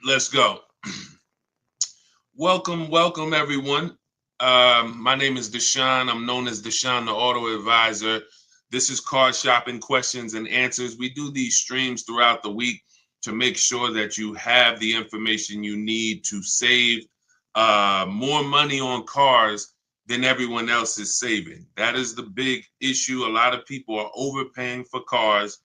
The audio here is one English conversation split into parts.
Let's go. Welcome, everyone. My name is Deshone. I'm known as Deshone, the Auto Advisor. This is Car Shopping Questions and Answers. We do these streams throughout the week to make sure that you have the information you need to save more money on cars than everyone else is saving. That is the big issue. A lot of people are overpaying for cars.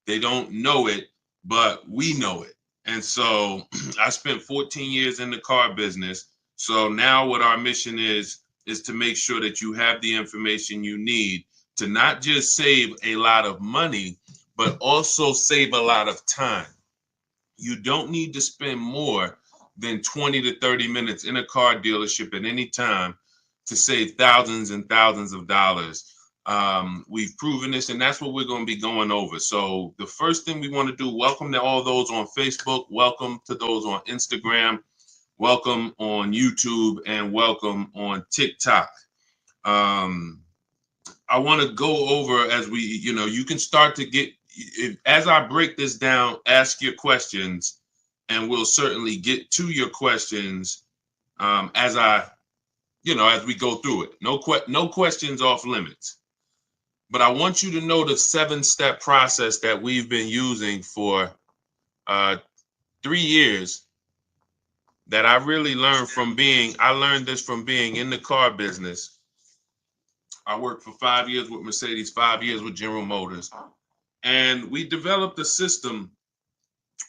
They don't know it, but we know it. And so I spent 14 years in the car business. So now what our mission is to make sure that you have the information you need to not just save a lot of money, but also save a lot of time. You don't need to spend more than 20 to 30 minutes in a car dealership at any time to save thousands and thousands of dollars. We've proven this, and that's what we're going to be going over. So the first thing we want to do, welcome to all those on Facebook, welcome to those on Instagram, welcome on YouTube, and welcome on TikTok. I want to go over as we, you can start to get, as I break this down, ask your questions, and we'll certainly get to your questions as we go through it. No questions off limits. But I want you to know the 7-step process that we've been using for 3 years that I really learned I learned this from being in the car business. I worked for 5 years with Mercedes, 5 years with General Motors. And we developed a system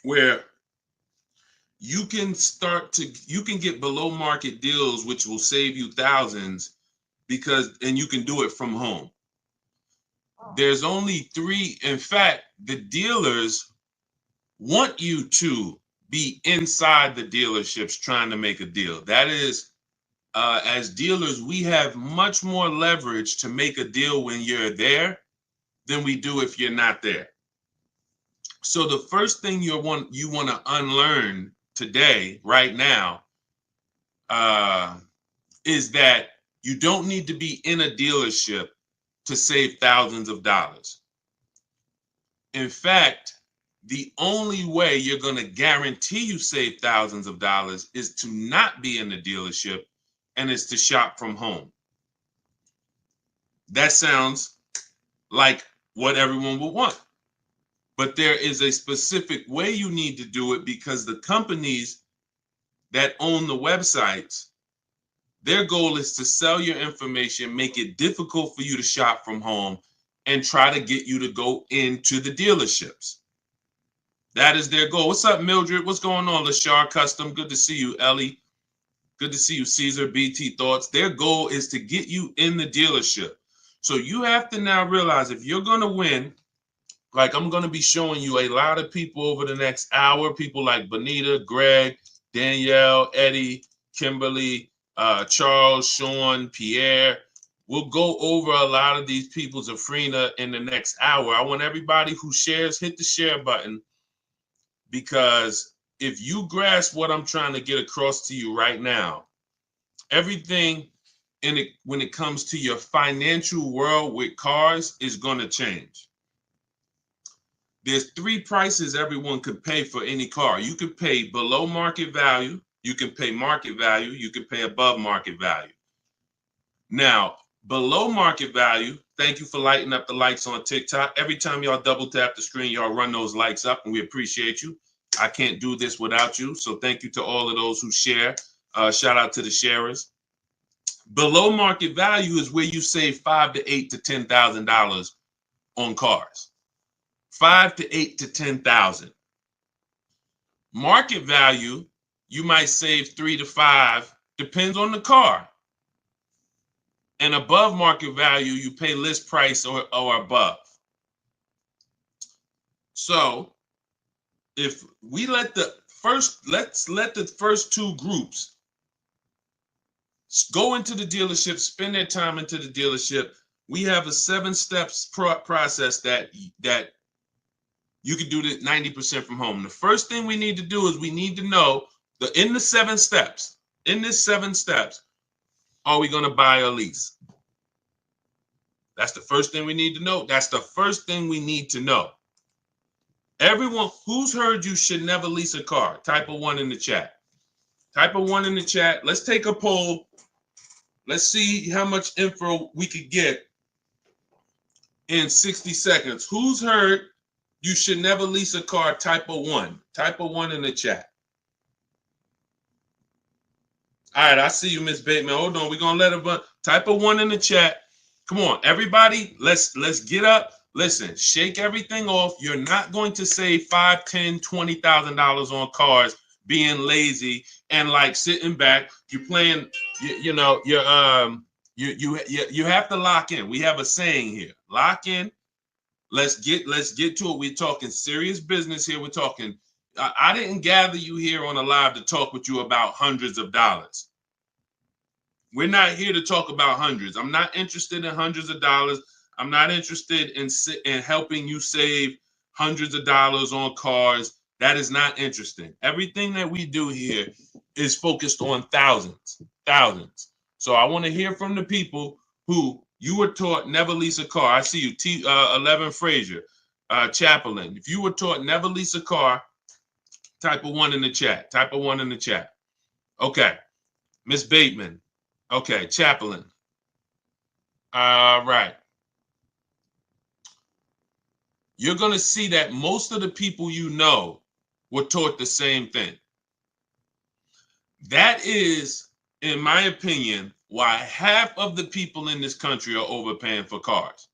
where you can get below market deals, which will save you thousands and you can do it from home. There's only 3. In fact, the dealers want you to be inside the dealerships trying to make a deal. That is, as dealers, we have much more leverage to make a deal when you're there than we do if you're not there. So the first thing you want to unlearn today, right now, is that you don't need to be in a dealership to save thousands of dollars. In fact, the only way you're going to guarantee you save thousands of dollars is to not be in the dealership, and it's to shop from home. That sounds like what everyone would want. But there is a specific way you need to do it, because the companies that own the websites, their goal is to sell your information, make it difficult for you to shop from home, and try to get you to go into the dealerships. That is their goal. What's up, Mildred? What's going on, Lashar Custom? Good to see you, Ellie. Good to see you, Caesar, BT Thoughts. Their goal is to get you in the dealership. So you have to now realize, if you're going to win, like I'm going to be showing you a lot of people over the next hour, people like Bonita, Greg, Danielle, Eddie, Kimberly, Charles, Sean, Pierre. We'll go over a lot of these people, Zafrina, in the next hour. I want everybody who shares, hit the share button, because if you grasp what I'm trying to get across to you right now, everything when it comes to your financial world with cars is going to change. There's 3 prices everyone could pay for any car. You could pay below market value, you can pay market value, you can pay above market value. Now, below market value, thank you for lighting up the likes on TikTok. Every time y'all double tap the screen, y'all run those likes up, and we appreciate you. I can't do this without you. So thank you to all of those who share. Shout out to the sharers. Below market value is where you save $5,000 to $8,000 to $10,000 on cars. $5,000 to $8,000 to $10,000. Market value, you might save $3,000 to $5,000, depends on the car. And above market value, you pay list price or above. So if we let's let the first 2 groups go into the dealership, spend their time into the dealership. We have a 7 steps process that you can do this 90% from home. The first thing we need to do is we need to know in this 7 steps, are we going to buy or lease? That's the first thing we need to know. That's the first thing we need to know. Everyone who's heard you should never lease a car, type a 1 in the chat. Type a 1 in the chat. Let's take a poll. Let's see how much info we could get in 60 seconds. Who's heard you should never lease a car? Type a 1. Type a 1 in the chat. All right, I see you, Miss Bateman. Hold on. We're going to let her type a 1 in the chat. Come on, everybody. Let's get up. Listen, shake everything off. You're not going to save $5, $10, $20,000 on cars being lazy and like sitting back. You're playing, you have to lock in. We have a saying here. Lock in. Let's get to it. We're talking serious business here. We're talking. I didn't gather you here on a live to talk with you about hundreds of dollars. We're not here to talk about hundreds. I'm not interested in hundreds of dollars. I'm not interested in helping you save hundreds of dollars on cars. That is not interesting. Everything that we do here is focused on thousands. So I want to hear from the people who you were taught never lease a car. I see you, 11 Frazier, Chaplain. If you were taught never lease a car, type a 1 in the chat. Type a 1 in the chat. Okay. Miss Bateman. Okay. Chaplain. All right. You're going to see that most of the people you know were taught the same thing. That is, in my opinion, why half of the people in this country are overpaying for cars.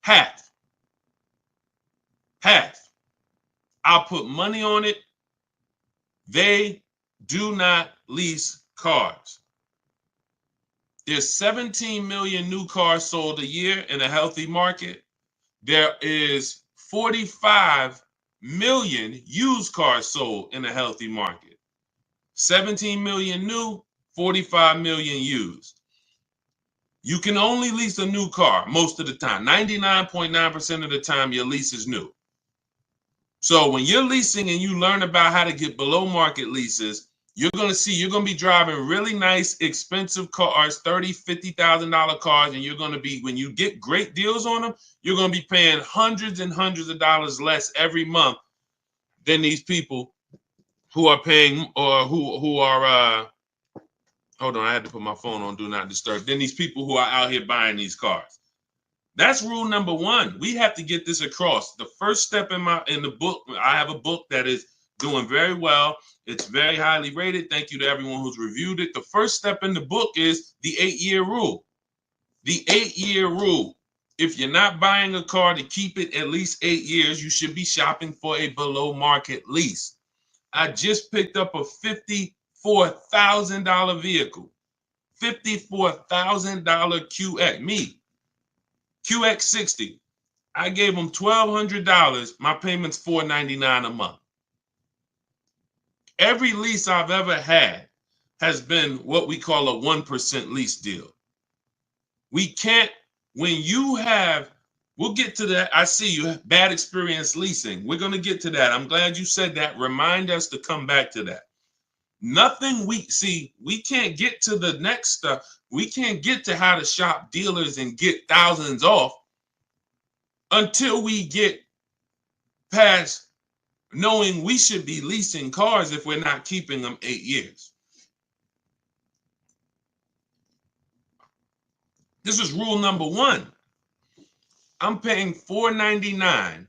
Half. I'll put money on it. They do not lease cars. There's 17 million new cars sold a year in a healthy market. There is 45 million used cars sold in a healthy market. 17 million new, 45 million used. You can only lease a new car most of the time. 99.9% of the time, your lease is new. So when you're leasing and you learn about how to get below market leases, you're going to be driving really nice, expensive cars, $30,000, $50,000 cars, and you're going to be, when you get great deals on them, you're going to be paying hundreds and hundreds of dollars less every month than these people who are paying, or who are, hold on, I had to put my phone on Do Not Disturb, than these people who are out here buying these cars. That's rule number 1. We have to get this across. The first step in the book, I have a book that is doing very well. It's very highly rated. Thank you to everyone who's reviewed it. The first step in the book is the 8-year rule. The 8-year rule. If you're not buying a car to keep it at least 8 years, you should be shopping for a below market lease. I just picked up a $54,000 vehicle. $54,000 QX. QX60. I gave them $1,200. My payment's $499 a month. Every lease I've ever had has been what we call a 1% lease deal. We can't, when you have, we'll get to that. I see you have bad experience leasing. We're going to get to that. I'm glad you said that. Remind us to come back to that. Nothing we can't get to the next stuff. We can't get to how to shop dealers and get thousands off until we get past knowing we should be leasing cars if we're not keeping them 8 years. This is rule number 1. I'm paying $499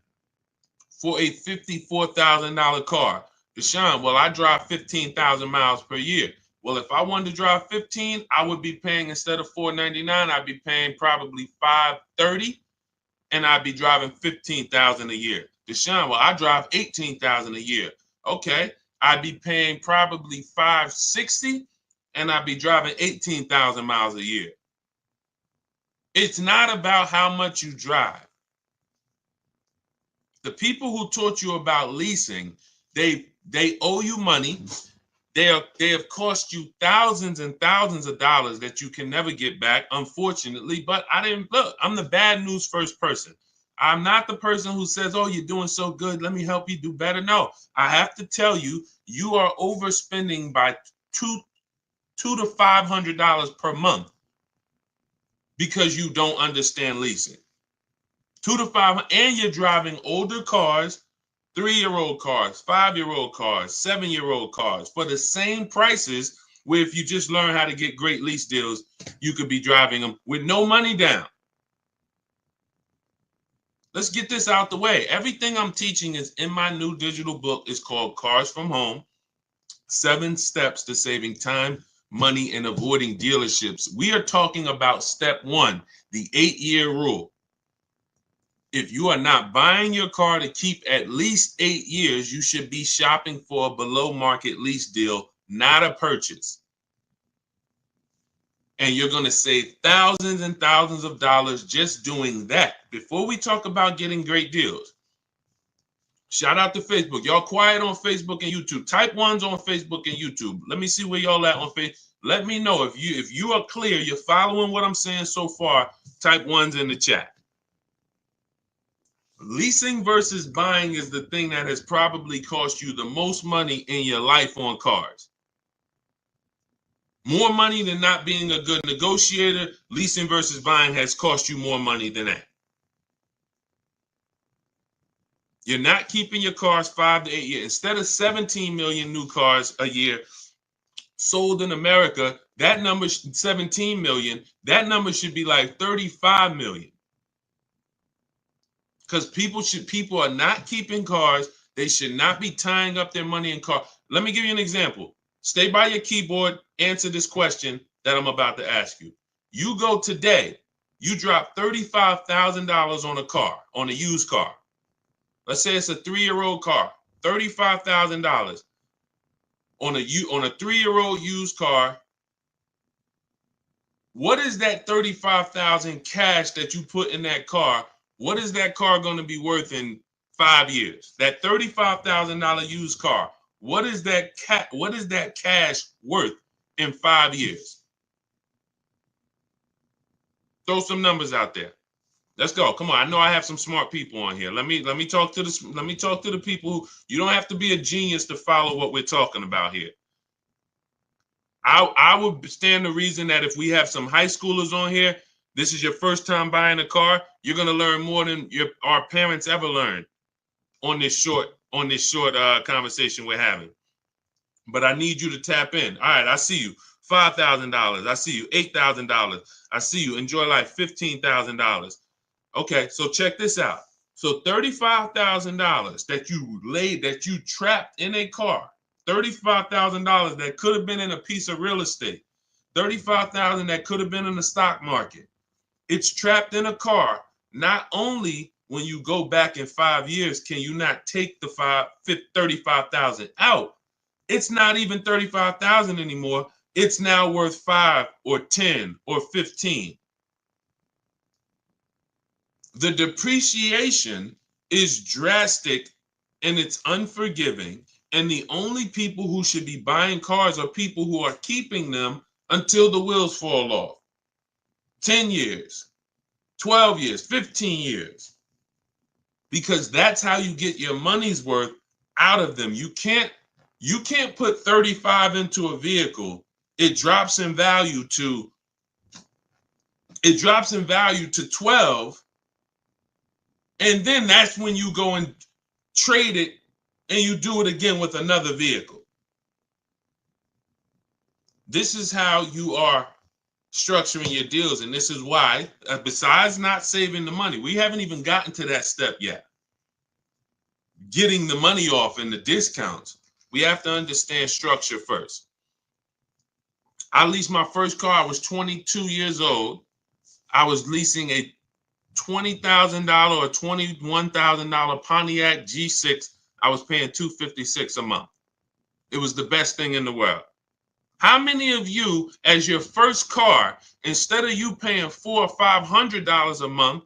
for a $54,000 car. Deshone, well, I drive 15,000 miles per year. Well, if I wanted to drive 15, I would be paying, instead of $499, I'd be paying probably $530, and I'd be driving 15,000 a year. Deshone, well, I drive 18,000 a year. Okay, I'd be paying probably $560, and I'd be driving 18,000 miles a year. It's not about how much you drive. The people who taught you about leasing, they owe you money. They have cost you thousands and thousands of dollars that you can never get back, unfortunately. But I'm the bad news first person. I'm not the person who says, oh, you're doing so good, let me help you do better. No, I have to tell you, you are overspending by $200 to $500 per month because you don't understand leasing. $200 to $500, and you're driving older cars 3-year-old cars, 5-year-old cars, 7-year-old cars for the same prices, where if you just learn how to get great lease deals, you could be driving them with no money down. Let's get this out the way. Everything I'm teaching is in my new digital book. It's called Cars from Home, 7 Steps to Saving Time, Money, and Avoiding Dealerships. We are talking about step 1, the 8-year rule. If you are not buying your car to keep at least 8 years, you should be shopping for a below market lease deal, not a purchase. And you're going to save thousands and thousands of dollars just doing that. Before we talk about getting great deals, shout out to Facebook. Y'all quiet on Facebook and YouTube. Type 1s on Facebook and YouTube. Let me see where y'all at on Facebook. Let me know if you are clear, you're following what I'm saying so far. Type 1s in the chat. Leasing versus buying is the thing that has probably cost you the most money in your life on cars. More money than not being a good negotiator. Leasing versus buying has cost you more money than that. You're not keeping your cars 5 to 8 years. Instead of 17 million new cars a year sold in America, that number, 17 million, that number should be like 35 million. Because people are not keeping cars. They should not be tying up their money in cars. Let me give you an example. Stay by your keyboard, answer this question that I'm about to ask you. You go today, you drop $35,000 on a car, on a used car. Let's say it's a 3-year-old car, $35,000 on a 3-year-old used car. What is that $35,000 cash that you put in that car? What is that car going to be worth in 5 years? That $35,000 used car. What is that cash worth in 5 years? Throw some numbers out there. Let's go. Come on. I know I have some smart people on here. Let me talk to the people who, you don't have to be a genius to follow what we're talking about here. I would stand the reason that if we have some high schoolers on here, this is your first time buying a car, you're gonna learn more than our parents ever learned on this short conversation we're having. But I need you to tap in. All right, I see you. $5,000. I see you. $8,000. I see you. Enjoy life. $15,000. Okay, so check this out. So $35,000 that you trapped in a car. $35,000 that could have been in a piece of real estate. $35,000 that could have been in the stock market. It's trapped in a car. Not only when you go back in 5 years, can you not take the 35,000 out? It's not even 35,000 anymore. It's now worth 5 or 10 or 15. The depreciation is drastic and it's unforgiving. And the only people who should be buying cars are people who are keeping them until the wheels fall off. 10 years, 12 years, 15 years. Because that's how you get your money's worth out of them. You can't put 35 into a vehicle. It drops in value to 12. And then that's when you go and trade it and you do it again with another vehicle. This is how you are structuring your deals. And this is why, besides not saving the money, we haven't even gotten to that step yet. Getting the money off and the discounts. We have to understand structure first. I leased my first car. I was 22 years old. I was leasing a $20,000 or $21,000 Pontiac G6. I was paying $256 a month. It was the best thing in the world. How many of you, as your first car, instead of you paying $400 or $500 a month,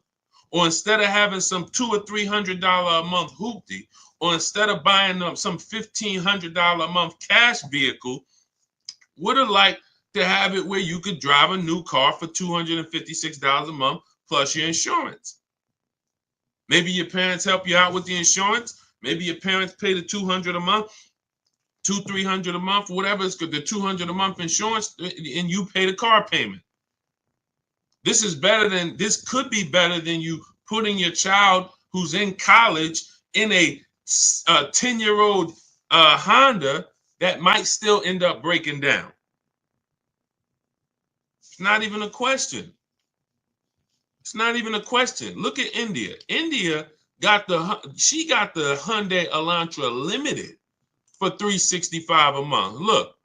or instead of having some $200 or $300 a month hoopty, or instead of buying some $1,500 a month cash vehicle, would have liked to have it where you could drive a new car for $256 a month plus your insurance? Maybe your parents help you out with the insurance. Maybe your parents pay the $200 a month, $200-300 a month, whatever it's good, the $200 a month insurance, and you pay the car payment. This could be better than you putting your child who's in college in a 10-year-old Honda that might still end up breaking down. It's not even a question. It's not even a question. Look at India. India got the Hyundai Elantra Limited for $365 a month. Look,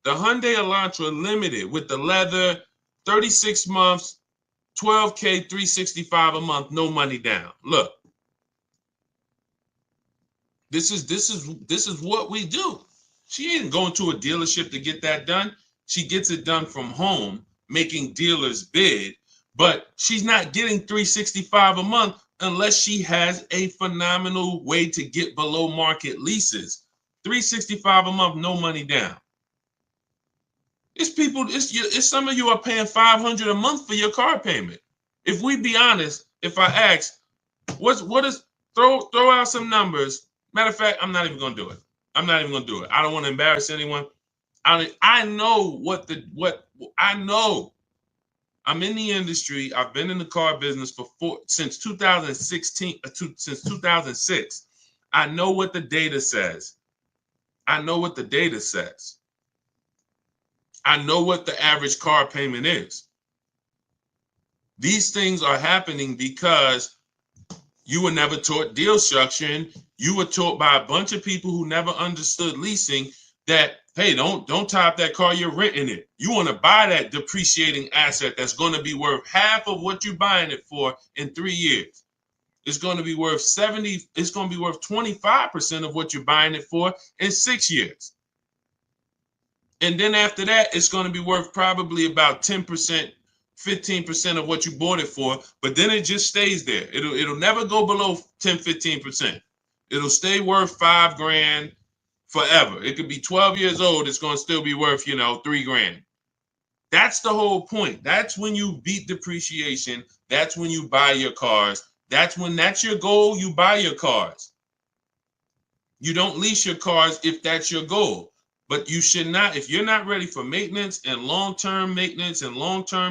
the Hyundai Elantra Limited with the leather, 36 months, 12K, $365 a month, no money down. Look, this is what we do. She ain't going to a dealership to get that done. She gets it done from home, making dealers bid, but she's not getting $365 a month unless she has a phenomenal way to get below market leases. $365 a month, no money down. It's people, it's some of you are paying $500 a month for your car payment. If we be honest, if I ask, what is throw out some numbers. Matter of fact, I'm not even gonna do it. I'm not even gonna do it. I don't want to embarrass anyone. I know I know. I'm in the industry. I've been in the car business since 2016, since 2006. I know what the data says. I know what the data says. I know what the average car payment is. These things are happening because you were never taught deal structuring. You were taught by a bunch of people who never understood leasing that, hey, don't tie up that car, you're renting it. You want to buy that depreciating asset that's going to be worth half of what you're buying it for in 3 years. It's going to be worth 70, it's going to be worth 25% of what you're buying it for in 6 years. And then after that, it's going to be worth probably about 10%, 15% of what you bought it for, but then it just stays there. It'll never go below 10, 15%. It'll stay worth $5,000 forever. It could be 12 years old. It's going to still be worth, $3,000. That's the whole point. That's when you beat depreciation. That's when you buy your cars. That's your goal. You buy your cars. You don't lease your cars if that's your goal. But you should not, if you're not ready for maintenance and long-term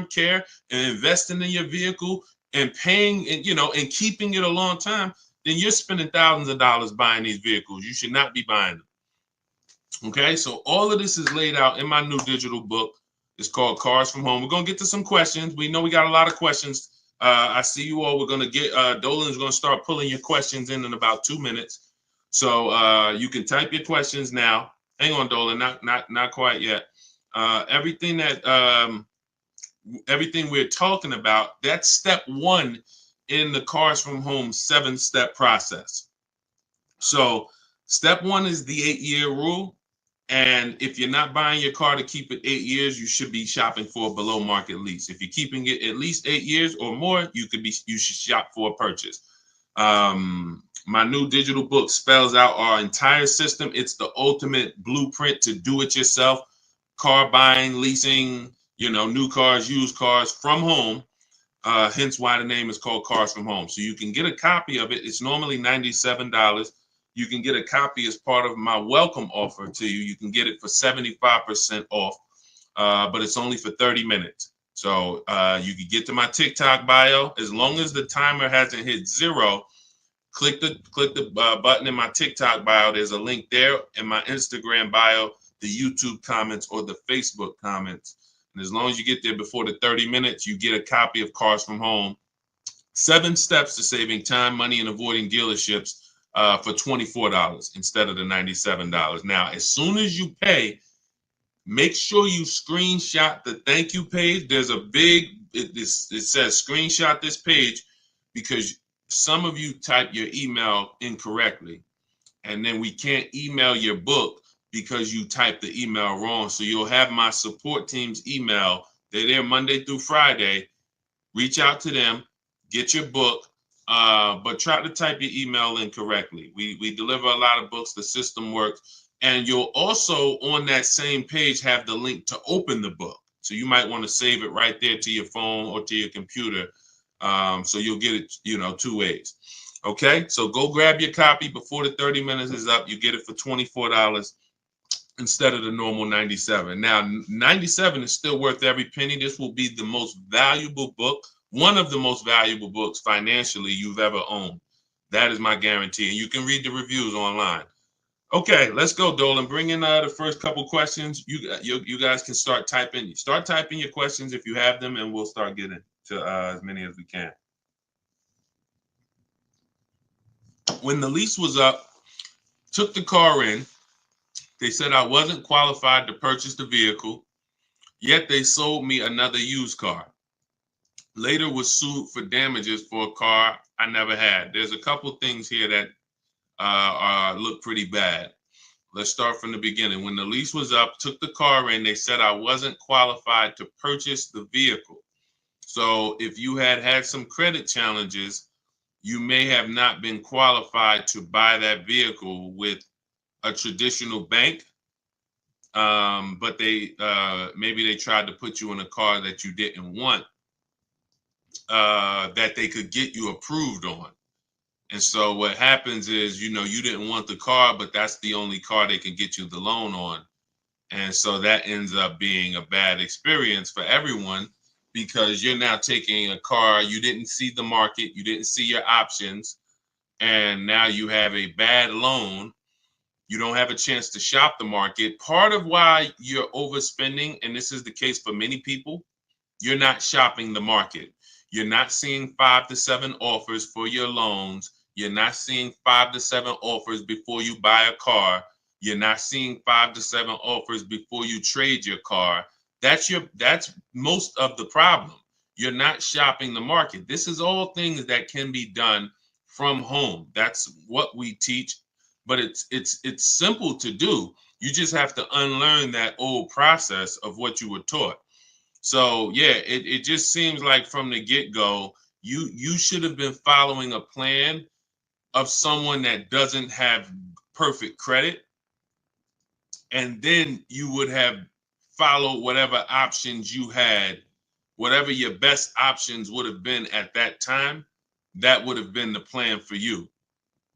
care and investing in your vehicle and paying and keeping it a long time, then you're spending thousands of dollars buying these vehicles. You should not be buying them. Okay, so all of this is laid out in my new digital book. It's called Cars from Home. We're going to get to some questions. We know we got a lot of questions. I see you all. We're going to get, Dolan's going to start pulling your questions in about 2 minutes. So you can type your questions now. Hang on, Dolan, not quite yet. Everything we're talking about, that's step 1 in the Cars from Home 7-step process. So step 1 is the 8-year rule. And if you're not buying your car to keep it 8 years, you should be shopping for a below market lease. If you're keeping it at least 8 years or more, you should shop for a purchase. My new digital book spells out our entire system. It's the ultimate blueprint to do it yourself. Car buying, leasing, new cars, used cars from home. Hence why the name is called Cars from Home. So you can get a copy of it. It's normally $97. You can get a copy as part of my welcome offer to you. You can get it for 75% off, but it's only for 30 minutes. So you can get to my TikTok bio. As long as the timer hasn't hit 0, click the button in my TikTok bio. There's a link there in my Instagram bio, the YouTube comments, or the Facebook comments. And as long as you get there before the 30 minutes, you get a copy of Cars from Home. 7 steps to saving time, money, and avoiding dealerships for $24 instead of the $97. Now, as soon as you pay, make sure you screenshot the thank you page. There's a it says screenshot this page because some of you type your email incorrectly, and then we can't email your book because you typed the email wrong. So you'll have my support team's email. They're there Monday through Friday. Reach out to them, get your book, but try to type your email in correctly. We deliver a lot of books. The system works. And you'll also, on that same page, have the link to open the book. So you might want to save it right there to your phone or to your computer. So you'll get it, 2 ways. Okay, so go grab your copy before the 30 minutes is up. You get it for $24 instead of the normal $97. Now, $97 is still worth every penny. This will be the most valuable book, one of the most valuable books financially you've ever owned. That is my guarantee. And you can read the reviews online. Okay, let's go, Dolan. Bring in the first couple questions. You guys can start typing. Start typing your questions if you have them, and we'll start getting to as many as we can. When the lease was up, took the car in. They said I wasn't qualified to purchase the vehicle, yet they sold me another used car. Later was sued for damages for a car I never had. There's a couple things here that look pretty bad. Let's start from the beginning. When the lease was up, took the car in, they said I wasn't qualified to purchase the vehicle. So if you had some credit challenges, you may have not been qualified to buy that vehicle with a traditional bank. But they maybe they tried to put you in a car that you didn't want, that they could get you approved on. And so what happens is, you didn't want the car, but that's the only car they can get you the loan on. And so that ends up being a bad experience for everyone, because you're now taking a car, you didn't see the market, you didn't see your options, and now you have a bad loan. You don't have a chance to shop the market. Part of why you're overspending, and this is the case for many people, you're not shopping the market. You're not seeing 5 to 7 offers for your loans. You're not seeing 5 to 7 offers before you buy a car. You're not seeing 5 to 7 offers before you trade your car. That's most of the problem. You're not shopping the market. This is all things that can be done from home. That's what we teach, but it's simple to do. You just have to unlearn that old process of what you were taught. So yeah, it just seems like from the get-go, you should have been following a plan of someone that doesn't have perfect credit, and then you would have followed whatever options you had, whatever your best options would have been at that time. That would have been the plan for you.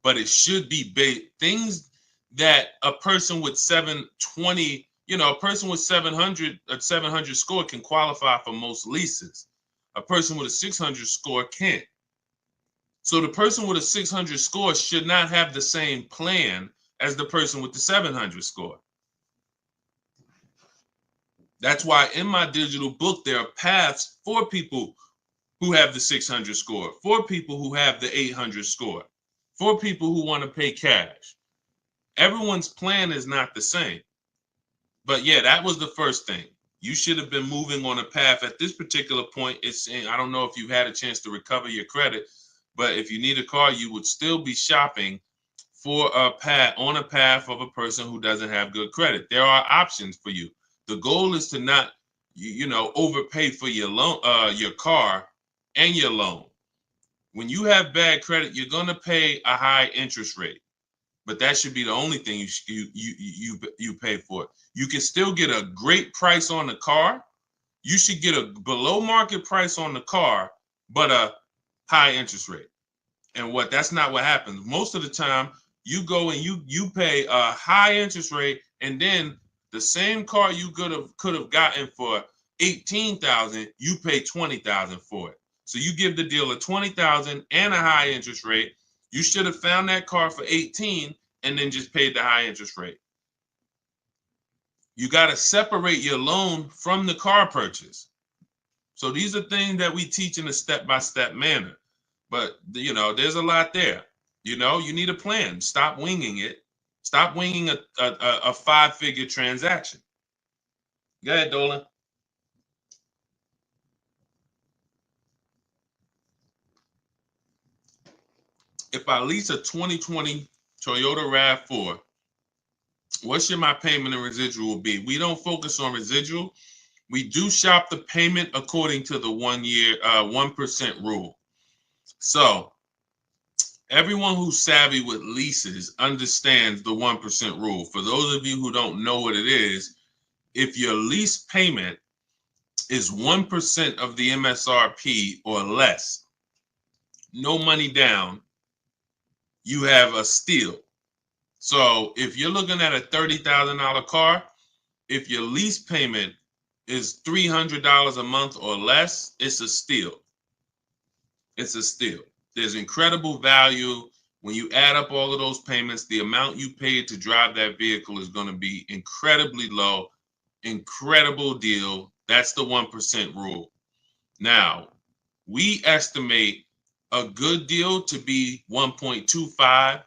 But it should be things that a person with 720, a person with 700, a 700 score can qualify for most leases. A person with a 600 score can't. So the person with a 600 score should not have the same plan as the person with the 700 score. That's why in my digital book, there are paths for people who have the 600 score, for people who have the 800 score, for people who want to pay cash. Everyone's plan is not the same. But yeah, that was the first thing. You should have been moving on a path at this particular point. It's saying, I don't know if you had a chance to recover your credit, but if you need a car, you would still be shopping for a path of a person who doesn't have good credit. There are options for you. The goal is to not, overpay for your loan, your car and your loan. When you have bad credit, you're going to pay a high interest rate, but that should be the only thing you pay for. You can still get a great price on the car. You should get a below market price on the car, but a high interest rate. And that's not what happens. Most of the time, you go and you pay a high interest rate, and then the same car you could have gotten for $18,000, you pay $20,000 for it. So you give the dealer $20,000 and a high interest rate. You should have found that car for $18,000 and then just paid the high interest rate. You got to separate your loan from the car purchase. So these are things that we teach in a step-by-step manner. But, there's a lot there. You need a plan. Stop winging it. Stop winging a 5-figure transaction. Go ahead, Dolan. If I lease a 2020 Toyota RAV4, what should my payment and residual be? We don't focus on residual. We do shop the payment according to the 1% rule. So everyone who's savvy with leases understands the 1% rule. For those of you who don't know what it is, if your lease payment is 1% of the MSRP or less, no money down, you have a steal. So if you're looking at a $30,000 car, if your lease payment is $300 a month or less, it's a steal. It's a steal. There's incredible value When you add up all of those payments, the amount you paid to drive that vehicle is going to be incredibly low. Incredible deal. That's the 1% rule. Now, we estimate a good deal to be 1.25.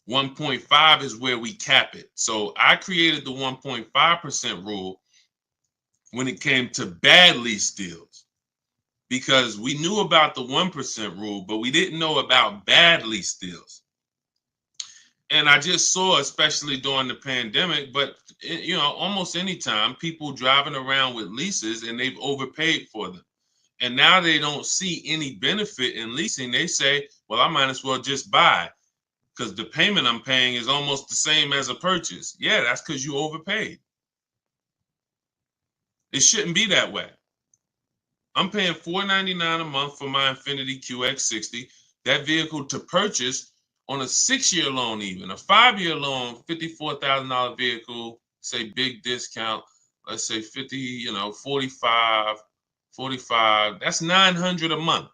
1.5 is where we cap it. So I created the 1.5% rule when it came to bad lease deals, because we knew about the 1% rule, but we didn't know about bad lease deals. And I just saw, especially during the pandemic, but almost any time, people driving around with leases and they've overpaid for them. And now they don't see any benefit in leasing. They say, well, I might as well just buy because the payment I'm paying is almost the same as a purchase. Yeah, that's because you overpaid. It shouldn't be that way. I'm paying $499 a month for my Infiniti QX60. That vehicle to purchase on a 6-year loan, even a 5-year loan, $54,000 vehicle, say big discount, let's say 50, 45, that's $900 a month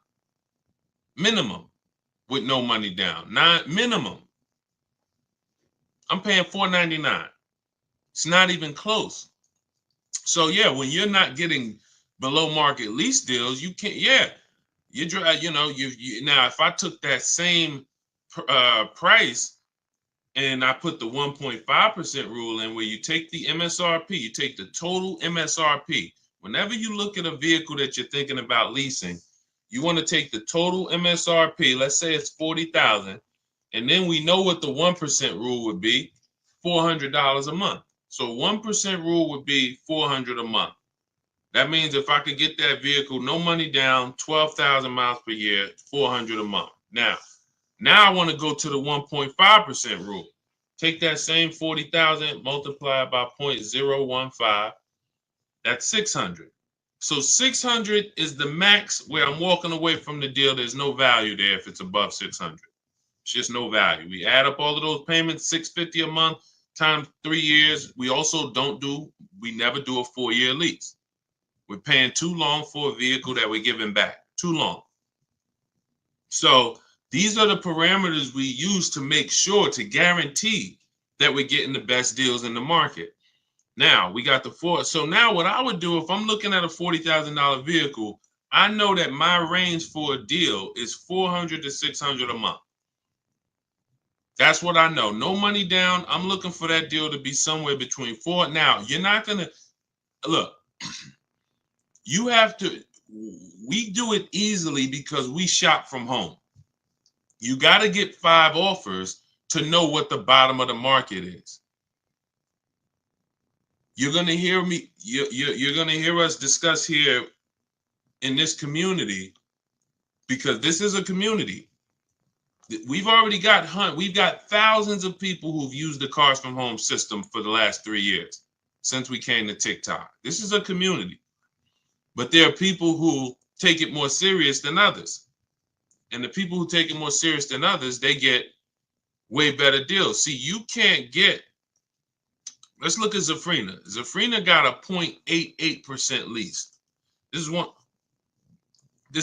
minimum with no money down. Minimum. I'm paying $499. It's not even close. So yeah, when you're not getting below market lease deals, you can't. Yeah, you drive. Now if I took that same price and I put the 1.5% rule in, where you take the MSRP, you take the total MSRP. Whenever you look at a vehicle that you're thinking about leasing, you want to take the total MSRP. Let's say it's $40,000, and then we know what the 1% rule would be: $400 a month. So 1% rule would be $400 a month. That means if I could get that vehicle, no money down, 12,000 miles per year, $400 a month. Now I want to go to the 1.5% rule. Take that same 40,000, multiply by 0.015. That's 600. So 600 is the max where I'm walking away from the deal. There's no value there if it's above 600. It's just no value. We add up all of those payments, $650 a month times 3 years. We never do a 4-year lease. We're paying too long for a vehicle that we're giving back. Too long. So these are the parameters we use to make sure, to guarantee that we're getting the best deals in the market. Now we got the four. So now what I would do if I'm looking at a $40,000 vehicle, I know that my range for a deal is $400 to $600 a month. That's what I know. No money down. I'm looking for that deal to be somewhere between four. Now, you're not going to look. You have to. We do it easily because we shop from home. You got to get 5 offers to know what the bottom of the market is. You're going to hear me. You're going to hear us discuss here in this community, because this is a community. We've got thousands of people who've used the Cars from Home system for the last 3 years since we came to TikTok. This is a community, but there are people who take it more serious than others. And the people who take it more serious than others, they get way better deals. See, you can't get, let's look at Zafrina. Zafrina got a 0.88% lease. This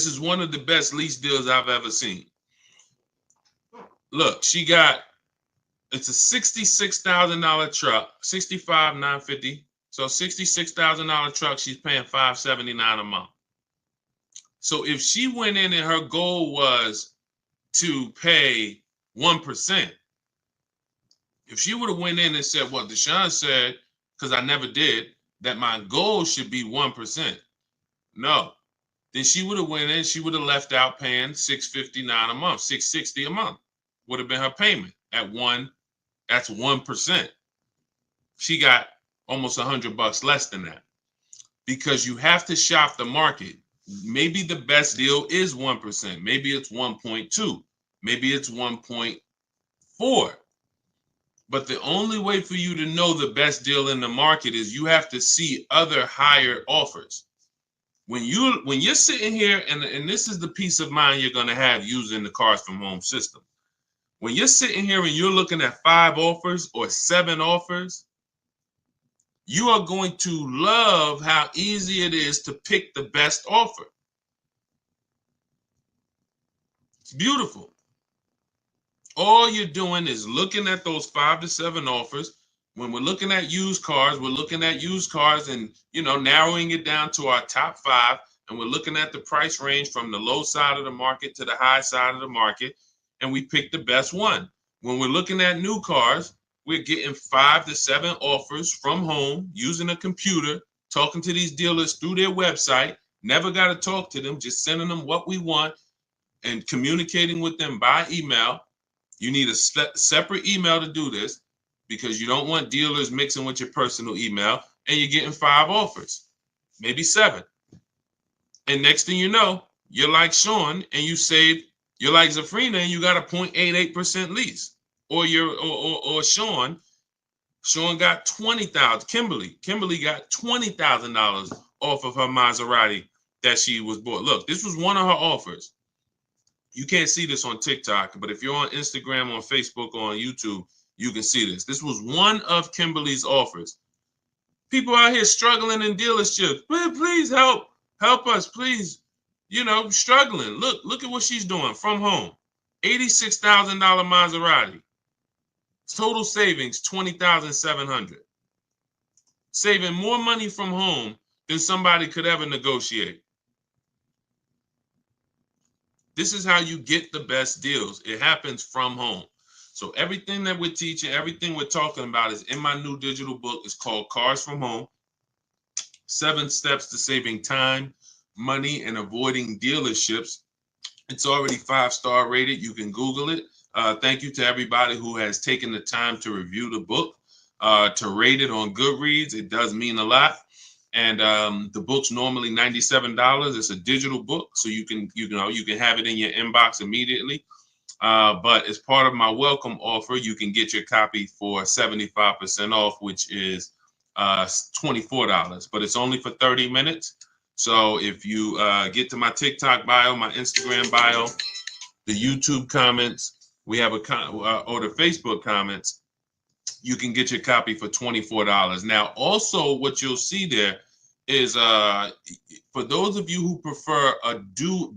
is one of the best lease deals I've ever seen. Look, it's a $66,000 truck, $65,950. So $66,000 truck, she's paying $579 a month. So if she went in and her goal was to pay 1%, if she would have went in and said what Deshone said, because I never did, that my goal should be 1%. No. Then she would have went in, she would have left out paying $659 a month, $660 a month would have been her payment at that's 1%. She got almost $100 less than that, because you have to shop the market. Maybe the best deal is 1%. Maybe it's 1.2. Maybe it's 1.4. But the only way for you to know the best deal in the market is you have to see other higher offers. When you're sitting here, and this is the peace of mind you're going to have using the Cars from Home system. When you're sitting here and you're looking at 5 offers or 7 offers, you are going to love how easy it is to pick the best offer. It's beautiful. All you're doing is looking at those 5 to 7 offers. When we're looking at used cars, we're looking at used cars and, narrowing it down to our top 5. And we're looking at the price range from the low side of the market to the high side of the market. And we pick the best one. When we're looking at new cars, we're getting 5 to 7 offers from home using a computer, talking to these dealers through their website. Never got to talk to them, just sending them what we want and communicating with them by email. You need a separate email to do this because you don't want dealers mixing with your personal email, and you're getting 5 offers, maybe 7. And next thing you know, you're like Sean and you're like Zafrina and you got a 0.88% lease. Or Sean got 20,000. Kimberly got $20,000 off of her Maserati that she was bought. Look, this was one of her offers. You can't see this on TikTok, but if you're on Instagram, on Facebook, or on YouTube, you can see this. This was one of Kimberly's offers. People out here struggling in dealerships. Please help us, please. Struggling. Look at what she's doing from home. $86,000 Maserati. Total savings, $20,700. Saving more money from home than somebody could ever negotiate. This is how you get the best deals. It happens from home. So everything that we're teaching, everything we're talking about is in my new digital book. It's called Cars from Home. 7 Steps to Saving Time, Money, and Avoiding Dealerships. It's already 5-star rated. You can Google it. Thank you to everybody who has taken the time to review the book, to rate it on Goodreads. It does mean a lot. And the book's normally $97. It's a digital book, so you can have it in your inbox immediately. But as part of my welcome offer, you can get your copy for 75% off, which is $24. But it's only for 30 minutes. So if you get to my TikTok bio, my Instagram bio, the YouTube comments, we have or the Facebook comments, you can get your copy for $24. Now, also what you'll see there is for those of you who prefer a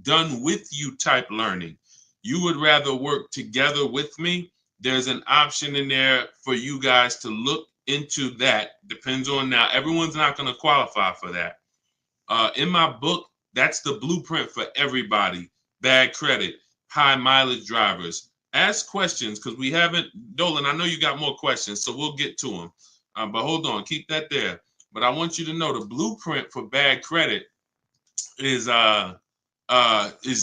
done with you type learning, you would rather work together with me. There's an option in there for you guys to look into that. Depends on, now, everyone's not going to qualify for that. In my book, that's the blueprint for everybody. Bad credit, high mileage drivers. Ask questions because we haven't, Dolan, I know you got more questions, so we'll get to them. But hold on, keep that there. But I want you to know the blueprint for bad credit is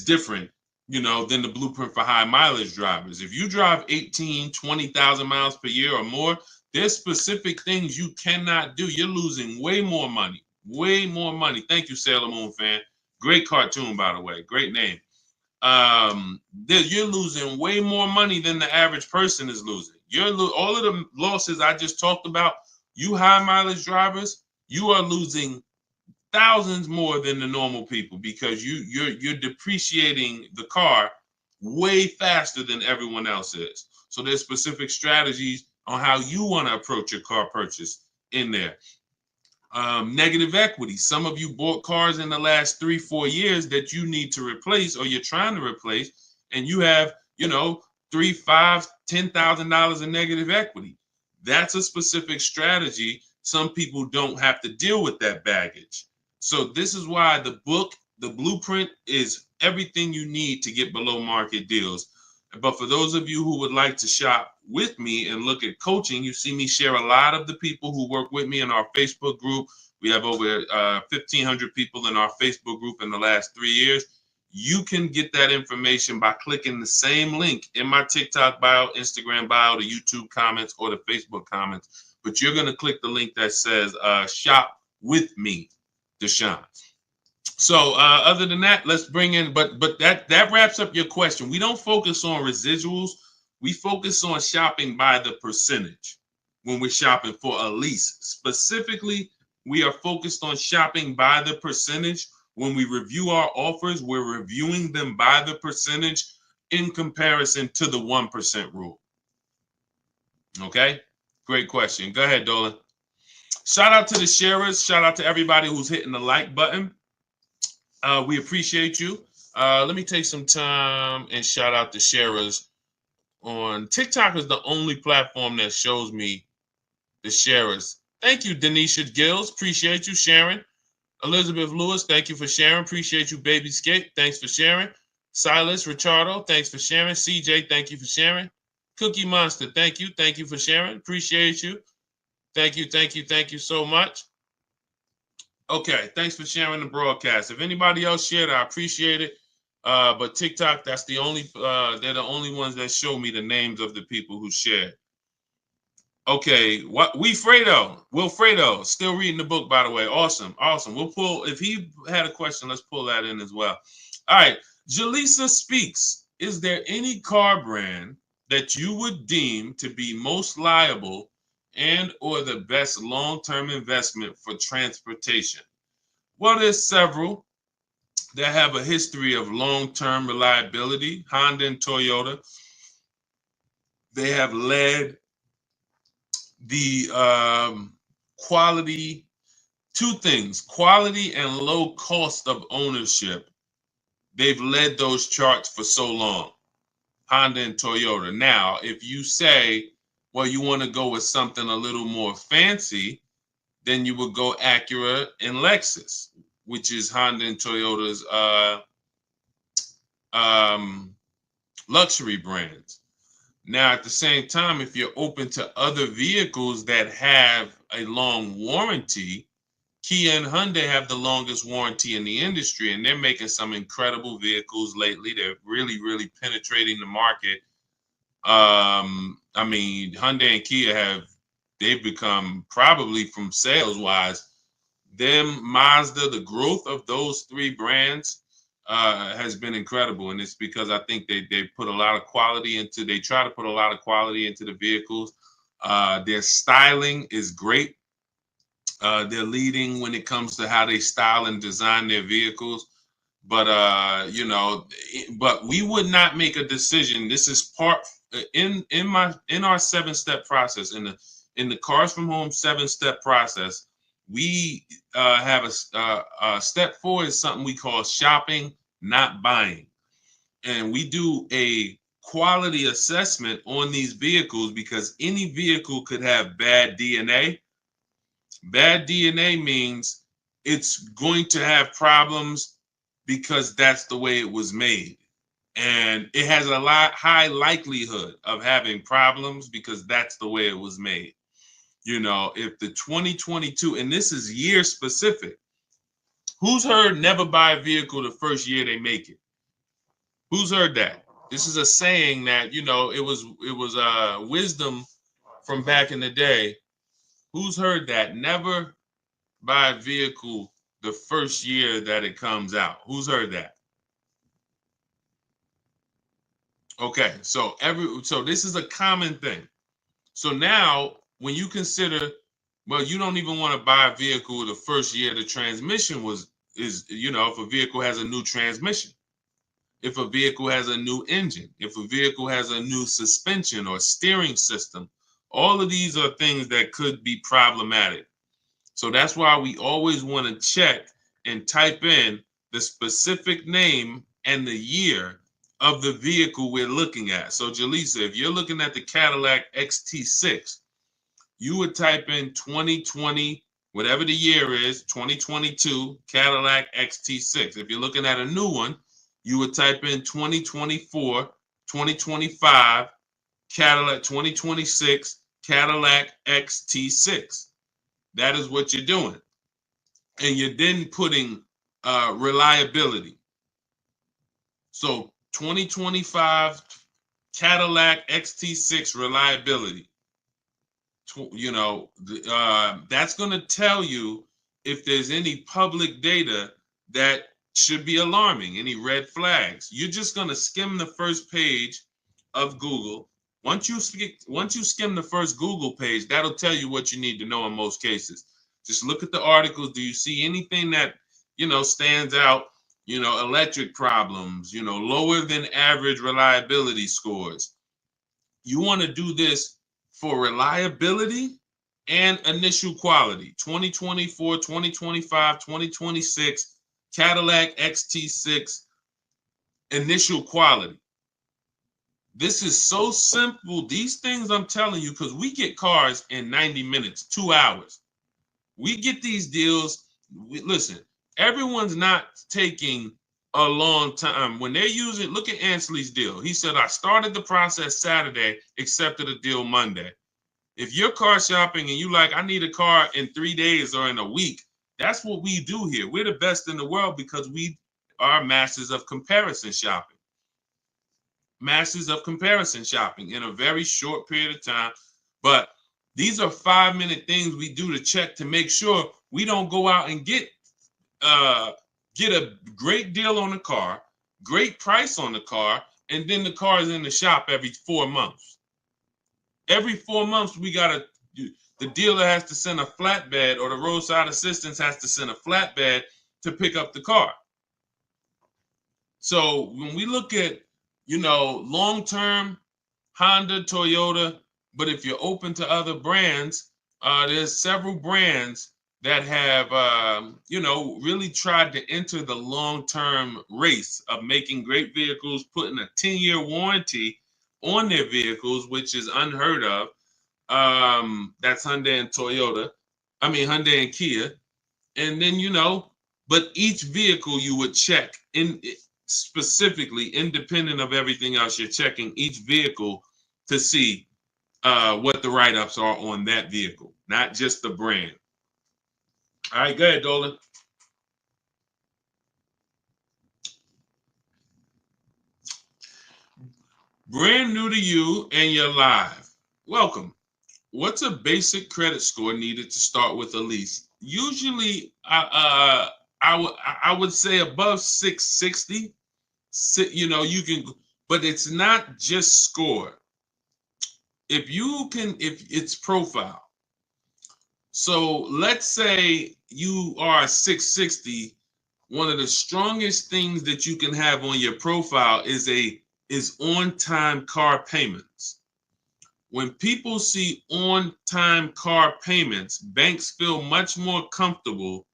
different, than the blueprint for high mileage drivers. If you drive 18, 20,000 miles per year or more, there's specific things you cannot do. You're losing way more money. Way more money. Thank you, Sailor Moon fan. Great cartoon, by the way. Great name. You're losing way more money than the average person is losing. All of the losses I just talked about, you high mileage drivers, you are losing thousands more than the normal people because you're depreciating the car way faster than everyone else is. So there's specific strategies on how you want to approach your car purchase in there. Negative equity. Some of you bought cars in the last 3-4 years that you need to replace or you're trying to replace, and you have, $3,000, $5,000, $10,000 in negative equity. That's a specific strategy. Some people don't have to deal with that baggage. So this is why the book, the blueprint, is everything you need to get below market deals. But for those of you who would like to shop with me and look at coaching, you see me share a lot of the people who work with me in our Facebook group. We have over 1,500 people in our Facebook group in the last 3 years. You can get that information by clicking the same link in my TikTok bio, Instagram bio, the YouTube comments, or the Facebook comments. But you're going to click the link that says shop with me, Deshone. So other than that, let's bring in, but that wraps up your question. We don't focus on residuals. We focus on shopping by the percentage when we're shopping for a lease. Specifically, we are focused on shopping by the percentage. When we review our offers, we're reviewing them by the percentage in comparison to the 1% rule. Okay, great question. Go ahead, Dolan. Shout out to the sharers. Shout out to everybody who's hitting the like button. We appreciate you. Let me take some time and shout out the sharers on TikTok is the only platform that shows me the sharers. Thank you, Denisha Gills. Appreciate you sharing. Elizabeth Lewis, thank you for sharing. Appreciate you, Baby Skate. Thanks for sharing. Silas Richardo, thanks for sharing. CJ, thank you for sharing. Cookie Monster, thank you. Thank you for sharing. Appreciate you. Thank you, thank you, thank you so much. Okay, thanks for sharing the broadcast. If anybody else shared, I appreciate it. But TikTok, that's the only they're the only ones that show me the names of the people who shared. Okay, what Wilfredo, still reading the book, by the way. Awesome. We'll pull, if he had a question, let's pull that in as well. All right, Jaleesa speaks. Is there any car brand that you would deem to be most liable and or the best long-term investment for transportation? Well, there's several that have a history of long-term reliability. Honda and Toyota, they have led the quality, two things, quality and low cost of ownership. They've led those charts for so long, Honda and Toyota. Now, if you say, well, you want to go with something a little more fancy, then you would go Acura and Lexus, which is Honda and Toyota's luxury brands. Now, at the same time, if you're open to other vehicles that have a long warranty, Kia and Hyundai have the longest warranty in the industry, and they're making some incredible vehicles lately. They're really, really penetrating the market. I mean, Hyundai and Kia they've become, probably from sales wise, Mazda, the growth of those three brands has been incredible, and it's because I think they put a lot of quality into. They try to put a lot of quality into the vehicles. Their styling is great. They're leading when it comes to how they style and design their vehicles. But but we would not make a decision. This is part in our 7-step process, in the Cars from Home 7-step process. We have a step 4 is something we call shopping, not buying. And we do a quality assessment on these vehicles because any vehicle could have bad DNA. Bad DNA means it's going to have problems because that's the way it was made. And it has a high likelihood of having problems because that's the way it was made. You know, if the 2022, and this is year specific, who's heard never buy a vehicle the first year they make it? Who's heard that? This is a saying that, you know, it was wisdom from back in the day. Who's heard that? Never buy a vehicle the first year that it comes out. Who's heard that? Okay, so this is a common thing. So now when you consider, well, you don't even want to buy a vehicle the first year the transmission is, you know, if a vehicle has a new transmission, if a vehicle has a new engine, if a vehicle has a new suspension or steering system, all of these are things that could be problematic. So that's why we always want to check and type in the specific name and the year of the vehicle we're looking at. So Jaleesa, if you're looking at the Cadillac XT6, you would type in 2020, whatever the year is, 2022 Cadillac XT6. If you're looking at a new one, you would type in 2024, 2025 Cadillac, 2026 Cadillac XT6. That is what you're doing. And you're then putting reliability. So 2025 Cadillac XT6 reliability. You know, that's going to tell you if there's any public data that should be alarming, any red flags. You're just going to skim the first page of Google. Once you skim the first Google page, that'll tell you what you need to know in most cases. Just look at the articles. Do you see anything that, you know, stands out? You know, electric problems, you know, lower than average reliability scores. You want to do this for reliability and initial quality. 2024, 2025, 2026 Cadillac XT6 initial quality. This is so simple. These things I'm telling you, because we get cars in 90 minutes, 2 hours. We get these deals. Listen, everyone's not taking a long time. When they're using, look at Ansley's deal. He said, I started the process Saturday, accepted a deal Monday. If you're car shopping and you like, I need a car in 3 days or in a week, that's what we do here. We're the best in the world because we are masters of comparison shopping. Masters of comparison shopping in a very short period of time. But these are 5-minute things we do to check to make sure we don't go out and get a great deal on the car, great price on the car, and then the car is in the shop every 4 months. Every 4 months, the dealer has to send a flatbed, or the roadside assistance has to send a flatbed to pick up the car. So when we look at, long-term Honda, Toyota, but if you're open to other brands, there's several brands that have, really tried to enter the long-term race of making great vehicles, putting a 10-year warranty on their vehicles, which is unheard of. That's Hyundai and Toyota. Hyundai and Kia. And then, but each vehicle you would check in specifically, independent of everything else, you're checking each vehicle to see what the write-ups are on that vehicle, not just the brand. All right, go ahead, Dolan. Brand new to you and you're live. Welcome. What's a basic credit score needed to start with a lease? Usually, I would say above 660. You can, but it's not just score. If it's profile. So let's say you are 660. One of the strongest things that you can have on your profile is on-time car payments. When people see on-time car payments, banks feel much more comfortable.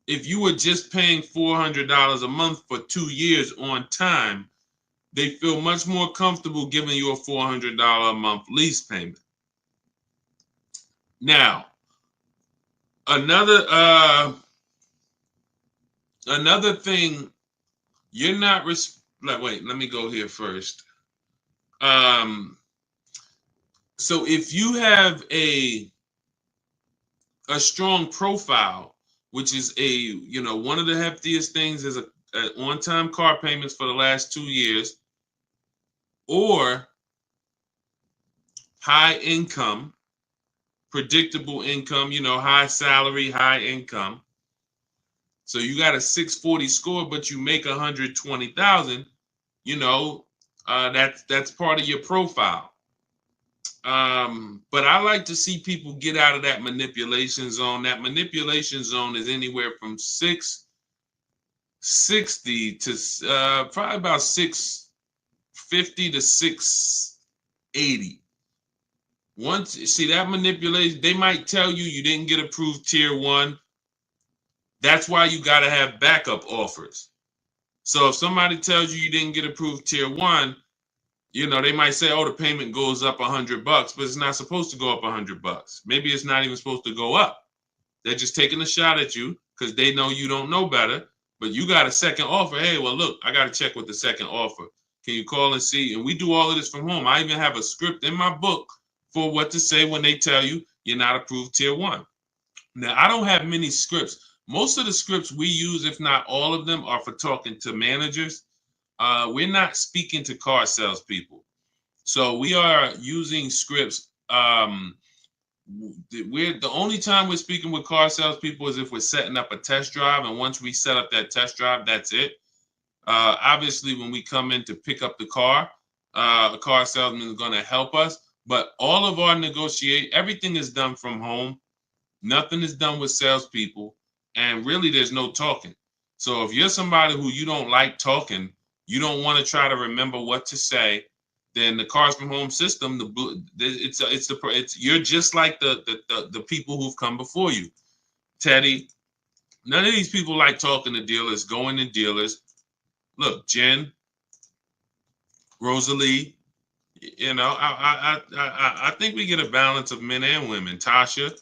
If you were just paying $400 a month for 2 years on time, they feel much more comfortable giving you a $400 a month lease payment. Now, another thing, you're not wait, let me go here first. So if you have a strong profile, which is one of the heftiest things is a on-time car payments for the last 2 years, or high income, predictable income, high salary, high income. So you got a 640 score, but you make 120,000. That's part of your profile. But I like to see people get out of that manipulation zone. That manipulation zone is anywhere from 660 to probably about 650 to 680. Once you see that manipulation, they might tell you didn't get approved tier 1. That's why you got to have backup offers. So if somebody tells you didn't get approved tier 1, they might say, oh, the payment goes up $100, but it's not supposed to go up $100. Maybe it's not even supposed to go up. They're just taking a shot at you because they know you don't know better, but you got a second offer. Hey, well, look, I got to check with the second offer. Can you call and see? And we do all of this from home. I even have a script in my book for what to say when they tell you you're not approved tier 1. Now, I don't have many scripts. Most of the scripts we use, if not all of them, are for talking to managers. We're not speaking to car salespeople. So we are using scripts. The only time we're speaking with car salespeople is if we're setting up a test drive. And once we set up that test drive, that's it. Obviously, when we come in to pick up the car, a car salesman is going to help us. But all of our everything is done from home. Nothing is done with salespeople. And really, there's no talking. So if you're somebody who you don't like talking, you don't want to try to remember what to say, then the Cars from Home system, you're just like the people who've come before you. Teddy, none of these people like talking to dealers, going to dealers. Look, Jen, Rosalie, You know, I think we get a balance of men and women. Tasha,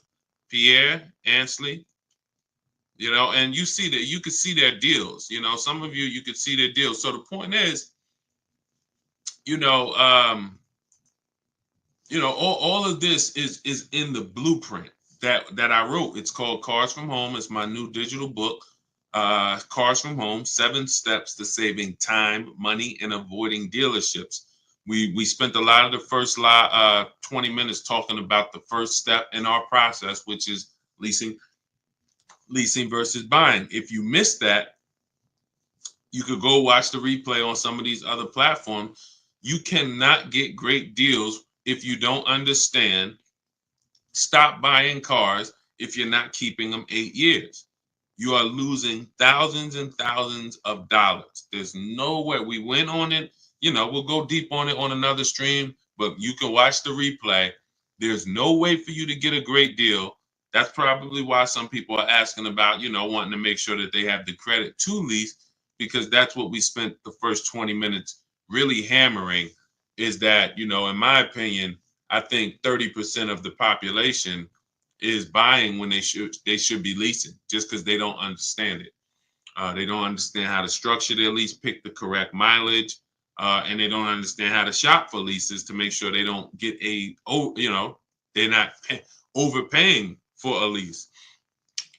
Pierre, Ansley, you know, and you see that you could see their deals. You know, some of you could see their deals. So the point is, you know, all of this is in the blueprint that I wrote. It's called Cars from Home. It's my new digital book, Cars from Home: 7 Steps to Saving Time, Money, and Avoiding Dealerships. We spent a lot of the first 20 minutes talking about the first step in our process, which is leasing versus buying. If you missed that, you could go watch the replay on some of these other platforms. You cannot get great deals if you don't understand. Stop buying cars if you're not keeping them 8 years. You are losing thousands and thousands of dollars. There's no way. We went on it. You know, we'll go deep on it on another stream, but you can watch the replay. There's no way for you to get a great deal. That's probably why some people are asking about, wanting to make sure that they have the credit to lease, because that's what we spent the first 20 minutes really hammering, is that, in my opinion, I think 30% of the population is buying when they should be leasing, just because they don't understand it. They don't understand how to structure their lease, pick the correct mileage, and they don't understand how to shop for leases to make sure they don't get they're not overpaying for a lease.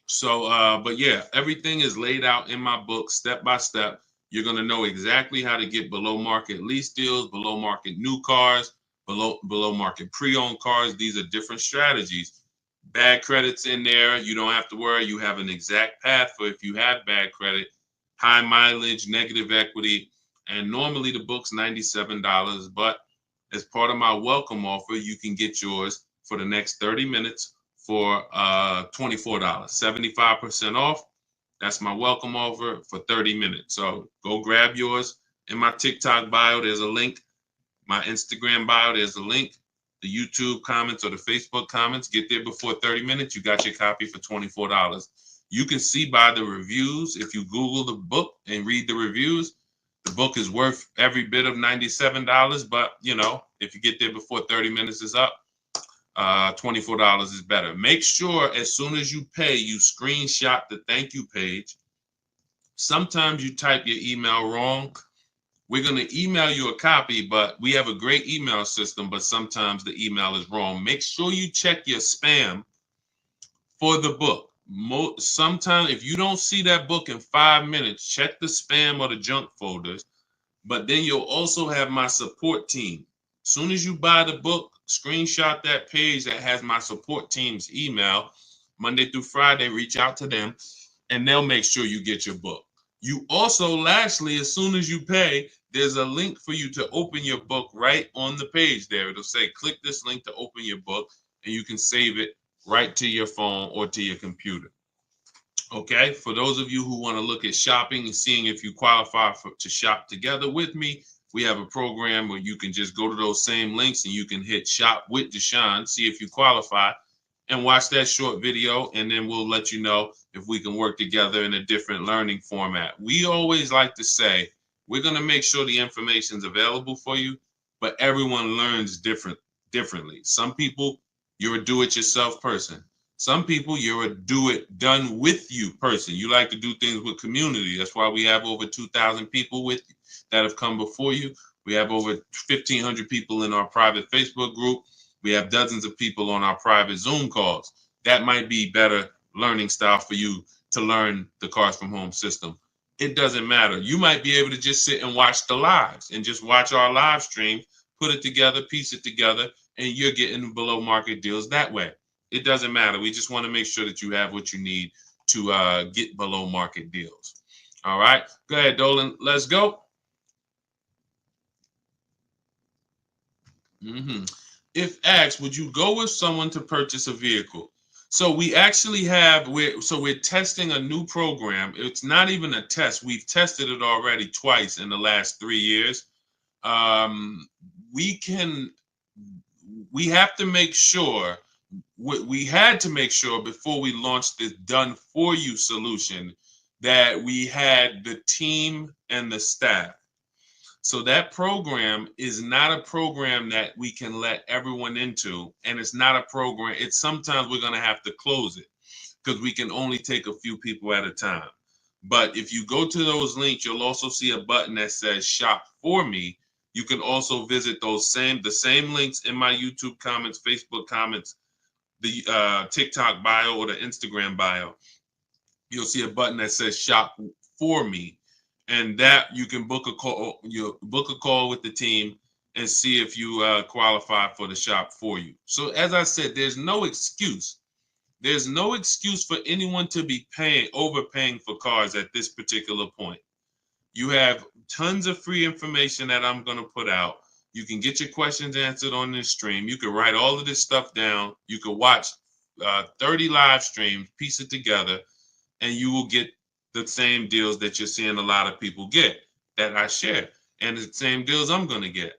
So, but yeah, everything is laid out in my book, step by step. You're going to know exactly how to get below market lease deals, below market new cars, below market pre-owned cars. These are different strategies. Bad credits in there. You don't have to worry. You have an exact path for if you have bad credit, high mileage, negative equity. And normally the book's $97, but as part of my welcome offer, you can get yours for the next 30 minutes for $24, 75% off. That's my welcome offer for 30 minutes. So go grab yours. In my TikTok bio, there's a link. My Instagram bio, there's a link. The YouTube comments or the Facebook comments, get there before 30 minutes. You got your copy for $24. You can see by the reviews, if you Google the book and read the reviews, the book is worth every bit of $97. But, if you get there before 30 minutes is up, $24 is better. Make sure as soon as you pay, you screenshot the thank you page. Sometimes you type your email wrong. We're going to email you a copy, but we have a great email system, but sometimes the email is wrong. Make sure you check your spam for the book. Sometimes if you don't see that book in 5 minutes, check the spam or the junk folders. But then you'll also have my support team. As soon as you buy the book, screenshot that page that has my support team's email. Monday through Friday, reach out to them, and they'll make sure you get your book. You also, lastly, as soon as you pay, there's a link for you to open your book right on the page there. It'll say, click this link to open your book, and you can save it right to your phone or to your computer. Okay, for those of you who want to look at shopping and seeing if you qualify to shop together with me, we have a program where you can just go to those same links and you can hit Shop with Deshone, see if you qualify, and watch that short video, and then we'll let you know if we can work together in a different learning format. We always like to say, we're going to make sure the information is available for you, but everyone learns differently. Some people, you're a do-it-yourself person. Some people, you're a do-it-done-with-you person. You like to do things with community. That's why we have over 2,000 people with you that have come before you. We have over 1,500 people in our private Facebook group. We have dozens of people on our private Zoom calls. That might be better learning style for you to learn the Cars from Home system. It doesn't matter. You might be able to just sit and watch the lives and just watch our live stream, put it together, piece it together, and you're getting below market deals that way. It doesn't matter. We just want to make sure that you have what you need to get below market deals. All right. Go ahead, Dolan. Let's go. If asked, would you go with someone to purchase a vehicle? So we actually we're testing a new program. It's not even a test. We've tested it already twice in the last 3 years. We have to make sure. We had to make sure before we launched this done for you solution that we had the team and the staff. So that program is not a program that we can let everyone into, and it's not a program. It's sometimes we're going to have to close it because we can only take a few people at a time. But if you go to those links, you'll also see a button that says shop for me. You can also visit the same links in my YouTube comments, Facebook comments, the TikTok bio, or the Instagram bio. You'll see a button that says shop for me, and that you can book a call. You book a call with the team and see if you qualify for the shop for you. So as I said, there's no excuse. There's no excuse for anyone to be overpaying for cars at this particular point. You have tons of free information that I'm going to put out. You can get your questions answered on this stream. You can write all of this stuff down. You can watch 30 live streams, piece it together, and you will get the same deals that you're seeing a lot of people get that I share, and the same deals I'm going to get.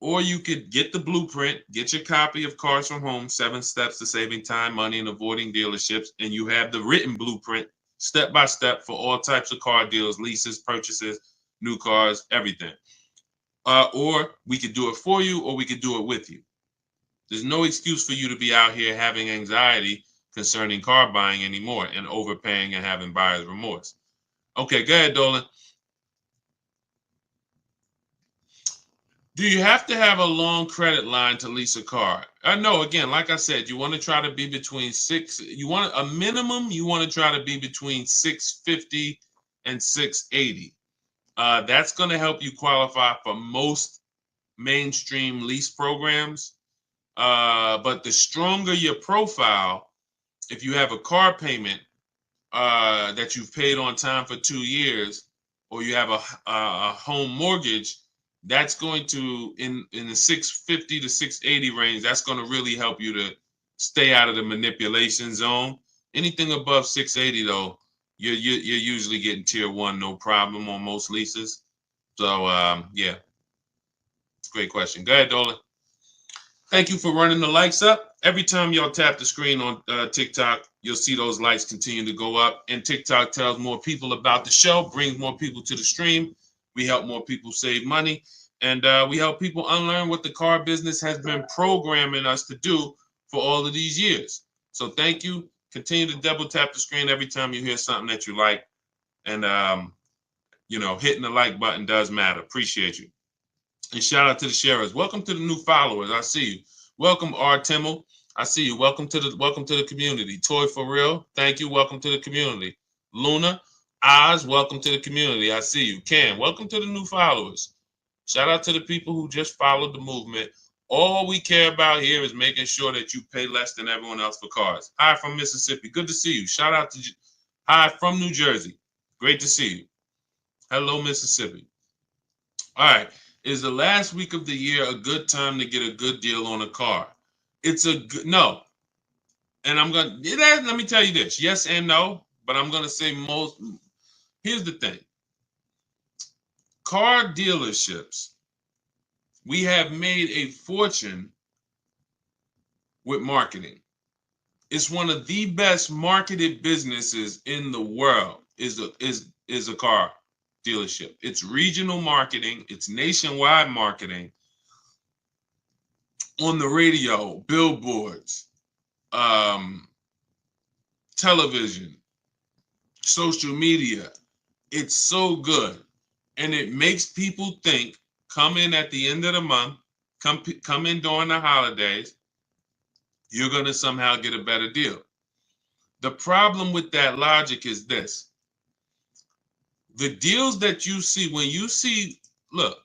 Or you could get the blueprint, get your copy of Cars from Home, 7 Steps to Saving Time, Money, and Avoiding Dealerships, and you have the written blueprint step by step for all types of car deals, leases, purchases, new cars, everything. Or we could do it for you, or we could do it with you. There's no excuse for you to be out here having anxiety concerning car buying anymore and overpaying and having buyer's remorse. Okay, go ahead, Dolan. Do you have to have a long credit line to lease a car? No, again, like I said, you want to try to be between you want a minimum, you want to try to be between 650 and 680. That's going to help you qualify for most mainstream lease programs. But the stronger your profile, if you have a car payment that you've paid on time for 2 years, or you have a home mortgage, that's going to in the 650 to 680 range. That's going to really help you to stay out of the manipulation zone. Anything above 680 though, you're usually getting tier 1 no problem on most leases. So yeah, great question. Go ahead, Dolan. Thank you for running the lights up. Every time y'all tap the screen on TikTok, you'll see those lights continue to go up. And TikTok tells more people about the show, brings more people to the stream. We help more people save money. And we help people unlearn what the car business has been programming us to do for all of these years. So thank you. Continue to double tap the screen every time you hear something that you like. And, hitting the like button does matter. Appreciate you. And shout out to the sharers. Welcome to the new followers. I see you. Welcome, R. Timmel. I see you. Welcome to the community. Toy for real. Thank you. Welcome to the community. Luna, Oz, welcome to the community. I see you. Cam, welcome to the new followers. Shout out to the people who just followed the movement. All we care about here is making sure that you pay less than everyone else for cars. Hi from Mississippi. Good to see you. Shout out to hi from New Jersey. Great to see you. Hello, Mississippi. All right. Is the last week of the year a good time to get a good deal on a car? It's a good no. And let me tell you this. Yes and no, but I'm going to say most. Here's the thing. Car dealerships, we have made a fortune with marketing. It's one of the best marketed businesses in the world is a car dealership. It's regional marketing, it's nationwide marketing, on the radio, billboards, television, social media. It's so good. And it makes people think, come in at the end of the month, come in during the holidays, you're going to somehow get a better deal. The problem with that logic is this. The deals that you see, look,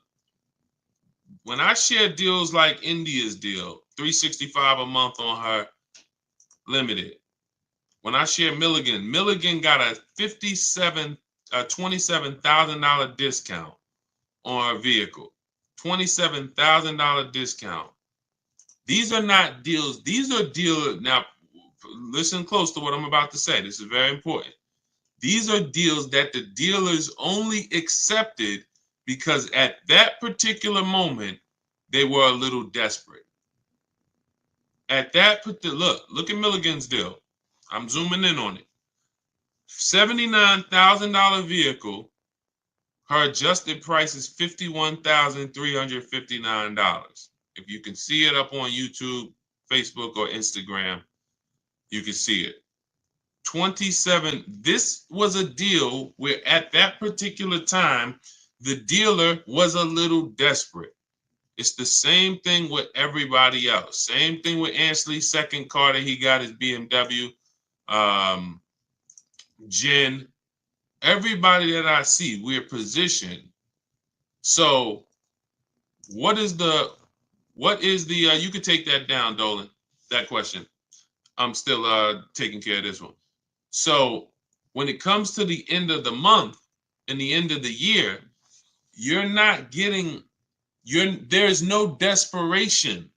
when I share deals like India's deal, $365 a month on her limited. When I share Milligan got a $27,000 discount on her vehicle. $27,000 discount. These are not deals. These are deals. Now, listen close to what I'm about to say. This is very important. These are deals that the dealers only accepted because at that particular moment, they were a little desperate. At that particular, look at Milligan's deal. I'm zooming in on it. $79,000 vehicle, Her adjusted price is $51,359. If you can see it up on YouTube, Facebook, or Instagram, you can see it. 27. This was a deal where at that particular time, the dealer was a little desperate. It's the same thing with everybody else. Same thing with Ansley's second car that he got his BMW. Jen, everybody that I see, we're positioned. So what is the you could take that down, Dolan, that question. I'm still taking care of this one. So when it comes to the end of the month and the end of the year, you're not getting there's no desperation.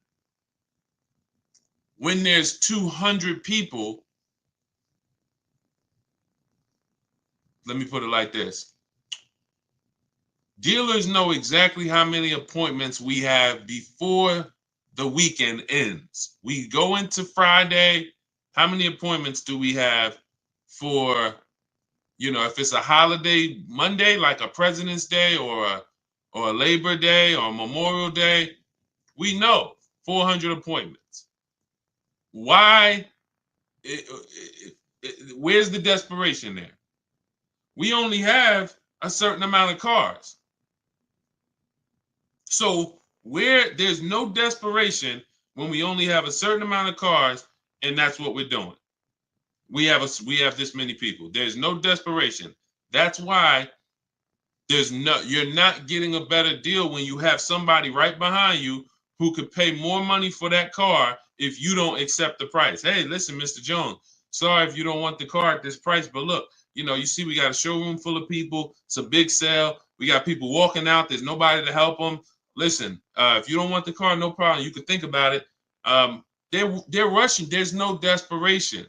When there's 200 people, let me put it like this. Dealers know exactly how many appointments we have before the weekend ends. We go into Friday. How many appointments do we have for, if it's a holiday Monday, like a President's Day or a Labor Day or Memorial Day? We know 400 appointments. Why? Where's the desperation there? We only have a certain amount of cars. So where there's no desperation when we only have a certain amount of cars, and that's what we're doing. We have this many people. There's no desperation. That's why you're not getting a better deal when you have somebody right behind you who could pay more money for that car if you don't accept the price. Hey, listen, Mr. Jones, sorry if you don't want the car at this price, but look, you see we got a showroom full of people. It's a big sale. We got people walking out. There's nobody to help them. Listen, if you don't want the car, no problem. You can think about it. They're rushing. There's no desperation.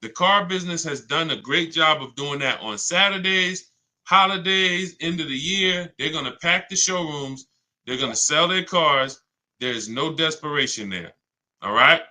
The car business has done a great job of doing that on Saturdays, holidays, end of the year. They're going to pack the showrooms. They're going to sell their cars. There's no desperation there. All right.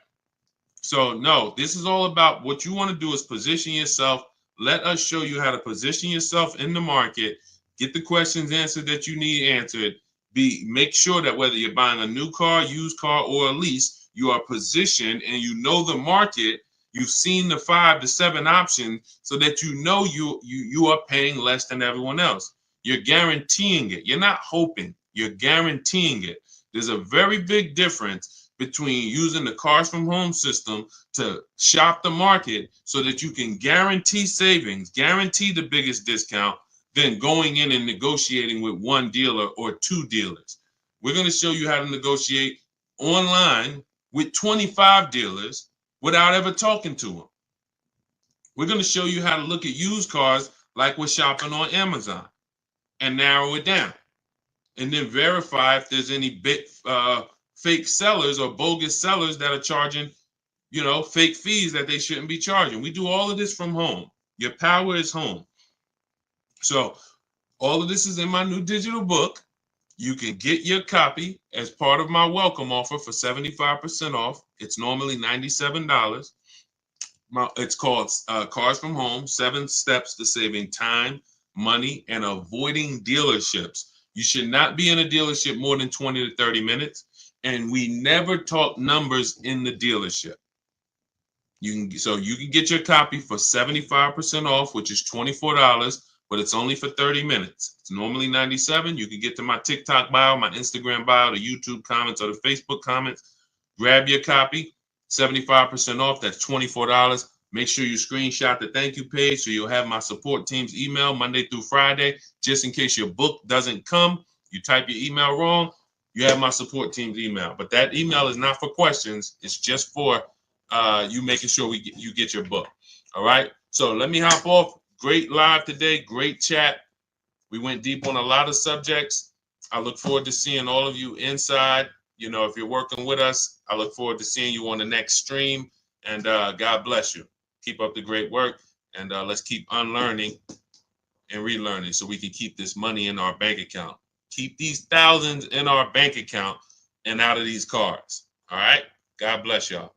So no, this is all about what you want to do is position yourself. Let us show you how to position yourself in the market, get the questions answered that you need answered. Make sure that whether you're buying a new car, used car, or a lease, you are positioned and you know the market. You've seen the 5 to 7 options so that you know you are paying less than everyone else. You're guaranteeing it. You're not hoping. You're guaranteeing it. There's a very big difference between using the Cars from Home system to shop the market so that you can guarantee savings, guarantee the biggest discount, than going in and negotiating with one dealer or two dealers. We're going to show you how to negotiate online with 25 dealers without ever talking to them. We're going to show you how to look at used cars like we're shopping on Amazon and narrow it down. And then verify if there's any fake sellers or bogus sellers that are charging, fake fees that they shouldn't be charging. We do all of this from home. Your power is home. So all of this is in my new digital book. You can get your copy as part of my welcome offer for 75% off. It's normally $97. It's called Cars from Home, 7 Steps to Saving Time, Money, and Avoiding Dealerships. You should not be in a dealership more than 20 to 30 minutes. And we never talk numbers in the dealership. You can get your copy for 75% off, which is $24, but it's only for 30 minutes. It's normally $97. You can get to my TikTok bio, my Instagram bio, the YouTube comments, or the Facebook comments. Grab your copy, 75% off. That's $24. Make sure you screenshot the thank you page so you'll have my support team's email Monday through Friday. Just in case your book doesn't come, you type your email wrong, you have my support team's email. But that email is not for questions. It's just for you making sure you get your book. All right. So let me hop off. Great live today. Great chat. We went deep on a lot of subjects. I look forward to seeing all of you inside. If you're working with us, I look forward to seeing you on the next stream. And God bless you. Keep up the great work. And let's keep unlearning and relearning so we can keep this money in our bank account. Keep these thousands in our bank account and out of these cars. All right. God bless y'all.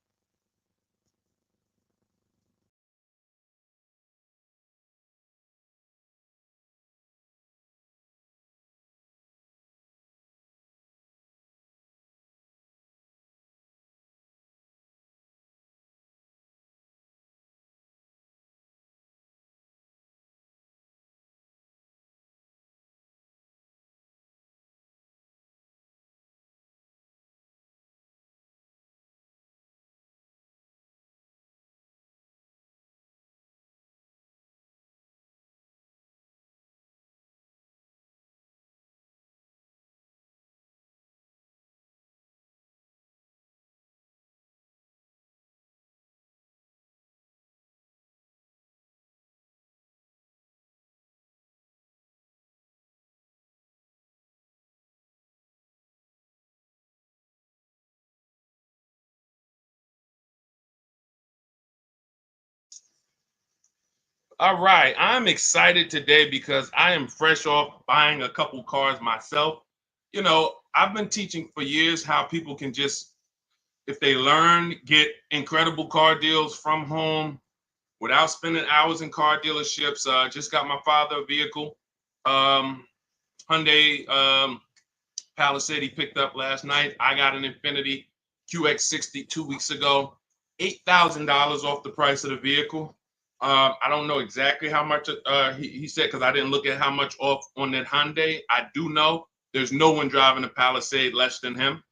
All right, I'm excited today because I am fresh off buying a couple cars myself. I've been teaching for years how people can just, if they learn, get incredible car deals from home without spending hours in car dealerships. Just got my father a vehicle, um, Hyundai Palisade he picked up last night. I got an Infiniti QX60 2 weeks ago, $8,000 off the price of the vehicle. I don't know exactly how much he said because I didn't look at how much off on that Hyundai. I do know there's no one driving a Palisade less than him.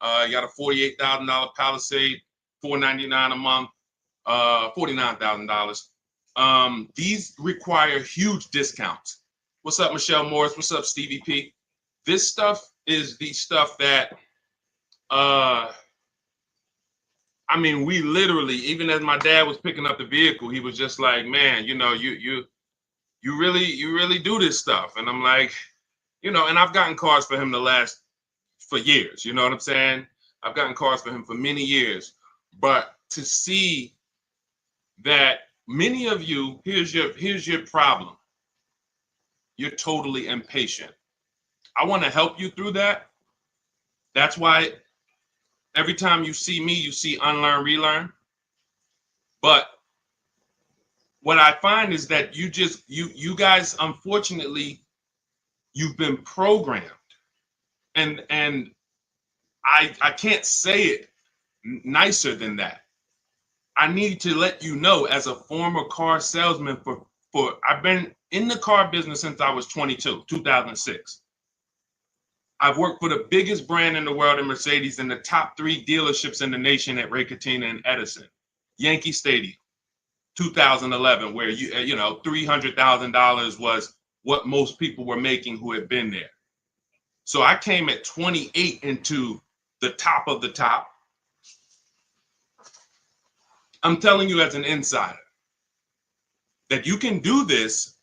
He got a $48,000 Palisade, $499 a month, $49,000. These require huge discounts. What's up, Michelle Morris? What's up, Stevie P? This stuff is the stuff that I mean, we literally, even as my dad was picking up the vehicle, he was just like, man, you really do this stuff. And I'm like, and I've gotten cars for him for years, you know what I'm saying? I've gotten cars for him for many years. But to see that many of you, here's your problem. You're totally impatient. I want to help you through that. That's why every time you see me, you see unlearn, relearn. But what I find is that you guys, unfortunately, you've been programmed. And I can't say it nicer than that. I need to let you know, as a former car salesman for I've been in the car business since I was 22, 2006. I've worked for the biggest brand in the world in Mercedes and the top 3 dealerships in the nation at Ray Catena and Edison. Yankee Stadium, 2011, where $300,000 was what most people were making who had been there. So I came at 28 into the top of the top. I'm telling you as an insider that you can do this.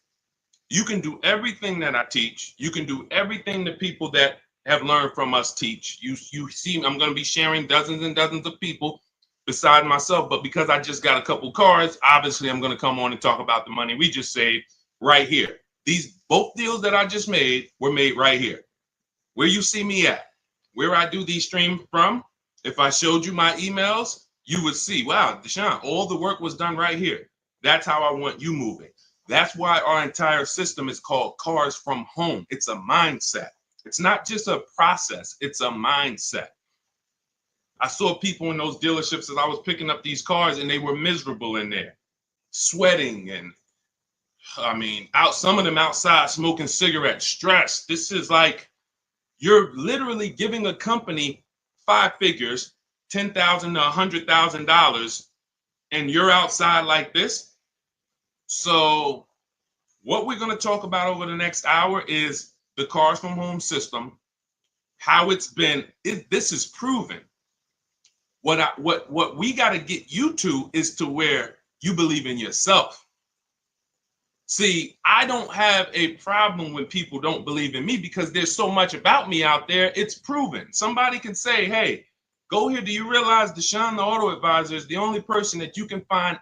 You can do everything that I teach. You can do everything the people that have learned from us teach. You see, I'm going to be sharing dozens and dozens of people beside myself, but because I just got a couple cars, obviously I'm going to come on and talk about the money we just saved right here. Both deals that I just made were made right here. Where you see me at, where I do these streams from, if I showed you my emails, you would see, wow, Deshone, all the work was done right here. That's how I want you moving. That's why our entire system is called Cars from Home. It's a mindset. It's not just a process, it's a mindset. I saw people in those dealerships as I was picking up these cars and they were miserable in there, sweating and some of them outside smoking cigarettes, stressed. This is like, you're literally giving a company 5 figures, $10,000 to $100,000, and you're outside like this. So what we're going to talk about over the next hour is the Cars from Home system, how it's been. This is proven. What we got to get you to is to where you believe in yourself. See, I don't have a problem when people don't believe in me because there's so much about me out there. It's proven. Somebody can say, hey, go here. Do you realize Deshone, the auto advisor, is the only person that you can find,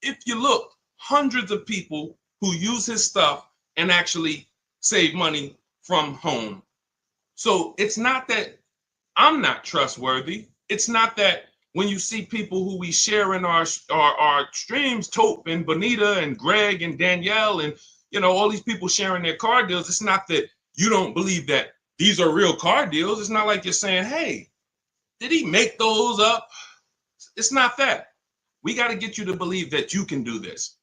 if you look, hundreds of people who use his stuff and actually save money from home. So it's not that I'm not trustworthy. It's not that when you see people who we share in our streams, Tope and Bonita and Greg and Danielle and all these people sharing their car deals, it's not that you don't believe that these are real car deals. It's not like you're saying, hey, did he make those up? It's not that. We got to get you to believe that you can do this.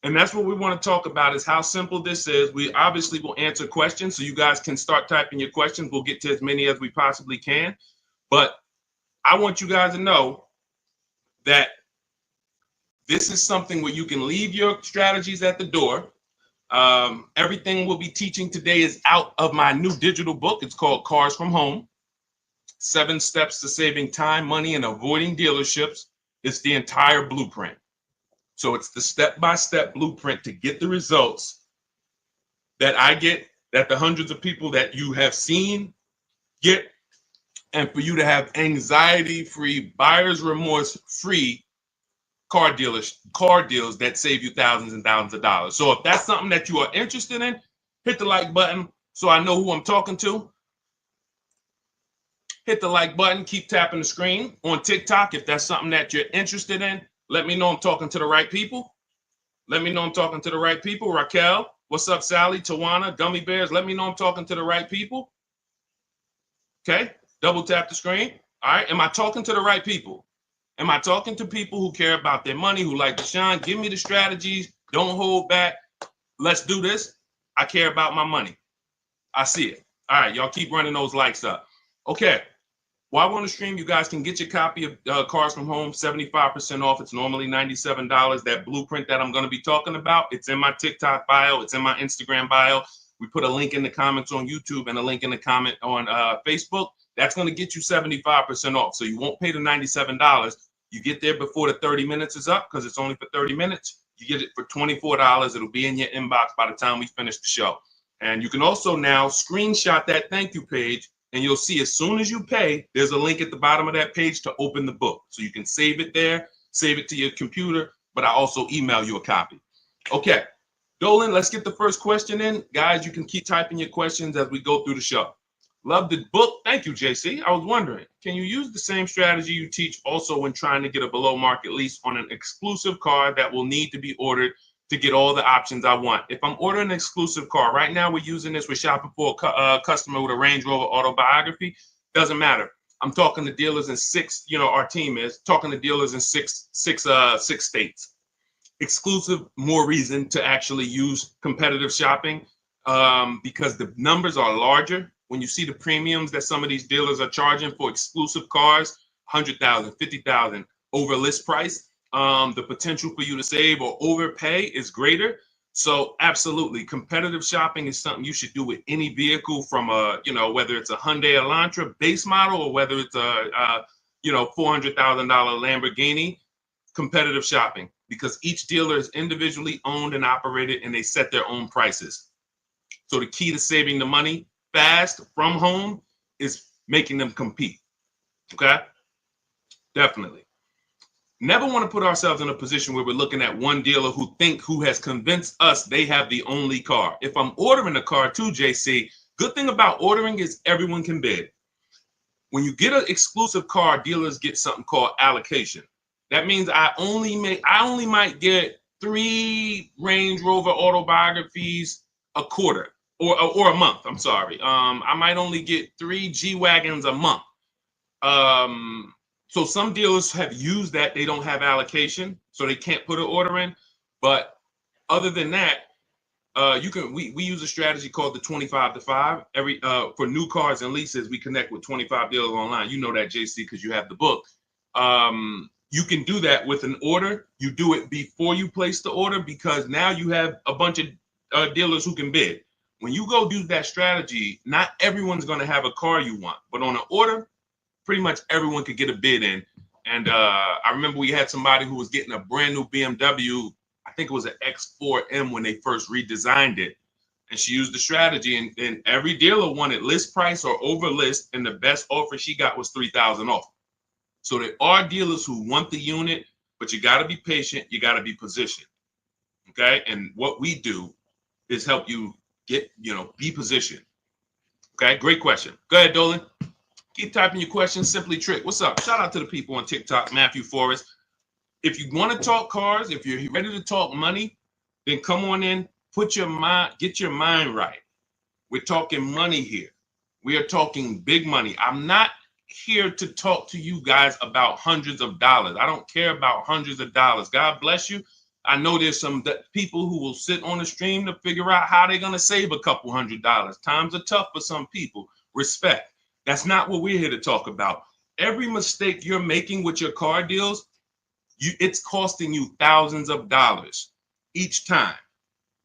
And that's what we want to talk about, is how simple this is. We obviously will answer questions, so you guys can start typing your questions. We'll get to as many as we possibly can. But I want you guys to know that this is something where you can leave your strategies at the door. Everything we'll be teaching today is out of my new digital book. It's called Cars from Home, 7 Steps to Saving Time, Money, and Avoiding Dealerships. It's the entire blueprint. So it's the step-by-step blueprint to get the results that I get, that the hundreds of people that you have seen get, and for you to have anxiety-free, buyer's remorse-free car deals that save you thousands and thousands of dollars. So if that's something that you are interested in, hit the like button so I know who I'm talking to. Hit the like button, keep tapping the screen. On TikTok, if that's something that you're interested in, let me know I'm talking to the right people. Let me know I'm talking to the right people. Raquel, what's up, Sally, Tawana, Gummy Bears? Let me know I'm talking to the right people. Okay, double tap the screen. All right, am I talking to the right people? Am I talking to people who care about their money, who like Deshone? Give me the strategies. Don't hold back. Let's do this. I care about my money. I see it. All right, y'all keep running those likes up. Okay. While we're on the stream, you guys can get your copy of Cars from Home, 75% off. It's normally $97. That blueprint that I'm going to be talking about, it's in my TikTok bio. It's in my Instagram bio. We put a link in the comments on YouTube and a link in the comment on Facebook. That's going to get you 75% off. So you won't pay the $97. You get there before the 30 minutes is up because it's only for 30 minutes. You get it for $24. It'll be in your inbox by the time we finish the show. And you can also now screenshot that thank you page. And you'll see as soon as you pay, there's a link at the bottom of that page to open the book. So you can save it there, save it to your computer, but I also email you a copy. Okay, Dolan, let's get the first question in. Guys, you can keep typing your questions as we go through the show. Love the book. Thank you, JC. I was wondering, can you use the same strategy you teach also when trying to get a below market lease on an exclusive car that will need to be ordered to get all the options I want? If I'm ordering an exclusive car, right now we're using this, we're shopping for a customer with a Range Rover autobiography. Doesn't matter. I'm talking to dealers in six, our team is talking to dealers in six states. Exclusive, more reason to actually use competitive shopping because the numbers are larger. When you see the premiums that some of these dealers are charging for exclusive cars, 100,000, 50,000 over list price, the potential for you to save or overpay is greater. So absolutely, competitive shopping is something you should do with any vehicle from whether it's a Hyundai Elantra base model or whether it's a $400,000 Lamborghini. Competitive shopping, because each dealer is individually owned and operated and they set their own prices. So the key to saving the money fast from home is making them compete. Okay, definitely. Never want to put ourselves in a position where we're looking at one dealer who has convinced us they have the only car. If I'm ordering a car too, JC, good thing about ordering is everyone can bid. When you get an exclusive car, dealers get something called allocation. That means I only might get 3 Range Rover autobiographies a quarter or a month. I'm sorry. I might only get 3 G-Wagons a month. So some dealers have used that. They don't have allocation, so they can't put an order in. But other than that, we use a strategy called the 25 to 5. For new cars and leases, we connect with 25 dealers online. You know that, JC, because you have the book. You can do that with an order. You do it before you place the order because now you have a bunch of dealers who can bid. When you go do that strategy, not everyone's going to have a car you want, but on an order, pretty much everyone could get a bid in. And I remember we had somebody who was getting a brand new BMW. I think it was an X4M when they first redesigned it. And she used the strategy, and every dealer wanted list price or over list, and the best offer she got was $3,000 off. So there are dealers who want the unit, but you got to be patient. You got to be positioned. Okay. And what we do is help you get, be positioned. Okay. Great question. Go ahead, Dolan. Keep typing your questions. Simply Trick. What's up? Shout out to the people on TikTok. Matthew Forrest. If you want to talk cars, if you're ready to talk money, then come on in. Get your mind right. We're talking money here. We are talking big money. I'm not here to talk to you guys about hundreds of dollars. I don't care about hundreds of dollars. God bless you. I know there's some people who will sit on the stream to figure out how they're going to save a couple $100. Times are tough for some people. Respect. That's not what we're here to talk about. Every mistake you're making with your car deals, it's costing you thousands of dollars each time.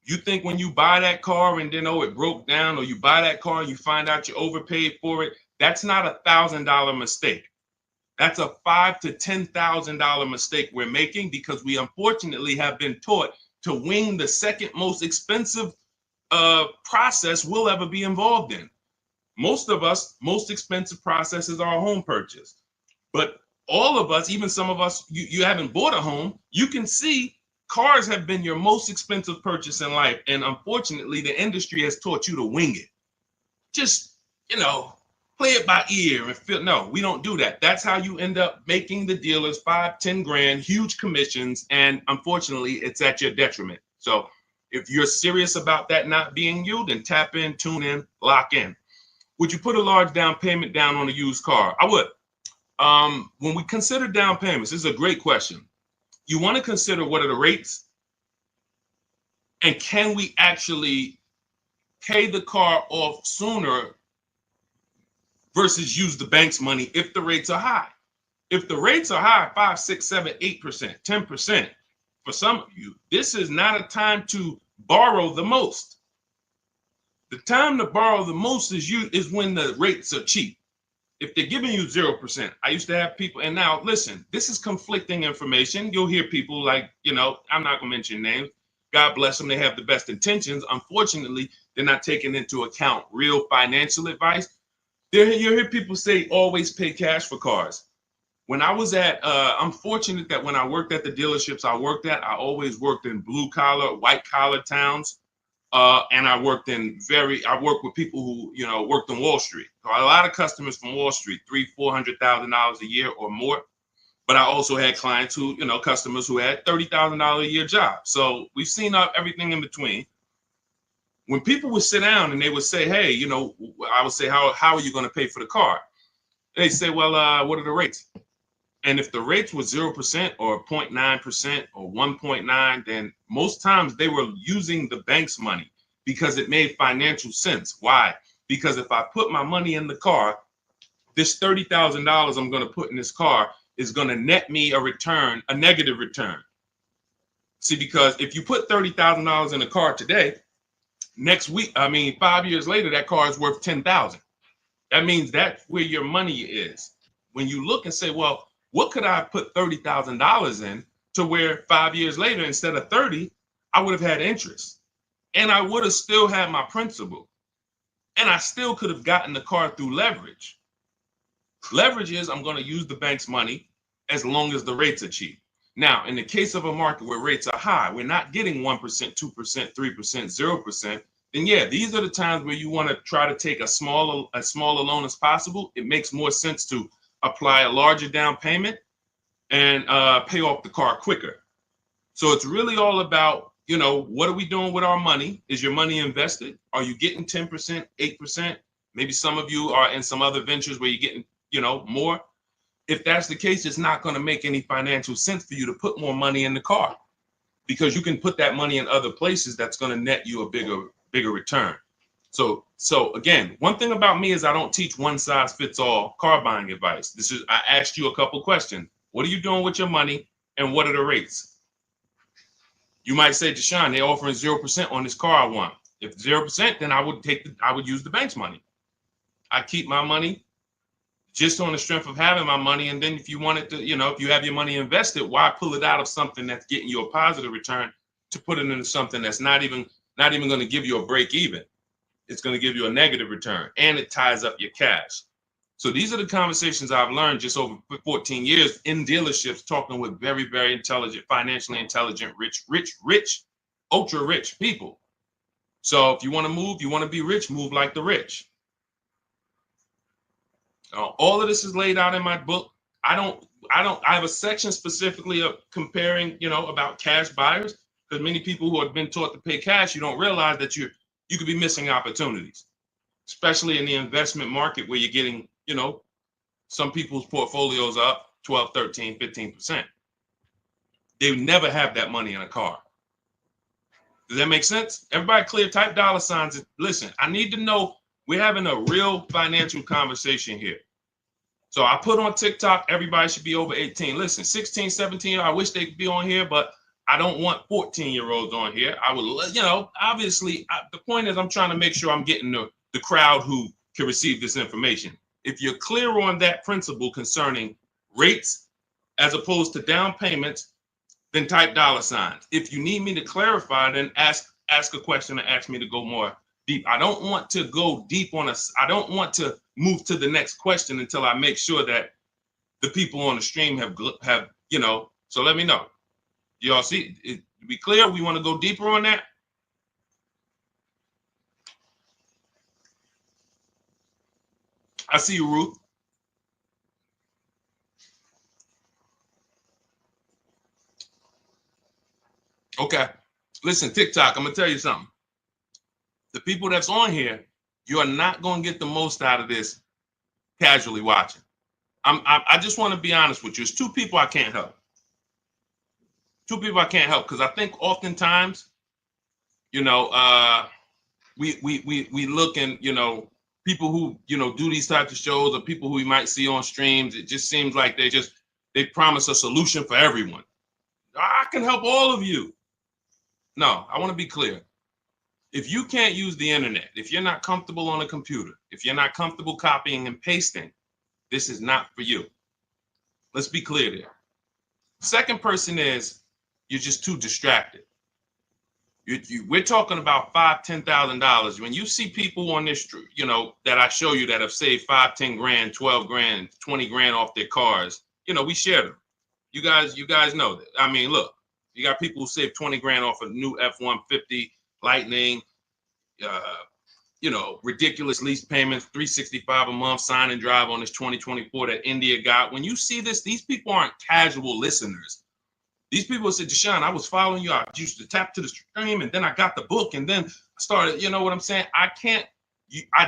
You think when you buy that car and then, it broke down, or you buy that car and you find out you overpaid for it, that's not a $1,000 mistake. That's a $5,000 to $10,000 mistake we're making because we unfortunately have been taught to wing the second most expensive process we'll ever be involved in. Most of us, most expensive process is our home purchase. But all of us, even some of us, you haven't bought a home, you can see cars have been your most expensive purchase in life. And unfortunately, the industry has taught you to wing it. Just, play it by ear and feel. No, we don't do that. That's how you end up making the dealers 5-10 grand, huge commissions. And unfortunately, it's at your detriment. So if you're serious about that not being you, then tap in, tune in, lock in. Would you put a large down payment down on a used car? I would. When we consider down payments, this is a great question. You want to consider what are the rates, and can we actually pay the car off sooner versus use the bank's money if the rates are high. If the rates are high, 5, 6, 7, 8%, 10%, for some of you, this is not a time to borrow the most. The time to borrow the most is when the rates are cheap. If they're giving you 0%, I used to have people, and now listen, this is conflicting information. You'll hear people like, I'm not gonna mention names. God bless them, they have the best intentions. Unfortunately, they're not taking into account real financial advice. You hear people say always pay cash for cars. When I was I'm fortunate that when I worked at the dealerships I worked at, I always worked in blue collar, white collar towns. And I worked with people who, worked on Wall Street. So a lot of customers from Wall Street, $300,000-$400,000 a year or more. But I also had clients who, customers who had $30,000 a year jobs. So we've seen everything in between. When people would sit down and they would say, hey, I would say, how are you going to pay for the car? They say, well, what are the rates? And if the rates were 0% or 0.9% or 1.9, then most times they were using the bank's money because it made financial sense. Why? Because if I put my money in the car, this $30,000 I'm going to put in this car is going to net me a negative return. See, because if you put $30,000 in a car today, next week, 5 years later, that car is worth $10,000. That means that's where your money is. When you look and say, well, what could I put $30,000 in to where 5 years later, instead of 30, I would have had interest, and I would have still had my principal, and I still could have gotten the car through leverage. Leverage is I'm going to use the bank's money as long as the rates are cheap. Now, in the case of a market where rates are high, we're not getting 1%, 2%, 3%, 0%. Then yeah, these are the times where you want to try to take as small a loan as possible. It makes more sense to apply a larger down payment and pay off the car quicker. So it's really all about, what are we doing with our money? Is your money invested? Are you getting 10%, 8%? Maybe some of you are in some other ventures where you're getting, more. If that's the case, it's not going to make any financial sense for you to put more money in the car, because you can put that money in other places that's going to net you a bigger return. So again, one thing about me is I don't teach one size fits all car buying advice. I asked you a couple questions. What are you doing with your money, and what are the rates? You might say, Deshone, they're offering 0% on this car I want. If 0%, then I would use the bank's money. I keep my money just on the strength of having my money. And then if you wanted to, if you have your money invested, why pull it out of something that's getting you a positive return to put it into something that's not even going to give you a break even? It's going to give you a negative return, and it ties up your cash. So these are the conversations I've learned just over 14 years in dealerships, talking with very, very intelligent, financially intelligent, rich, ultra rich people. So if you want to move, you want to be rich, move like the rich. All of this is laid out in my book. I have a section specifically of comparing, about cash buyers, because many people who have been taught to pay cash, you don't realize that you could be missing opportunities, especially in the investment market where you're getting, some people's portfolios up 12, 13, 15%. They would never have that money in a car. Does that make sense? Everybody clear, type $signs. Listen, I need to know we're having a real financial conversation here. So I put on TikTok, everybody should be over 18. Listen, 16, 17, I wish they could be on here, but I don't want 14-year-olds on here. I would, obviously, the point is I'm trying to make sure I'm getting the crowd who can receive this information. If you're clear on that principle concerning rates as opposed to down payments, then type $signs. If you need me to clarify, then ask a question and ask me to go more deep. I don't want to go deep I don't want to move to the next question until I make sure that the people on the stream have, you know, so let me know. Y'all see, it, be clear, we want to go deeper on that? I see you, Ruth. Okay. Listen, TikTok, I'm going to tell you something. The people that's on here, you are not going to get the most out of this casually watching. I just want to be honest with you. It's two people I can't help. Two people I can't help because I think oftentimes, you know, we look and, you know, people who, you know, do these types of shows or people who we might see on streams, it just seems like they promise a solution for everyone. I can help all of you. No, I want to be clear. If you can't use the internet, if you're not comfortable on a computer, if you're not comfortable copying and pasting, this is not for you. Let's be clear there. Second person is you're just too distracted. We're talking about $5,000, $10,000. When you see people on this, you know, that I show you that have saved 5, 10 grand, 12 grand, 20 grand off their cars, you know, we share them. You guys know that. I mean, look, you got people who save 20 grand off a new F-150 Lightning, you know, ridiculous lease payments, $365 a month, sign and drive on this 2024 that India got. When you see this, these people aren't casual listeners. These people said, Deshone, I was following you. I used to tap to the stream, and then I got the book, and then I started, you know what I'm saying? I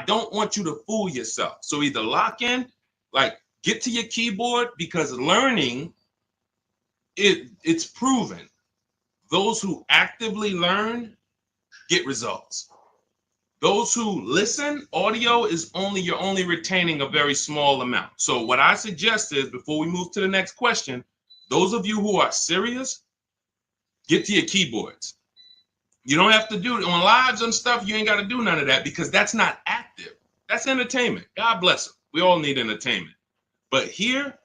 don't want you to fool yourself. So either lock in, like get to your keyboard, because learning, it's proven. Those who actively learn get results. Those who listen, audio is you're only retaining a very small amount. So what I suggest is, before we move to the next question, those of you who are serious, get to your keyboards. You don't have to do it on lives and stuff. You ain't got to do none of that because that's not active. That's entertainment. God bless them. We all need entertainment. But here,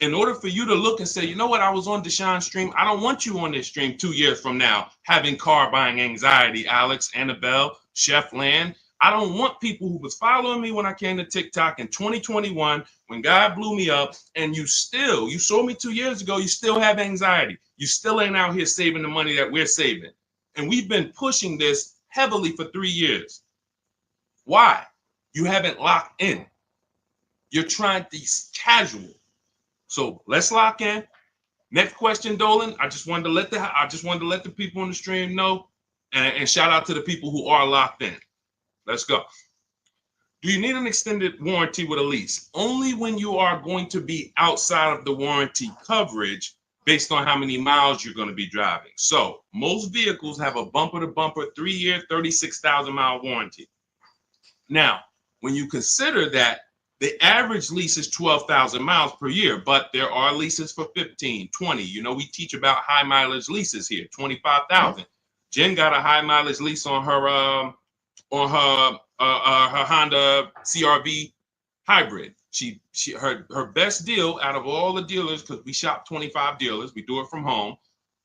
in order for you to look and say, you know what, I was on Deshone's stream. I don't want you on this stream 2 years from now having car buying anxiety, Alex, Annabelle, Chef Land. I don't want people who was following me when I came to TikTok in 2021, when God blew me up, and you saw me 2 years ago, you still have anxiety. You still ain't out here saving the money that we're saving. And we've been pushing this heavily for 3 years. Why? You haven't locked in. You're trying to be casual. So let's lock in. Next question, Dolan. I just wanted to let the people on the stream know, and shout out to the people who are locked in. Let's go. Do you need an extended warranty with a lease? Only when you are going to be outside of the warranty coverage based on how many miles you're going to be driving. So most vehicles have a bumper-to-bumper 3-year, 36,000-mile warranty. Now, when you consider that the average lease is 12,000 miles per year, but there are leases for 15, 20. You know, we teach about high mileage leases here, 25,000. Jen got a high mileage lease on her Honda CRV hybrid. Her best deal out of all the dealers, because we shop 25 dealers, we do it from home.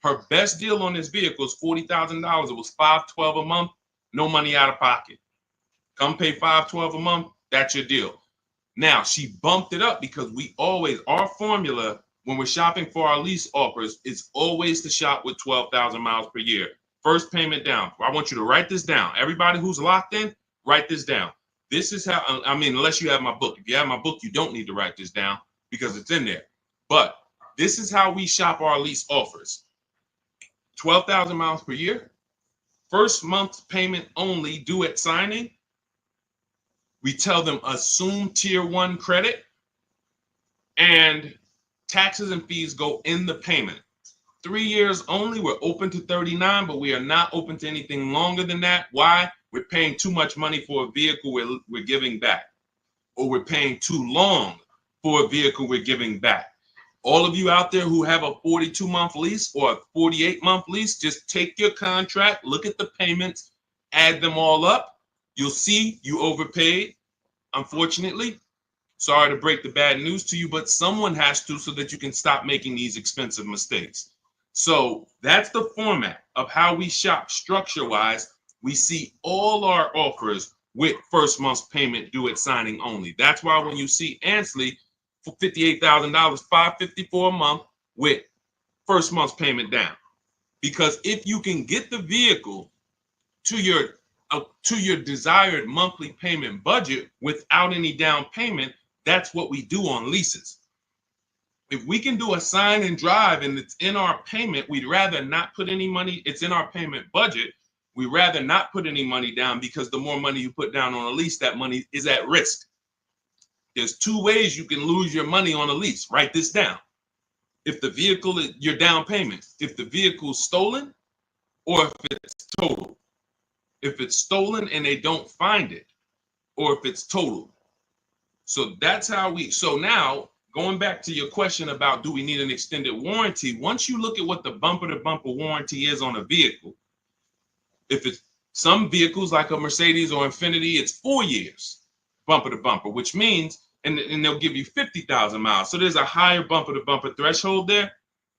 Her best deal on this vehicle is $40,000. It was $512 a month, no money out of pocket. Come pay $512 a month. That's your deal. Now, she bumped it up because our formula when we're shopping for our lease offers is always to shop with 12,000 miles per year. First payment down. I want you to write this down. Everybody who's locked in, write this down. This is how, I mean, unless you have my book. If you have my book, you don't need to write this down because it's in there. But this is how we shop our lease offers. 12,000 miles per year. First month's payment only due at signing. We tell them assume tier 1 credit, and taxes and fees go in the payment. 3 years only. We're open to 39, but we are not open to anything longer than that. Why? We're paying too much money for a vehicle we're giving back, or we're paying too long for a vehicle we're giving back. All of you out there who have a 42-month lease or a 48-month lease, just take your contract, look at the payments, add them all up. You'll see you overpaid, unfortunately. Sorry to break the bad news to you, but someone has to, so that you can stop making these expensive mistakes. So that's the format of how we shop structure-wise. We see all our offers with first month's payment due at signing only. That's why when you see Ansley, for $58,000, $554 a month with first month's payment down. Because if you can get the vehicle to your desired monthly payment budget without any down payment, that's what we do on leases. If we can do a sign and drive and it's in our payment, we'd rather not put any money. It's in our payment budget. We'd rather not put any money down, because the more money you put down on a lease, that money is at risk. There's two ways you can lose your money on a lease. Write this down. If the vehicle is your down payment, if the vehicle's stolen, or if it's total. If it's stolen and they don't find it, or if it's total. So that's how so now, going back to your question about do we need an extended warranty, once you look at what the bumper-to-bumper warranty is on a vehicle, if it's some vehicles like a Mercedes or Infiniti, it's 4 years bumper-to-bumper, which means, and they'll give you 50,000 miles. So there's a higher bumper-to-bumper threshold there.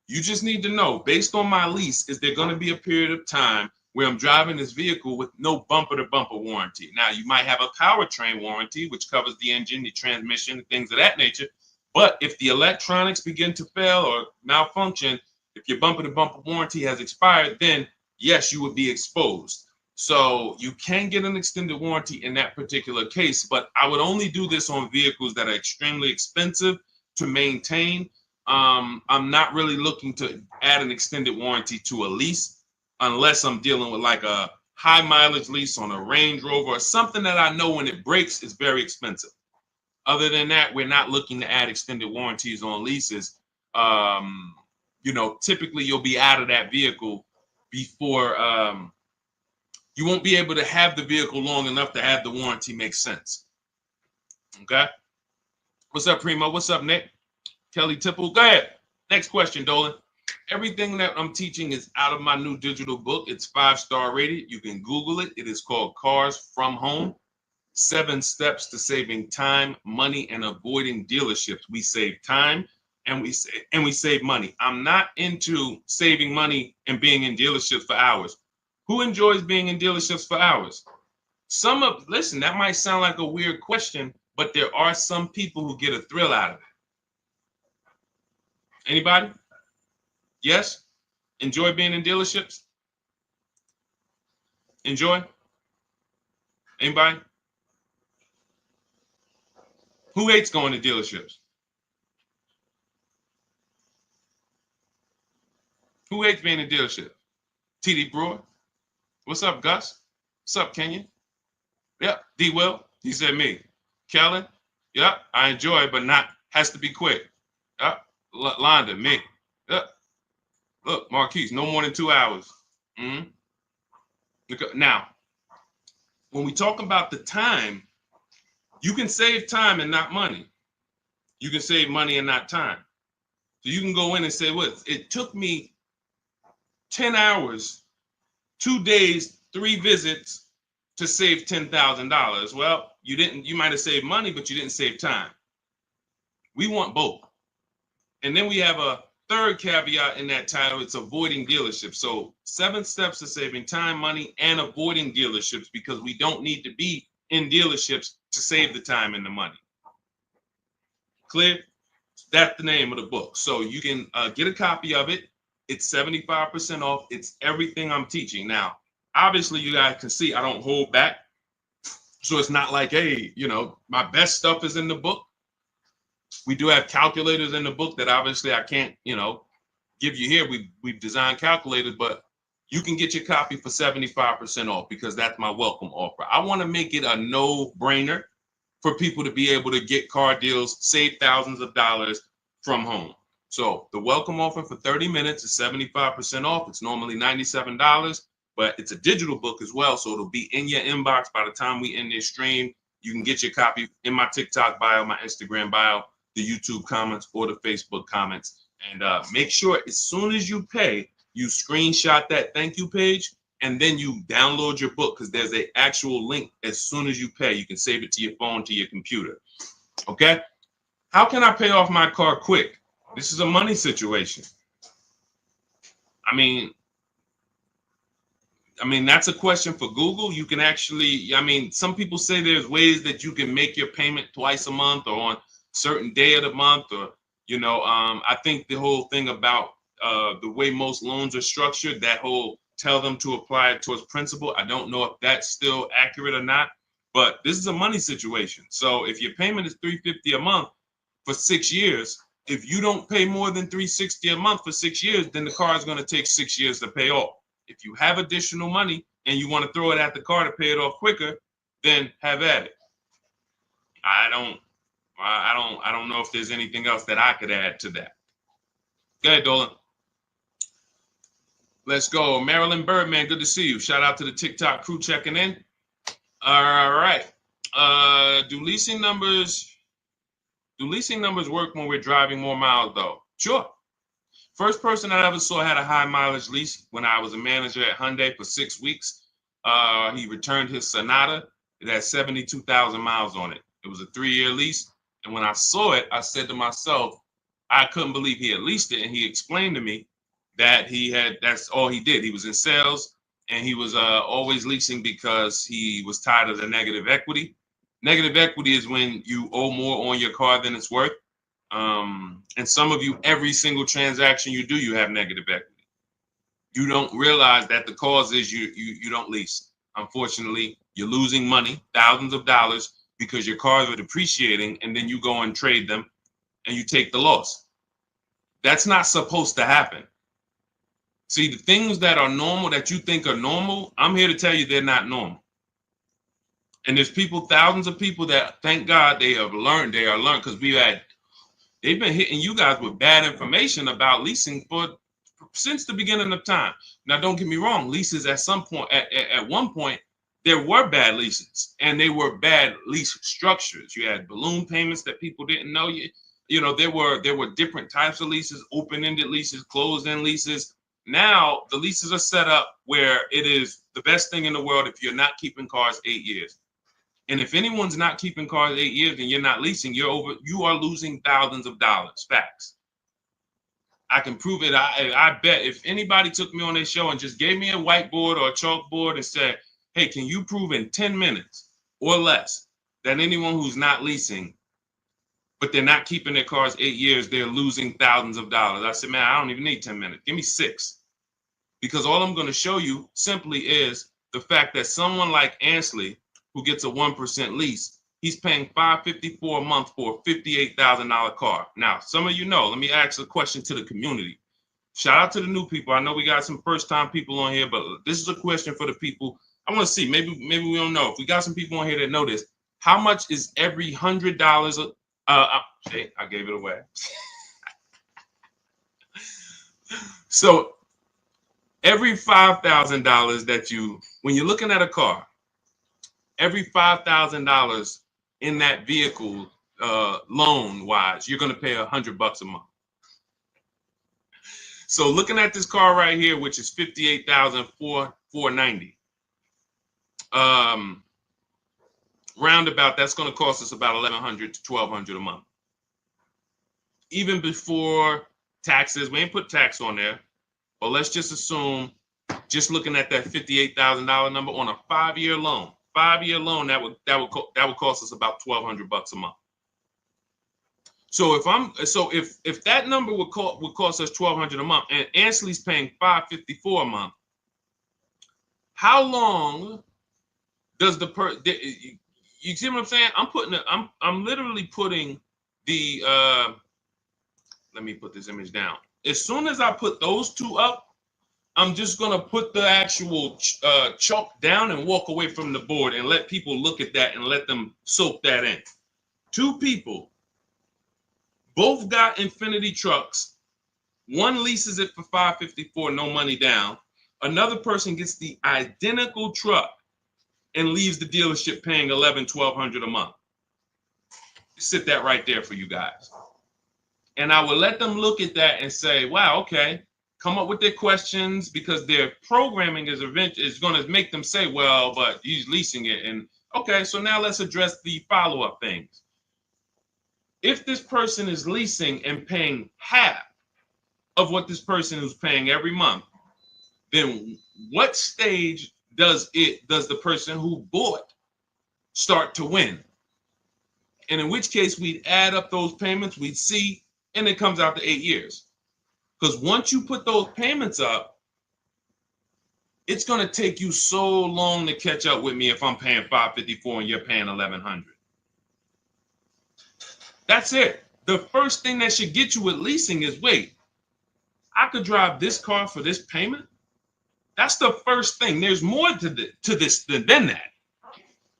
You just need to know, based on my lease, is there going to be a period of time where I'm driving this vehicle with no bumper-to-bumper warranty? Now, you might have a powertrain warranty, which covers the engine, the transmission, things of that nature. But if the electronics begin to fail or malfunction, if your bumper-to-bumper warranty has expired, then yes, you would be exposed. So you can get an extended warranty in that particular case, but I would only do this on vehicles that are extremely expensive to maintain. I'm not really looking to add an extended warranty to a lease unless I'm dealing with like a high mileage lease on a Range Rover or something that I know when it breaks is very expensive. Other than that, we're not looking to add extended warranties on leases. Typically you'll be out of that vehicle before you won't be able to have the vehicle long enough to have the warranty make sense. Okay. What's up, Primo? What's up, Nick? Kelly Tipple. Go ahead. Next question, Dolan. Everything that I'm teaching is out of my new digital book. It's 5-star rated. You can Google it. It is called Cars from Home. 7 Steps to Saving Time, Money, and Avoiding Dealerships. We save time and we save money. I'm not into saving money and being in dealerships for hours. Who enjoys being in dealerships for hours? Listen, that might sound like a weird question, but there are some people who get a thrill out of it. Anybody? Yes? Enjoy being in dealerships? Enjoy? Anybody? Who hates going to dealerships? Who hates being in dealership? TD Brewer? What's up, Gus? What's up, Kenyon? Yep. D. Will? He said me. Kellen? Yep. I enjoy it, but has to be quick. Yep. Londa, me. Yep. Look, Marquise, no more than 2 hours. Now, when we talk about the time, you can save time and not money. You can save money and not time. So you can go in and say, well, it took me 10 hours, 2 days, 3 visits to save $10,000. Well, you might have saved money, but you didn't save time. We want both. And then we have a third caveat in that title. It's avoiding dealerships. So 7 steps to saving time, money, and avoiding dealerships, because we don't need to be in dealerships to save the time and the money. Clear? That's the name of the book. So you can get a copy of it. It's 75% off. It's everything I'm teaching. Now, obviously, you guys can see I don't hold back. So it's not like, hey, my best stuff is in the book. We do have calculators in the book that obviously I can't, give you here. We've designed calculators, but you can get your copy for 75% off because that's my welcome offer. I want to make it a no-brainer for people to be able to get car deals, save thousands of dollars from home. So the welcome offer for 30 minutes is 75% off. It's normally $97, but it's a digital book as well. So it'll be in your inbox by the time we end this stream. You can get your copy in my TikTok bio, my Instagram bio, the YouTube comments, or the Facebook comments. And make sure as soon as you pay, you screenshot that thank you page, and then you download your book, because there's an actual link as soon as you pay. You can save it to your phone, to your computer. Okay? How can I pay off my car quick? This is a money situation. I mean, that's a question for Google. You can actually, some people say there's ways that you can make your payment twice a month or on certain day of the month, or I think the whole thing about the way most loans are structured, that whole tell them to apply it towards principal, I don't know if that's still accurate or not, but this is a money situation. So if your payment is $350 a month for 6 years, if you don't pay more than $360 a month for 6 years, then the car is going to take 6 years to pay off. If you have additional money and you want to throw it at the car to pay it off quicker, then have at it. I don't know if there's anything else that I could add to that. Go ahead, Dolan. Let's go. Marilyn Birdman, good to see you. Shout out to the TikTok crew checking in. All right. Do leasing numbers work when we're driving more miles, though? Sure. First person I ever saw had a high mileage lease when I was a manager at Hyundai for 6 weeks. He returned his Sonata. It had 72,000 miles on it. It was a 3-year lease. And when I saw it, I said to myself, I couldn't believe he had leased it. And he explained to me that that's all he did. He was in sales and he was always leasing because he was tired of the negative equity. Negative equity is when you owe more on your car than it's worth. And some of you, every single transaction you do, you have negative equity. You don't realize that the cause is you don't lease. Unfortunately, you're losing money, thousands of dollars, because your cars are depreciating, and then you go and trade them and you take the loss. That's not supposed to happen. See, the things that are normal that you think are normal, I'm here to tell you they're not normal. And there's people, thousands of people that, thank God, they are learned, because they've been hitting you guys with bad information about leasing since the beginning of time. Now, don't get me wrong, leases at some point, at one point, there were bad leases, and they were bad lease structures. You had balloon payments that people didn't know. There were different types of leases, open-ended leases, closed-end leases. Now the leases are set up where it is the best thing in the world if you're not keeping cars 8 years. And if anyone's not keeping cars 8 years and you're not leasing, you are losing thousands of dollars. Facts. I can prove it. I bet if anybody took me on their show and just gave me a whiteboard or a chalkboard and said, hey, can you prove in 10 minutes or less that anyone who's not leasing, but they're not keeping their cars 8 years, they're losing thousands of dollars? I said, man, I don't even need 10 minutes. Give me 6. Because all I'm going to show you simply is the fact that someone like Ansley, who gets a 1% lease, he's paying $554 a month for a $58,000 car. Now, some of you know, let me ask a question to the community. Shout out to the new people. I know we got some first-time people on here, but this is a question for the people. I want to see, maybe we don't know. If we got some people on here that know this, how much is every $100? I gave it away. So every $5,000 that when you're looking at a car, every $5,000 in that vehicle, loan-wise, you're going to pay $100 a month. So looking at this car right here, which is $58,490. Roundabout, that's going to cost us about $1,100 to $1,200 a month. Even before taxes, we ain't put tax on there, but let's just assume, just looking at that $58,000 number on a 5-year loan. 5-year loan, that would cost us about $1,200 a month. So if that number would cost us $1,200 a month, and Ansley's paying $554 a month, how long does you see what I'm saying? I'm literally putting the let me put this image down. As soon as I put those two up, I'm just gonna put the actual chalk down and walk away from the board and let people look at that and let them soak that in. 2 people, both got Infinity trucks. One leases it for $554, no money down. Another person gets the identical truck and leaves the dealership paying $1,100-$1,200 a month. Sit that right there for you guys. And I will let them look at that and say, wow, okay, come up with their questions, because their programming is going to make them say, well, but he's leasing it. And okay, so now let's address the follow-up things. If this person is leasing and paying half of what this person is paying every month, then what stage does the person who bought start to win? And in which case we'd add up those payments, we'd see, and it comes out to 8 years. Because once you put those payments up, it's going to take you so long to catch up with me if I'm paying $554 and you're paying $1,100. That's it. The first thing that should get you with leasing is, wait, I could drive this car for this payment? That's the first thing. There's more to this than that.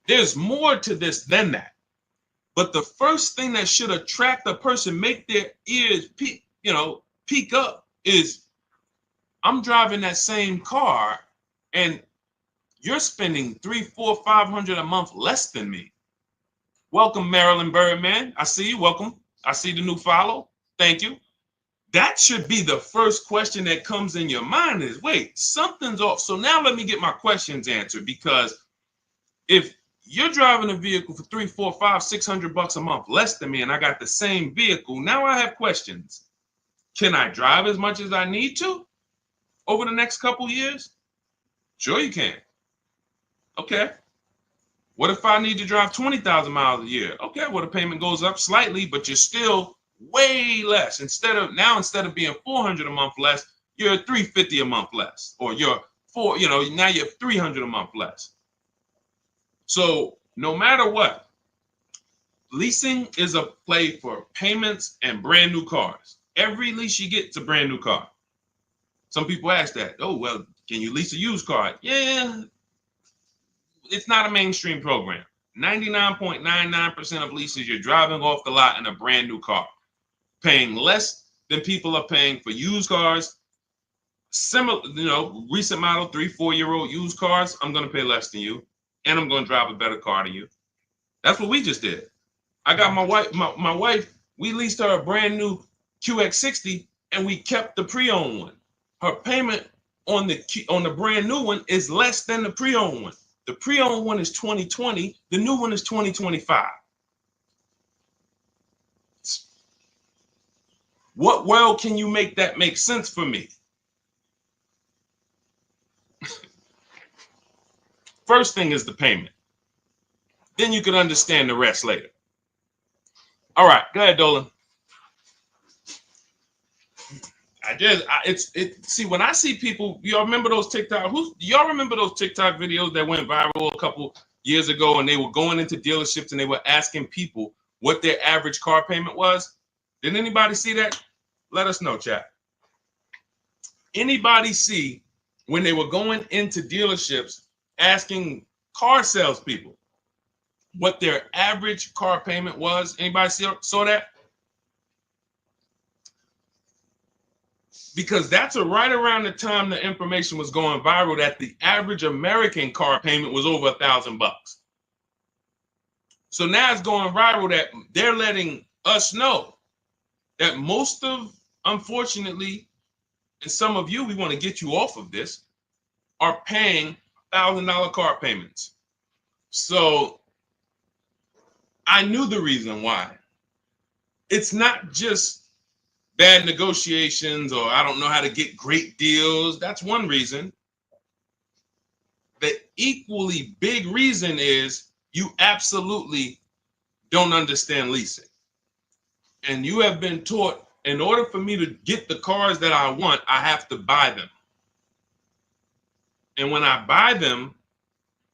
There's more to this than that. But the first thing that should attract a person, make their ears peak up, is I'm driving that same car and you're spending $300, $400, $500 a month less than me. Welcome, Marilyn Birdman. I see you. Welcome. I see the new follow. Thank you. That should be the first question that comes in your mind is, wait, something's off. So now let me get my questions answered, because if you're driving a vehicle for $300, $400, $500, $600 a month less than me, and I got the same vehicle, now I have questions. Can I drive as much as I need to over the next couple years? Sure you can. Okay. What if I need to drive 20,000 miles a year? Okay, well, the payment goes up slightly, but you're still way less. Instead of being $400 a month less, you're $350 a month less, or now you're $300 a month less. So no matter what, leasing is a play for payments and brand new cars. Every lease you get is a brand new car. Some people ask that. Oh, well, can you lease a used car? Yeah, it's not a mainstream program. 99.99% of leases, you're driving off the lot in a brand new car, paying less than people are paying for used cars. Similar, recent model 3-4-year-old used cars, I'm going to pay less than you, and I'm going to drive a better car than you. That's what we just did. I got my wife, we leased her a brand new QX60, and we kept the pre-owned one. Her payment on the brand new one is less than the pre-owned one. The pre-owned one is 2020. The new one is 2025. What world can you make that make sense for me? First thing is the payment. Then you can understand the rest later. All right, go ahead, Dolan. See, when I see people, y'all remember those TikTok videos that went viral a couple years ago, and they were going into dealerships and they were asking people what their average car payment was? Did anybody see that? Let us know, chat. Anybody see when they were going into dealerships asking car salespeople what their average car payment was? Anybody saw that? Because that's right around the time the information was going viral that the average American car payment was over $1,000. So now it's going viral that they're letting us know that most of, unfortunately, and some of you, we want to get you off of this, are paying $1,000 car payments. So I knew the reason why. It's not just bad negotiations or I don't know how to get great deals. That's one reason. The equally big reason is you absolutely don't understand leasing. And you have been taught, in order for me to get the cars that I want, I have to buy them. And when I buy them,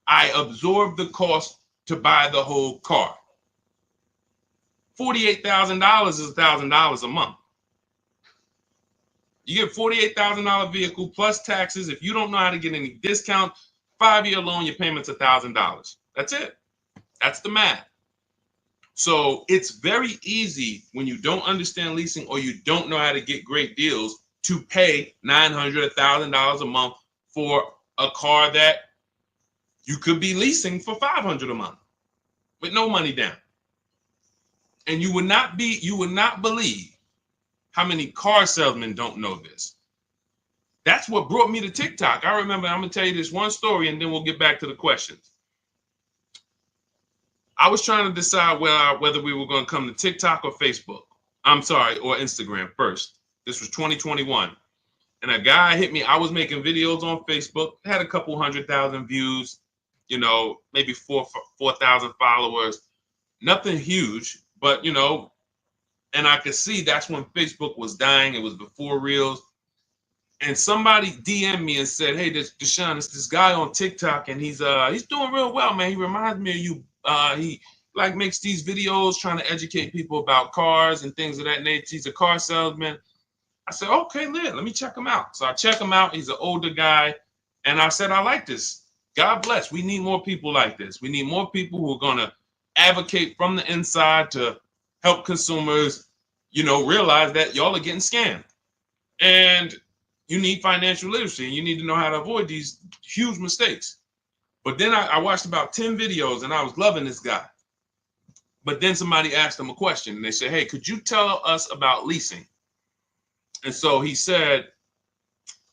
I absorb the cost to buy the whole car. $48,000 is $1,000 a month. You get $48,000 vehicle plus taxes. If you don't know how to get any discount, 5-year loan, your payment's $1,000. That's it. That's the math. So it's very easy when you don't understand leasing or you don't know how to get great deals to pay $900, $1,000 a month for a car that you could be leasing for $500 a month with no money down. And you would not believe how many car salesmen don't know this. That's what brought me to TikTok. I remember, I'm going to tell you this one story and then we'll get back to the questions. I was trying to decide whether we were going to come to TikTok or Facebook. Or Instagram first. This was 2021. And a guy hit me. I was making videos on Facebook, had a couple 100,000 views, maybe 4,000 followers. nothing huge, but you know, and I could see that's when Facebook was dying. It was before Reels. And somebody DM'd me and said, "Hey, this Deshone, it's this guy on TikTok, and he's doing real well, man. He reminds me of you. He like makes these videos trying to educate people about cars and things of that nature. He's a car salesman." I said, "Okay, let me check him out." So I check him out. He's an older guy, and I said, "I like this. God bless. We need more people like this. We need more people who are gonna advocate from the inside to help consumers, you know, realize that y'all are getting scammed." And you need financial literacy, and you need to know how to avoid these huge mistakes. But then I watched about 10 videos, and I was loving this guy. But then somebody asked him a question, and they said, "Hey, could you tell us about leasing?" And so he said,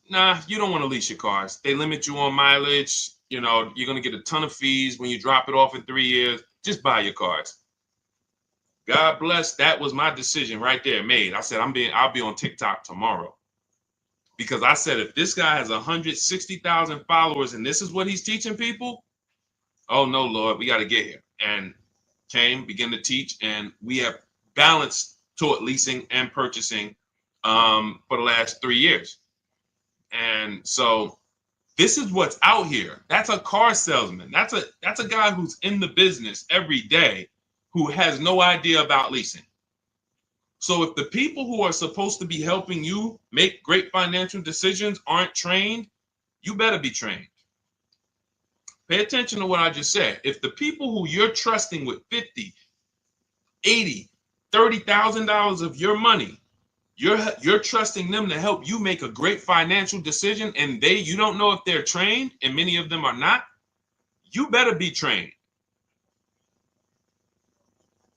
"Nah, you don't want to lease your cars. They limit you on mileage. You know, you're going to get a ton of fees when you drop it off in 3 years. Just buy your cars." God bless. That was my decision right there made. I said, I'll be on TikTok tomorrow. Because I said, if this guy has 160,000 followers and this is what he's teaching people, oh no, Lord, we got to get here. And began to teach, and we have balanced toward leasing and purchasing for the last 3 years. And so this is what's out here. That's a car salesman. That's a guy who's in the business every day who has no idea about leasing. So if the people who are supposed to be helping you make great financial decisions aren't trained, you better be trained. Pay attention to what I just said. If the people who you're trusting with 50, 80, $30,000 of your money, you're trusting them to help you make a great financial decision, and you don't know if they're trained, and many of them are not, you better be trained.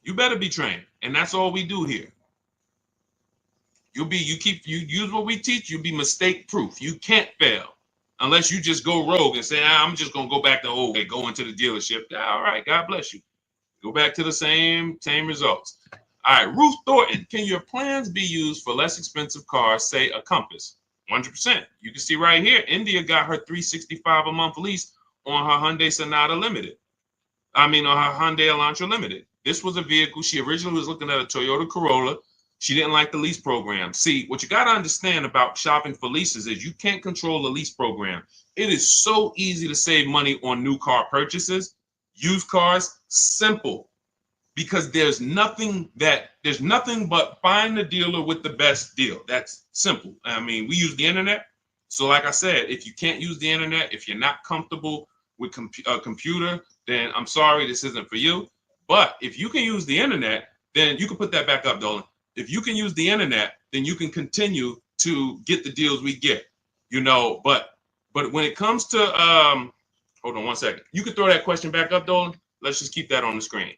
You better be trained. And that's all we do here. You use what we teach, you'll be mistake proof. You can't fail unless you just go rogue and say, I'm just gonna go back to go into the dealership. All right, God bless you. Go back to the same results. All right, Ruth Thornton, can your plans be used for less expensive cars, say a Compass? 100%. You can see right here, India got her $365 a month lease on her Hyundai Sonata Limited. On her Hyundai Elantra Limited. This was a vehicle, she originally was looking at a Toyota Corolla. She didn't like the lease program. See, what you got to understand about shopping for leases is you can't control the lease program. It is so easy to save money on new car purchases. Used cars, simple. Because there's nothing but find the dealer with the best deal. That's simple. We use the internet. So like I said, if you can't use the internet, if you're not comfortable with a computer, then I'm sorry, this isn't for you. But if you can use the internet, then you can put that back up, Dolan. If you can use the internet, then you can continue to get the deals we get, but when it comes to, hold on one second. You can throw that question back up, Dolan. Let's just keep that on the screen.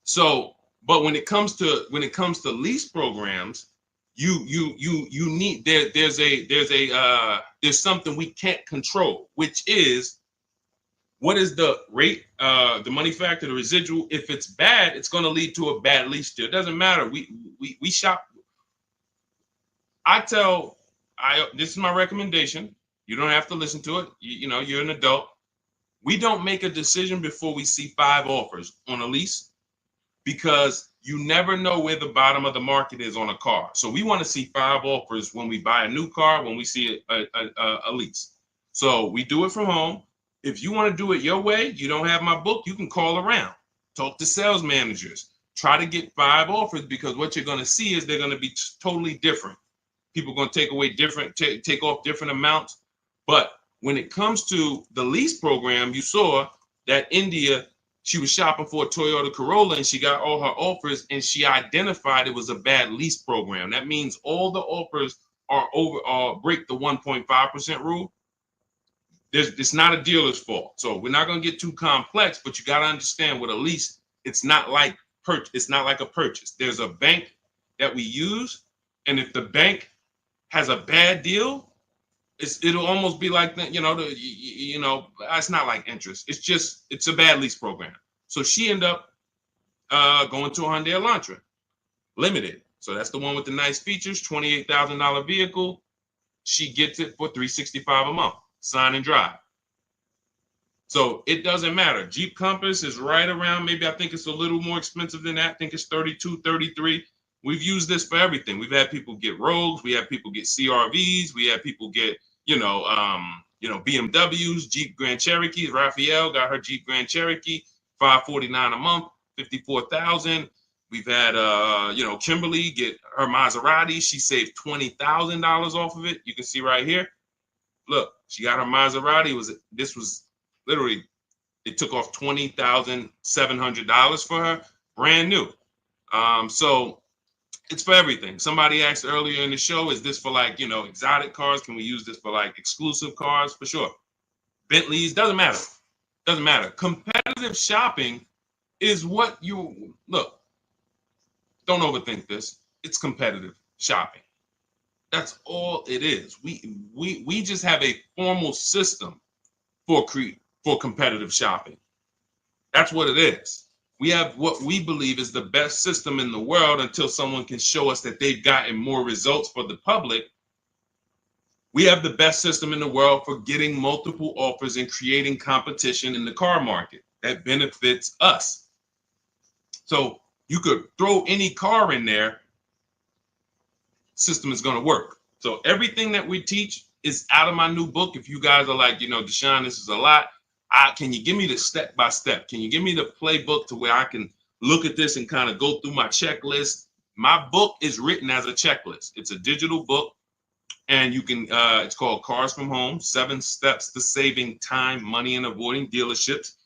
So, but when it comes to lease programs, you need, there's something we can't control, which is, what is the rate, the money factor, the residual? If it's bad, it's going to lead to a bad lease deal. It doesn't matter. We shop. This is my recommendation. You don't have to listen to it. You're an adult. We don't make a decision before we see 5 offers on a lease, because you never know where the bottom of the market is on a car. So we want to see 5 offers when we buy a new car, when we see a lease. So we do it from home. If you want to do it your way, you don't have my book, you can call around, talk to sales managers, try to get 5 offers, because what you're going to see is they're going to be totally different. People are going to take off different amounts. But when it comes to the lease program, you saw that India, she was shopping for a Toyota Corolla and she got all her offers, and she identified it was a bad lease program. That means all the offers are break the 1.5% rule. It's not a dealer's fault. So we're not going to get too complex, but you got to understand, with a lease, it's not like a purchase. There's a bank that we use, and if the bank has a bad deal, it'll almost be like that. It's not like interest. It's a bad lease program. So she ended up going to a Hyundai Elantra Limited. So that's the one with the nice features, $28,000 vehicle. She gets it for $365 a month, sign and drive. So it doesn't matter. Jeep Compass is right around, maybe I think it's a little more expensive than that. I think it's 32, 33. We've used this for everything. We've had people get Rogues, we have people get CRVs, we have people get, BMWs, Jeep Grand Cherokees. Raphael got her Jeep Grand Cherokee, $549 a month, 54,000. We've had Kimberly get her Maserati. She saved $20,000 off of it. You can see right here. Look, she got her Maserati. This was literally, it took off $20,700 for her, brand new. So it's for everything. Somebody asked earlier in the show, is this for like, exotic cars? Can we use this for like exclusive cars? For sure. Bentleys, doesn't matter. Doesn't matter. Competitive shopping is what you look. Don't overthink this. It's competitive shopping. That's all it is. We just have a formal system for competitive shopping. That's what it is. We have what we believe is the best system in the world until someone can show us that they've gotten more results for the public. We have the best system in the world for getting multiple offers and creating competition in the car market that benefits us. So you could throw any car in there, system is going to work. So everything that we teach is out of my new book. If you guys are like, Deshone, this is a lot. Can you give me the step by step? Can you give me the playbook to where I can look at this and kind of go through my checklist? My book is written as a checklist. It's a digital book, and you can. It's called Cars from Home: 7 Steps to Saving Time, Money, and Avoiding Dealerships.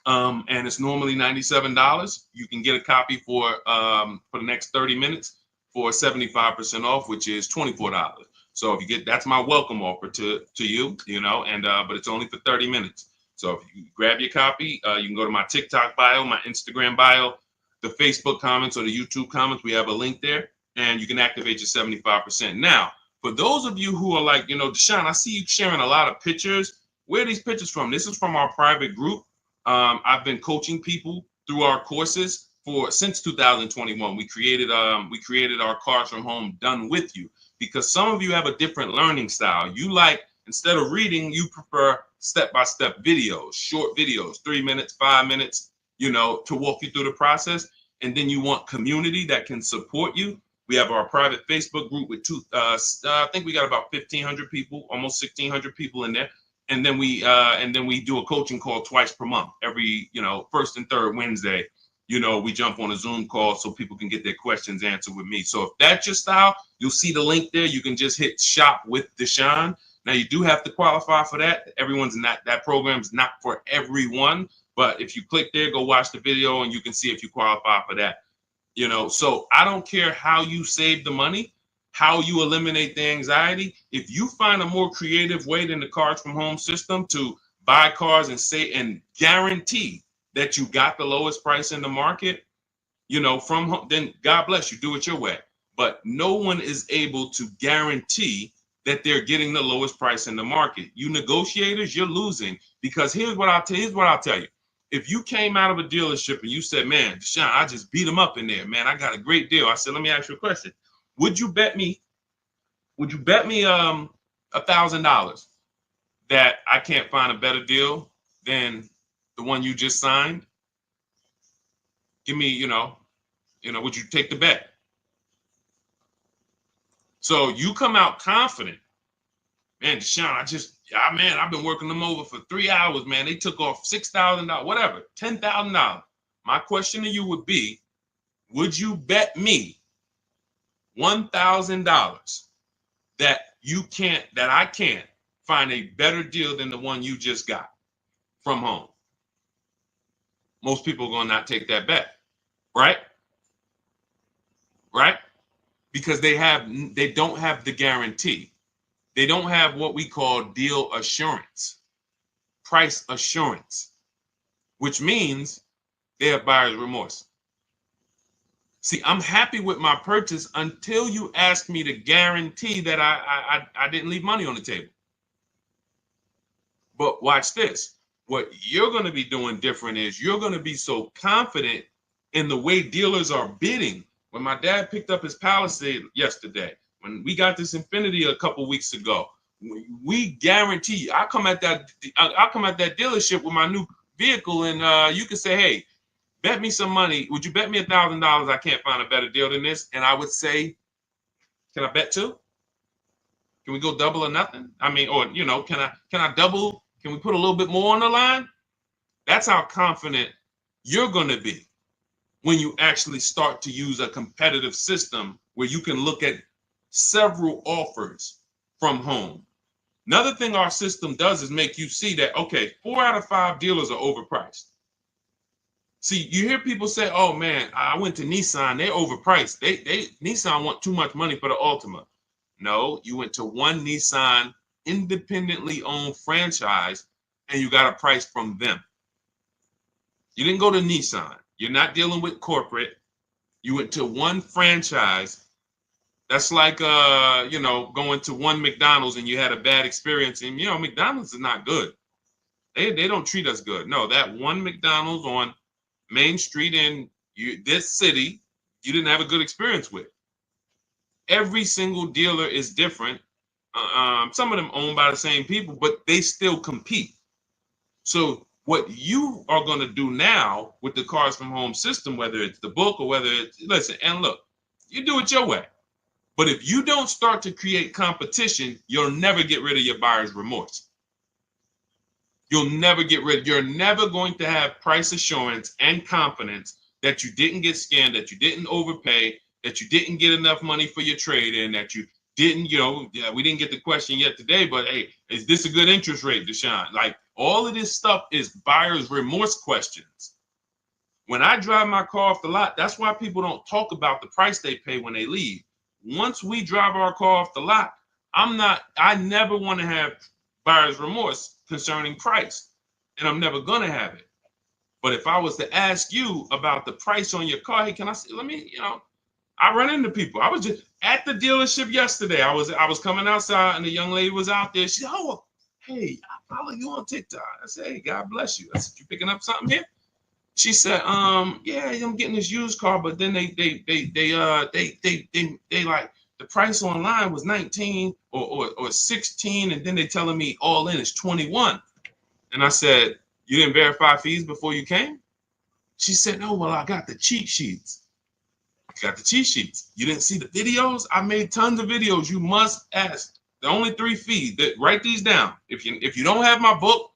And it's normally $97. You can get a copy for the next 30 minutes for 75% off, which is $24. So if you get, that's my welcome offer to you, but it's only for 30 minutes. So if you grab your copy, you can go to my TikTok bio, my Instagram bio, the Facebook comments, or the YouTube comments. We have a link there, and you can activate your 75%. Now, for those of you who are like, Deshone, I see you sharing a lot of pictures. Where are these pictures from? This is from our private group. I've been coaching people through our courses since 2021. We created our Cars from Home Done With You, because some of you have a different learning style. You like, instead of reading, you prefer step-by-step videos, short videos, 3 minutes, 5 minutes, to walk you through the process. And then you want community that can support you. We have our private Facebook group with I think we got about 1,500 people, almost 1,600 people in there. And then we do a coaching call twice per month, every, first and third Wednesday. We jump on a Zoom call so people can get their questions answered with me. So if that's your style, you'll see the link there. You can just hit Shop with Deshone. Now, you do have to qualify for that. That program's not for everyone. But if you click there, go watch the video, and you can see if you qualify for that. So I don't care how you save the money, how you eliminate the anxiety. If you find a more creative way than the Cars from Home system to buy cars and guarantee that you got the lowest price in the market, from home, then God bless you, do it your way. But no one is able to guarantee that they're getting the lowest price in the market. You negotiators, you're losing, because here's what I'll tell you. If you came out of a dealership and you said, man, Deshone, I just beat them up in there, man, I got a great deal. I said, let me ask you a question. Would you bet me $1,000 that I can't find a better deal than the one you just signed? Give me, would you take the bet? So you come out confident, man, Deshone, I've been working them over for 3 hours, man. They took off $6,000, whatever, $10,000. My question to you would be, would you bet me $1,000 that I can't find a better deal than the one you just got from home? Most people are going to not take that bet, right? Right? Because they don't have the guarantee. They don't have what we call deal assurance, price assurance, which means they have buyer's remorse. See, I'm happy with my purchase until you ask me to guarantee that I didn't leave money on the table. But watch this. What you're going to be doing different is you're going to be so confident in the way dealers are bidding. When my dad picked up his Palisade yesterday, when we got this Infiniti a couple weeks ago, We guarantee you. I come at that dealership with my new vehicle, and you can say, hey, bet me some money. Would you bet me $1,000 I can't find a better deal than this? And I would say, can I bet two? Can we go double or nothing? I mean, or can I double? Can we put a little bit more on the line? That's how confident you're going to be when you actually start to use a competitive system where you can look at several offers from home. Another thing our system does is make you see that, okay, 4 out of 5 dealers are overpriced. See, you hear people say, oh man, I went to Nissan, they're overpriced. Nissan want too much money for the Altima. No, you went to one Nissan independently owned franchise and you got a price from them. You didn't go to Nissan. You're not dealing with corporate. You went to one franchise. That's like going to one McDonald's and you had a bad experience. And McDonald's is not good. They don't treat us good. No, that one McDonald's on Main Street in this city, you didn't have a good experience with. Every single dealer is different. Some of them owned by the same people, but they still compete. So what you are going to do now with the Cars from Home system, whether it's the book or whether it's, listen, and look, you do it your way. But if you don't start to create competition, you'll never get rid of your buyer's remorse. You're never going to have price assurance and confidence that you didn't get scammed, that you didn't overpay, that you didn't get enough money for your trade-in, that you didn't, we didn't get the question yet today, but hey, is this a good interest rate, Deshone? Like, all of this stuff is buyer's remorse questions. When I drive my car off the lot, that's why people don't talk about the price they pay when they leave. Once we drive our car off the lot, I never want to have buyer's remorse concerning price, and I'm never going to have it. But if I was to ask you about the price on your car, hey, can I see, I run into people. I was just at the dealership yesterday. I was coming outside and the young lady was out there. She said, oh, hey, I follow you on TikTok. I said, hey, God bless you. I said, you picking up something here? She said, yeah, I'm getting this used car, but then they like the price online was 19 or 16, and then they telling me all in is 21. And I said, you didn't verify fees before you came? She said, no, well, I got the cheat sheets. You got the cheat sheets. You didn't see the videos? I made tons of videos. You must ask. The only 3 fees. Write these down. If you don't have my book,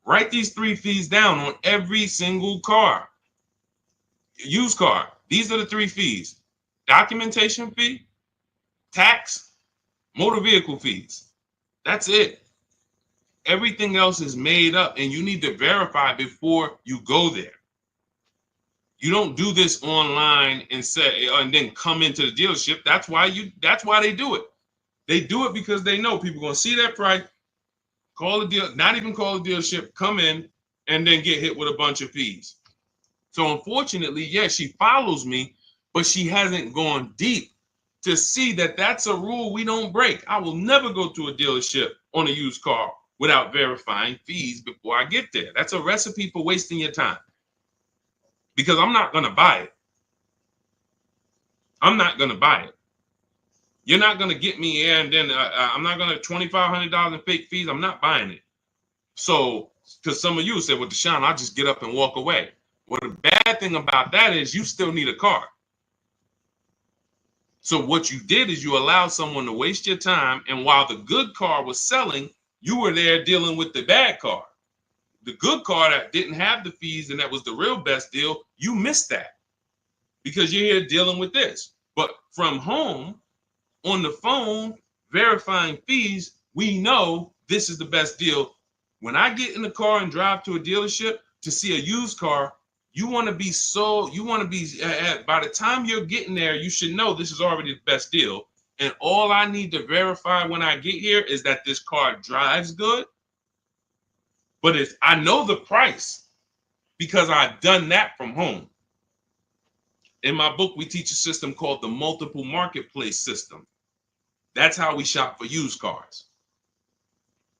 write these 3 fees down on every single car. Used car. These are the 3 fees. Documentation fee, tax, motor vehicle fees. That's it. Everything else is made up, and you need to verify before you go there. You don't do this online and say, and then come into the dealership. That's why they do it. They do it because they know people are going to see that price, not even call the dealership, come in, and then get hit with a bunch of fees. So unfortunately, yes, she follows me, but she hasn't gone deep to see that that's a rule we don't break. I will never go to a dealership on a used car without verifying fees before I get there. That's a recipe for wasting your time, because I'm not going to buy it. I'm not going to buy it. You're not going to get me here, and then I'm not going to $2,500 in fake fees. I'm not buying it. So, because some of you said, well, Deshone, I'll just get up and walk away. Well, the bad thing about that is you still need a car. So what you did is you allowed someone to waste your time, and while the good car was selling, you were there dealing with the bad car. The good car that didn't have the fees and that was the real best deal, you missed that because you're here dealing with this. But from home, on the phone, verifying fees, we know this is the best deal. When I get in the car and drive to a dealership to see a used car, by the time you're getting there, you should know this is already the best deal. And all I need to verify when I get here is that this car drives good. But I know the price because I've done that from home. In my book, we teach a system called the multiple marketplace system. That's how we shop for used cars.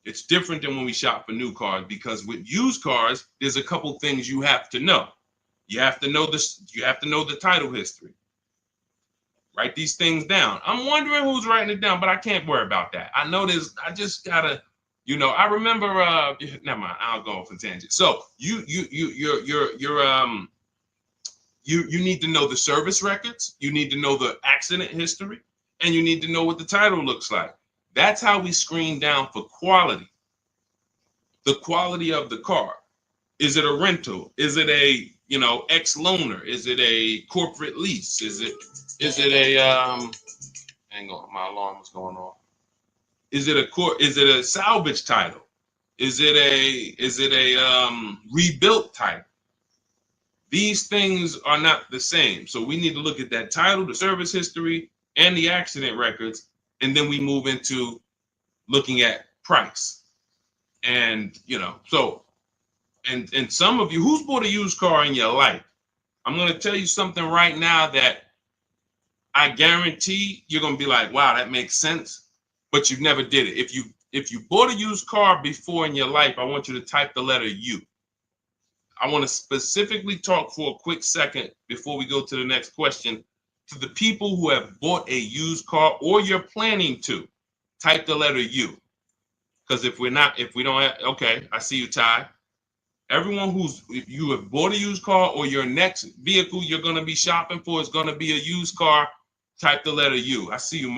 It's different than when we shop for new cars, because with used cars, there's a couple things you have to know. You have to know this. You have to know the title history. Write these things down. I'm wondering who's writing it down, but I can't worry about that. I know this. I just gotta, I remember. Never mind. I'll go off a tangent. So you need to know the service records. You need to know the accident history, and you need to know what the title looks like. That's how we screen down for quality. The quality of the car. Is it a rental? Is it a ex-loaner? Is it a corporate lease? Is it a hang on, my alarm was going off. Is it a salvage title? Is it a rebuilt title? These things are not the same. So we need to look at that title, the service history, and the accident records, and then we move into looking at price. And and some of you, who's bought a used car in your life? I'm going to tell you something right now that I guarantee you're going to be like, wow, that makes sense, but you never did it. If you bought a used car before in your life, I want you to type the letter U. I want to specifically talk for a quick second before we go to the next question to the people who have bought a used car or you're planning to. Type the letter U. Because if we don't have, okay, I see you, Ty. Everyone if you have bought a used car or your next vehicle you're going to be shopping for is going to be a used car, type the letter U. I see you,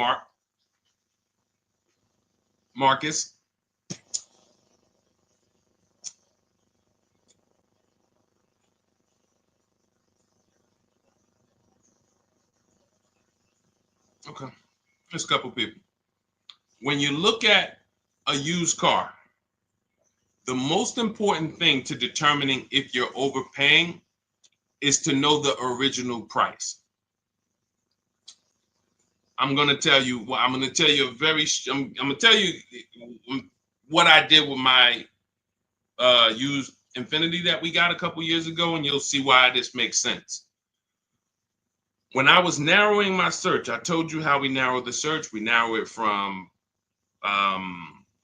Marcus. Okay, just a couple people. When you look at a used car, the most important thing to determining if you're overpaying is to know the original price. I'm going to tell you what I'm going to tell you what I did with my used Infiniti that we got a couple years ago, and you'll see why this makes sense. When I was narrowing my search, I told you how we narrow the search. We narrow it from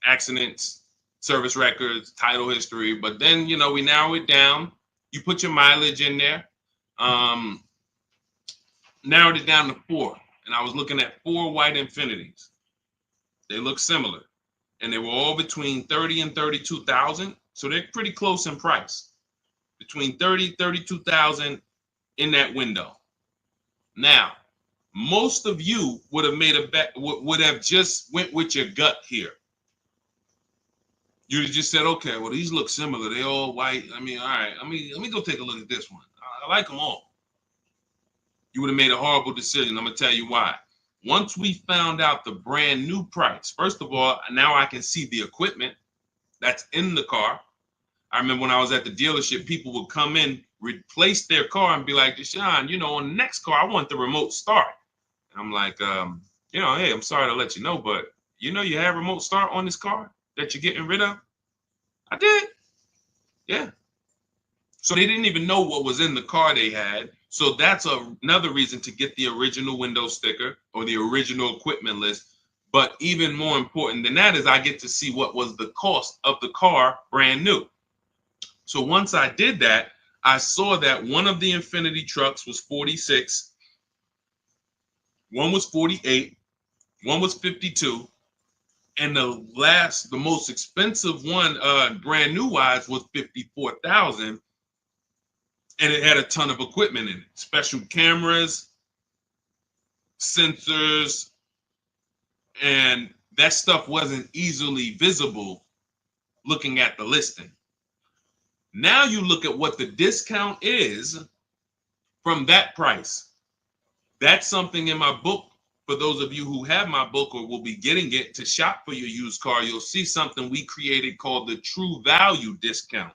accidents, service records, title history, but then we narrow it down. You put your mileage in there. Narrowed it down to 4, and I was looking at 4 white Infinitis. They look similar, and they were all between 30 and 32,000, so they're pretty close in price. Between 30, 32,000 in that window. Now, most of you would have made a bet, would have just went with your gut here. You'd have just said, okay, well, these look similar. They all white. I mean, all right, let me go take a look at this one. I like them all. You would have made a horrible decision. I'm going to tell you why. Once we found out the brand new price, first of all, now I can see the equipment that's in the car. I remember when I was at the dealership, people would come in, replace their car and be like, Deshone, on the next car, I want the remote start. And I'm like, hey, I'm sorry to let you know, but you have remote start on this car that you're getting rid of? I did. Yeah. So they didn't even know what was in the car they had. So that's another reason to get the original window sticker or the original equipment list. But even more important than that is I get to see what was the cost of the car brand new. So once I did that, I saw that one of the Infiniti trucks was 46, one was 48, one was 52, and the most expensive one, brand new wise, was 54,000, and it had a ton of equipment in it, special cameras, sensors, and that stuff wasn't easily visible looking at the listing. Now you look at what the discount is from that price. That's something in my book. For those of you who have my book or will be getting it to shop for your used car, you'll see something we created called the true value discount.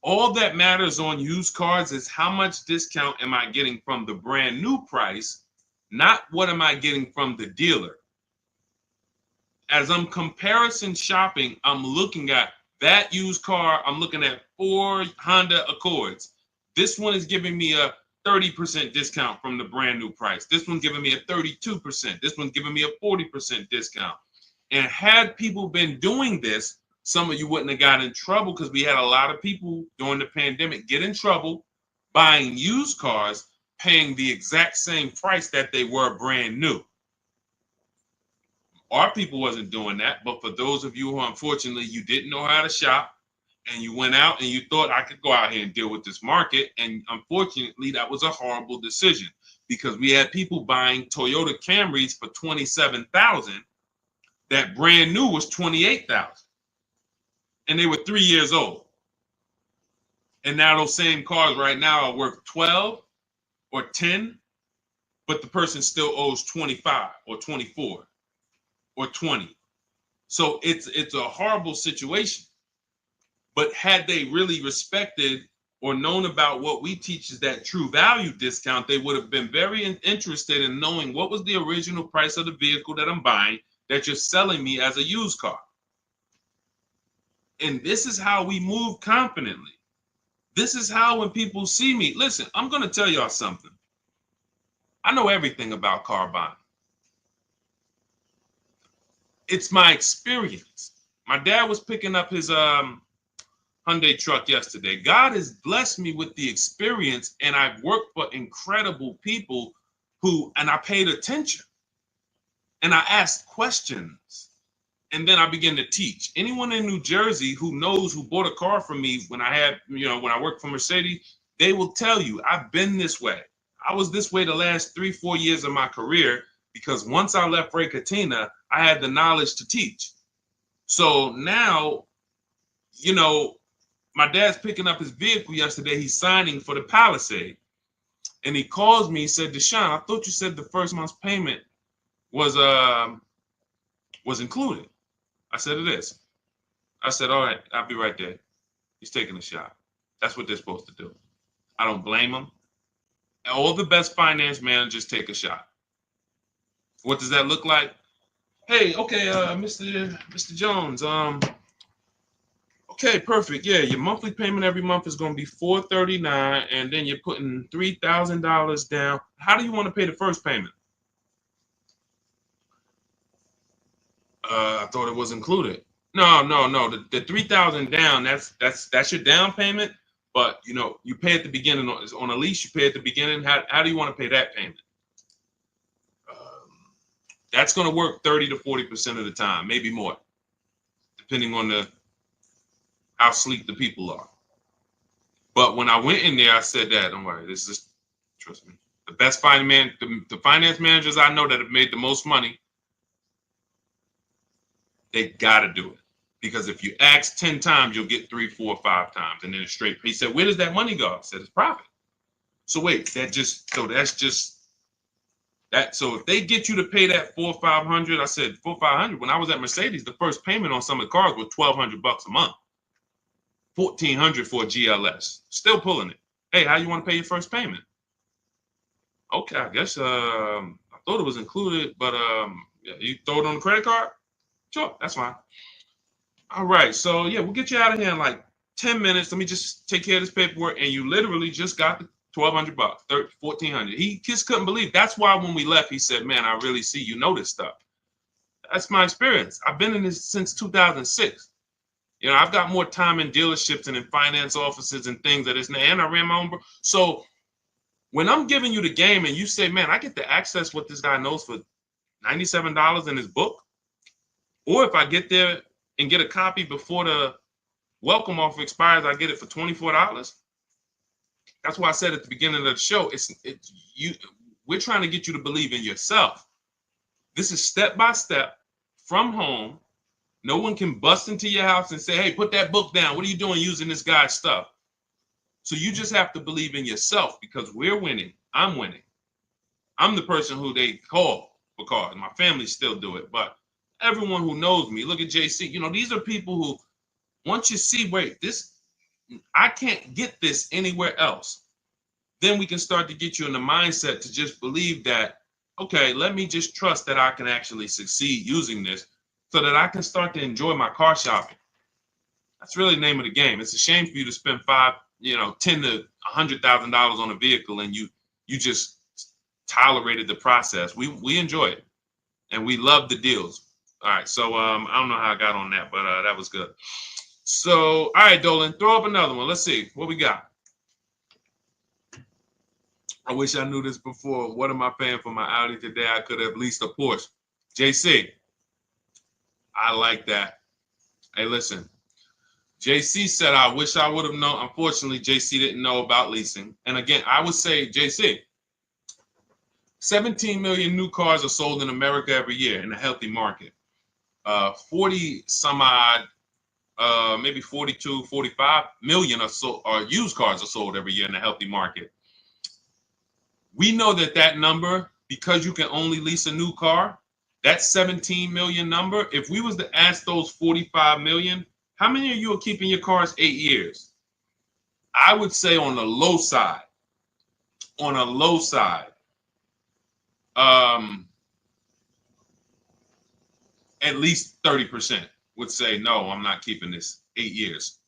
All that matters on used cars is how much discount am I getting from the brand new price, not what am I getting from the dealer. As I'm comparison shopping, I'm looking at that used car. I'm looking at 4 Honda Accords. This one is giving me a 30% discount from the brand new price. This one's giving me a 32%. This one's giving me a 40% discount. And had people been doing this, some of you wouldn't have got in trouble, because we had a lot of people during the pandemic get in trouble buying used cars paying the exact same price that they were brand new. Our people wasn't doing that, but for those of you who unfortunately you didn't know how to shop and you went out and you thought I could go out here and deal with this market, and unfortunately that was a horrible decision because we had people buying Toyota Camrys for $27,000 that brand new was $28,000, and they were 3 years old. And now those same cars right now are worth 12 or 10, but the person still owes 25 or 24 or 20. So it's a horrible situation. But had they really respected or known about what we teach is that true value discount, they would have been very interested in knowing what was the original price of the vehicle that I'm buying that you're selling me as a used car. And this is how we move confidently. This is how when people see me, listen, I'm going to tell y'all something. I know everything about car buying. It's my experience. My dad was picking up his Hyundai truck yesterday. God has blessed me with the experience, and I've worked for incredible people and I paid attention and I asked questions, and then I began to teach. Anyone in New Jersey who bought a car from me when I worked for Mercedes, they will tell you I've been this way. I was this way the last 3-4 years of my career because once I left Ray Katina, I had the knowledge to teach. So now, my dad's picking up his vehicle yesterday. He's signing for the Palisade. And he calls me, he said, Deshone, I thought you said the first month's payment was included. I said, it is. I said, all right, I'll be right there. He's taking a shot. That's what they're supposed to do. I don't blame them. All the best finance managers take a shot. What does that look like? Hey, okay, Mr. Jones, okay, perfect. Yeah, your monthly payment every month is going to be $439, and then you're putting $3,000 down. How do you want to pay the first payment? I thought it was included. No. The $3,000 down. That's your down payment. But you pay at the beginning on a lease. You pay at the beginning. How do you want to pay that payment? That's going to work 30 to 40% of the time, maybe more, depending on how sleek the people are. But when I went in there, I said that, don't worry, trust me. The best the finance managers I know that have made the most money, they got to do it. Because if you ask 10 times, you'll get 3, 4, 5 times. And then it's straight. He said, where does that money go? I said, it's profit. So wait, that's just that. So if they get you to pay that $400 or $500, I said $400 or $500. When I was at Mercedes, the first payment on some of the cars was $1,200 a month. $1,400 for a GLS. Still pulling it. Hey, how you want to pay your first payment? Okay, I guess I thought it was included, but yeah, you throw it on the credit card? Sure, that's fine. All right, so yeah, we'll get you out of here in like 10 minutes. Let me just take care of this paperwork, and you literally just got the $1,200, $1,400. He just couldn't believe. That's why when we left, he said, "Man, I really see you know this stuff." That's my experience. I've been in this since 2006. I've got more time in dealerships and in finance offices and things that isn't. And I ran my own. So when I'm giving you the game and you say, "Man, I get to access what this guy knows for $97 in his book," or if I get there and get a copy before the welcome offer expires, I get it for $24. That's why I said at the beginning of the show, we're trying to get you to believe in yourself. This is step by step from home. No one can bust into your house and say, "Hey, put that book down. What are you doing using this guy's stuff?" So you just have to believe in yourself because we're winning. I'm winning. I'm the person who they call for cars. My family still do it, but everyone who knows me, look at JC. These are people who, once you see, wait, I can't get this anywhere else. Then we can start to get you in the mindset to just believe that, okay, let me just trust that I can actually succeed using this so that I can start to enjoy my car shopping. That's really the name of the game. It's a shame for you to spend $10 to $100,000 on a vehicle and you just tolerated the process. We enjoy it and we love the deals. All right, so I don't know how I got on that, but that was good. So, all right, Dolan, throw up another one. Let's see what we got. I wish I knew this before. What am I paying for my Audi today? I could have leased a Porsche. JC, I like that. Hey, listen. JC said, I wish I would have known. Unfortunately, JC didn't know about leasing. And again, I would say, JC, 17 million new cars are sold in America every year in a healthy market. 40 some odd, maybe 42, 45 million are used cars are sold every year in a healthy market. We know that number, because you can only lease a new car, that 17 million number, if we was to ask those 45 million, how many of you are keeping your cars 8 years? I would say on the low side, at least 30% would say, no, I'm not keeping this 8 years.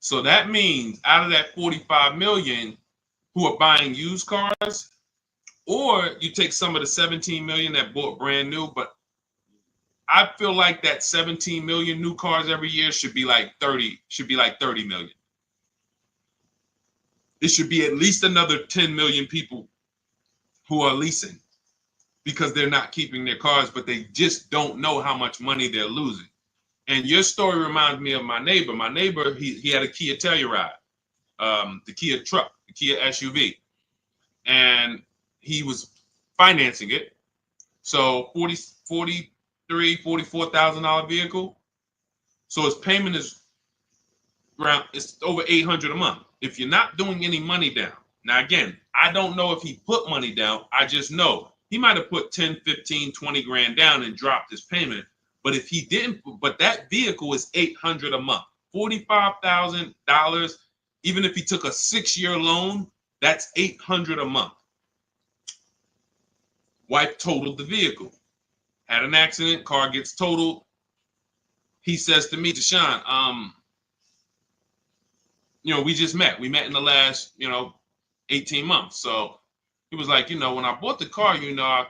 So that means out of that 45 million who are buying used cars, or you take some of the 17 million that bought brand new, but I feel like that 17 million new cars every year should be like 30 million. It should be at least another 10 million people who are leasing because they're not keeping their cars, but they just don't know how much money they're losing. And your story reminds me of my neighbor. My neighbor, he had a Kia Telluride, the Kia truck, the Kia SUV, and he was financing it. So $44,000 vehicle. So his payment is it's over $800 a month. If you're not doing any money down. Now, again, I don't know if he put money down. I just know he might have put 10, 15, 20 grand down and dropped his payment. But if he didn't, but that vehicle is $800 a month, $45,000. Even if he took a 6-year loan, that's $800 a month. Wife totaled the vehicle, had an accident, car gets totaled. He says to me, Deshone, we just met. We met in the last, 18 months. So he was like, when I bought the car, I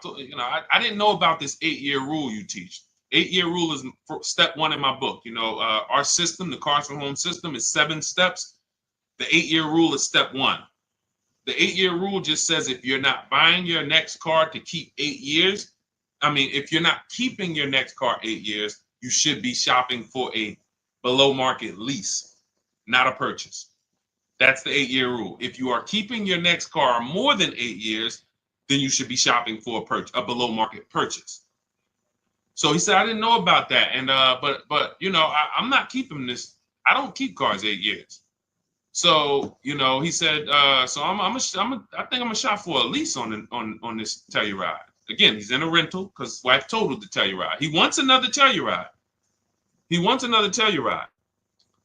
didn't know about this 8-year rule you teach. 8-year rule is step 1 in my book. Our system, the Cars from Home system, is 7 steps. The 8-year rule is step 1. The 8-year rule just says if you're not buying your next car to keep 8 years, if you're not keeping your next car 8 years, you should be shopping for a below market lease, not a purchase. That's the 8-year rule. If you are keeping your next car more than 8 years, then you should be shopping for a below market purchase. So he said, I didn't know about that. And but I'm not keeping this. I don't keep cars 8 years. So, he said, so I think I'm gonna shop for a lease on this Telluride. Again, he's in a rental because his wife totaled the Telluride. He wants another Telluride.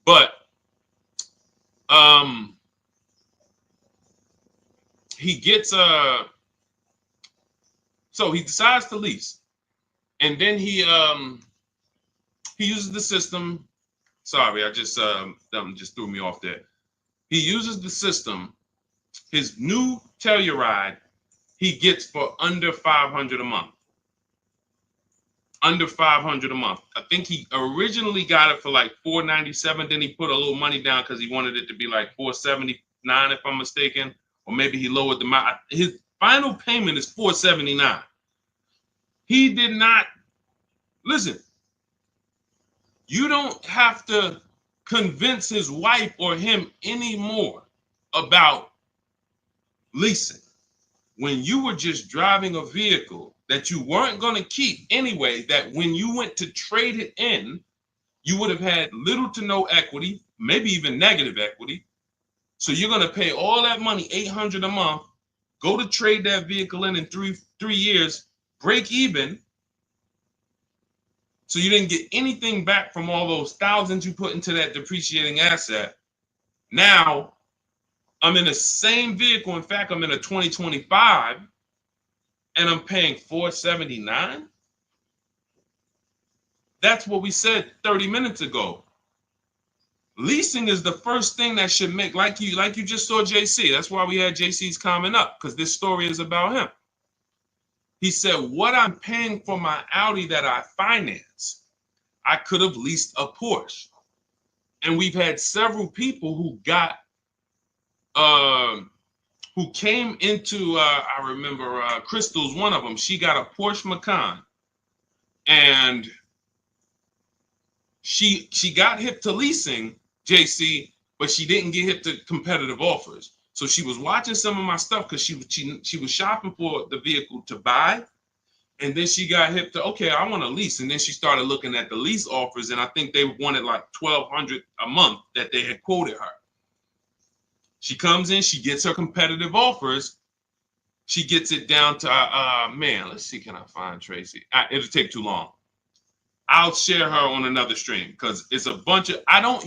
But he gets so he decides to lease, and then he uses the system. Sorry, I just just threw me off there. He uses the system. His new Telluride he gets for under $500 a month. Under $500 a month. I think he originally got it for like $497. Then he put a little money down because he wanted it to be like $479, if I'm mistaken, or maybe he lowered the amount. His final payment is $479. He did not listen. You don't have to convince his wife or him anymore about leasing. When you were just driving a vehicle that you weren't going to keep anyway, that when you went to trade it in, you would have had little to no equity, maybe even negative equity. So you're going to pay all that money, $800 a month, go to trade that vehicle in 3 years, break even. So you didn't get anything back from all those thousands you put into that depreciating asset. Now, I'm in the same vehicle. In fact, I'm in a 2025 and I'm paying $479. That's what we said 30 minutes ago. Leasing is the first thing that should make, like you just saw JC. That's why we had JC's comment up, because this story is about him. He said, what I'm paying for my Audi that I finance, I could have leased a Porsche. And we've had several people who got who came into, I remember Crystal's one of them. She got a Porsche Macan, and she got hip to leasing, JC, but she didn't get hip to competitive offers. So she was watching some of my stuff because she was shopping for the vehicle to buy, and then she got hip to, okay, I want to lease, and then she started looking at the lease offers, and I think they wanted like $1,200 a month that they had quoted her. She comes in, she gets her competitive offers. She gets it down to, man, let's see, can I find Tracy? It'll take too long. I'll share her on another stream because it's a bunch of, I don't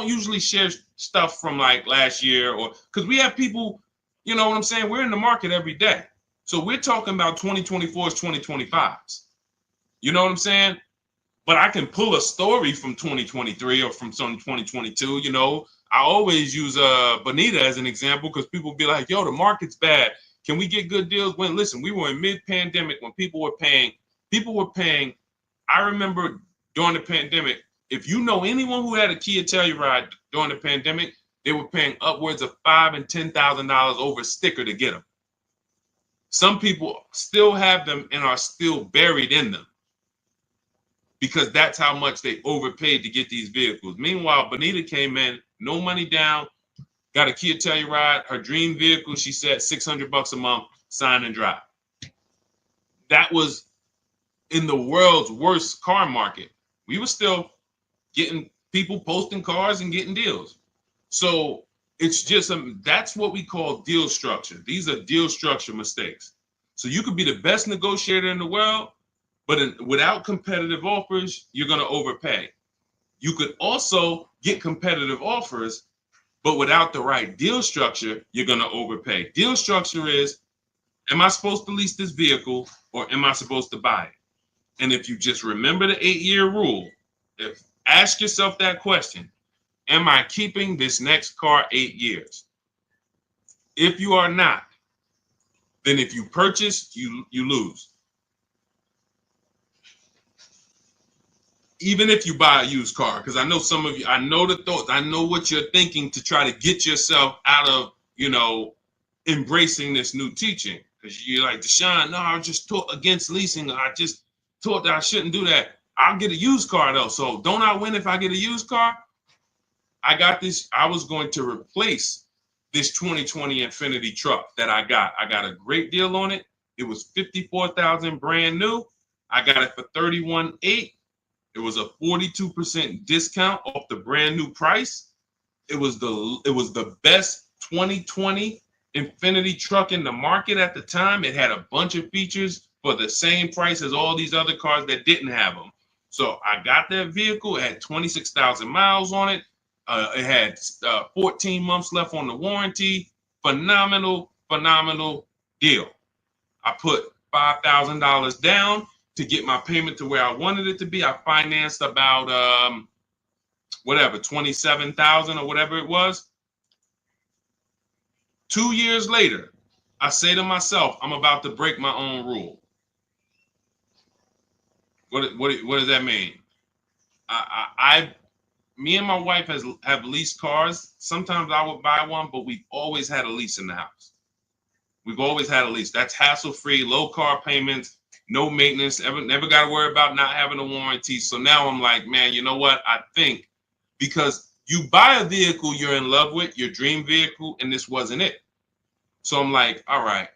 usually share stuff from like last year, or because we have people, you know what I'm saying? We're in the market every day. So we're talking about 2024s, 2025s. You know what I'm saying? But I can pull a story from 2023 or from some 2022, you know. I always use Bonita as an example because people be like, yo, the market's bad. Can we get good deals? When, listen, we were in mid-pandemic when people were paying. I remember during the pandemic, if you know anyone who had a Kia Telluride during the pandemic, they were paying upwards of $5,000 and $10,000 over a sticker to get them. Some people still have them and are still buried in them because that's how much they overpaid to get these vehicles. Meanwhile, Bonita came in, no money down, got a Kia Telluride, her dream vehicle, she said $600 a month, sign and drive. That was in the world's worst car market. We were still getting people posting cars and getting deals. So it's just, that's what we call deal structure. These are deal structure mistakes. So you could be the best negotiator in the world, but without competitive offers, you're going to overpay. You could also get competitive offers, but without the right deal structure, you're going to overpay. Deal structure is, am I supposed to lease this vehicle or am I supposed to buy it? And if you just remember the 8-year rule, ask yourself that question, am I keeping this next car 8 years? If you are not, then if you purchase, you lose. Even if you buy a used car, because I know some of you, I know the thoughts, I know what you're thinking to try to get yourself out of, you know, embracing this new teaching. Because you're like, Deshone, no, I just taught against leasing. I just taught that I shouldn't do that. I'll get a used car though. So don't I win if I get a used car? I got this. I was going to replace this 2020 Infiniti truck that I got. I got a great deal on it. It was $54,000 brand new. I got it for $31,800. It was a 42% discount off the brand new price. It was the best 2020 Infiniti truck in the market at the time. It had a bunch of features for the same price as all these other cars that didn't have them. So I got that vehicle. It had 26,000 miles on it. It had 14 months left on the warranty. Phenomenal deal. I put $5,000 down to get my payment to where I wanted it to be. I financed about whatever, 27,000 or whatever it was. 2 years later, I say to myself, I'm about to break my own rule. What does that mean? Me and my wife have leased cars. Sometimes I would buy one, but we've always had a lease in the house. We've always had a lease. That's hassle-free, low car payments, no maintenance, never got to worry about not having a warranty. So now I'm like, man, you know what? I think because you buy a vehicle you're in love with, your dream vehicle, and this wasn't it. So I'm like, all right,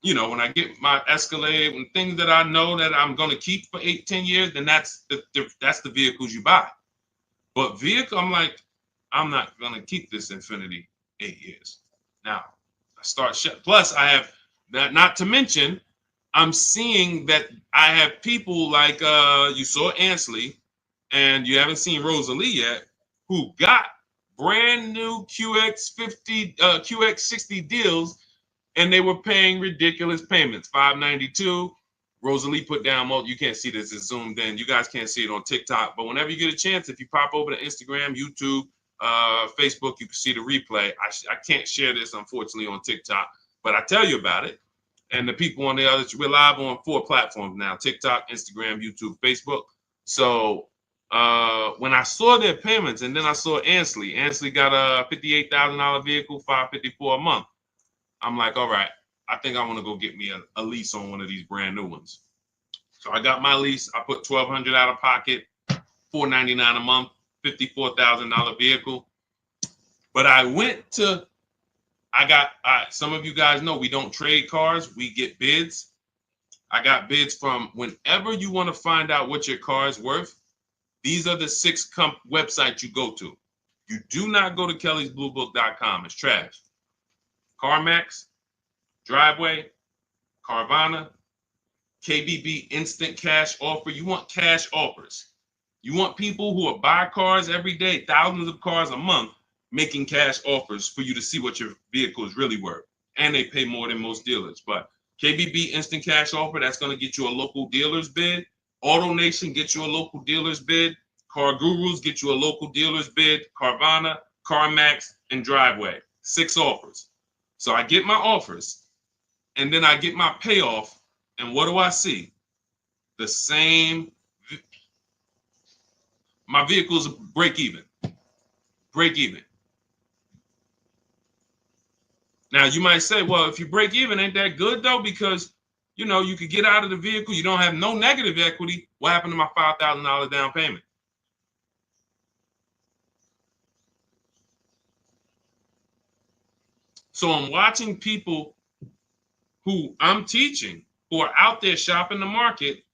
you know, when I get my Escalade and things that I know that I'm going to keep for 8-10 years, then that's the vehicles you buy. But vehicle, I'm like, I'm not going to keep this Infiniti 8 years. Now, I start plus I have that, not to mention, I'm seeing that I have people like you saw Ansley, and you haven't seen Rosalie yet, who got brand new QX50, QX60 deals, and they were paying ridiculous payments, $592. Rosalie put down, you can't see this, it's zoomed in. You guys can't see it on TikTok, but whenever you get a chance, if you pop over to Instagram, YouTube, Facebook, you can see the replay. I can't share this, unfortunately, on TikTok, but I tell you about it. And the people on the others, we're live on 4 platforms now: TikTok, Instagram, YouTube, Facebook. So when I saw their payments, and then I saw Ansley got a $58,000 vehicle, $554 a month. I'm like, all right, I think I want to go get me a lease on one of these brand new ones. So I got my lease. I put $1,200 out of pocket, $499 a month, $54,000 vehicle. But I went to, some of you guys know we don't trade cars. We get bids. I got bids from whenever you want to find out what your car is worth. These are the 6 websites you go to. You do not go to kellysbluebook.com. It's trash. CarMax, Driveway, Carvana, KBB Instant Cash Offer. You want cash offers. You want people who will buy cars every day, thousands of cars a month, making cash offers for you to see what your vehicle is really worth. And they pay more than most dealers. But KBB Instant Cash Offer, that's going to get you a local dealer's bid. AutoNation gets you a local dealer's bid. Car Gurus get you a local dealer's bid. Carvana, CarMax, and Driveway. 6 offers. So I get my offers, and then I get my payoff, and what do I see? The same. My vehicle's break even. Break even. Now you might say, well, if you break even, ain't that good though? Because you know you could get out of the vehicle, you don't have no negative equity. What happened to my $5,000 down payment? So I'm watching people who I'm teaching who are out there shopping the market,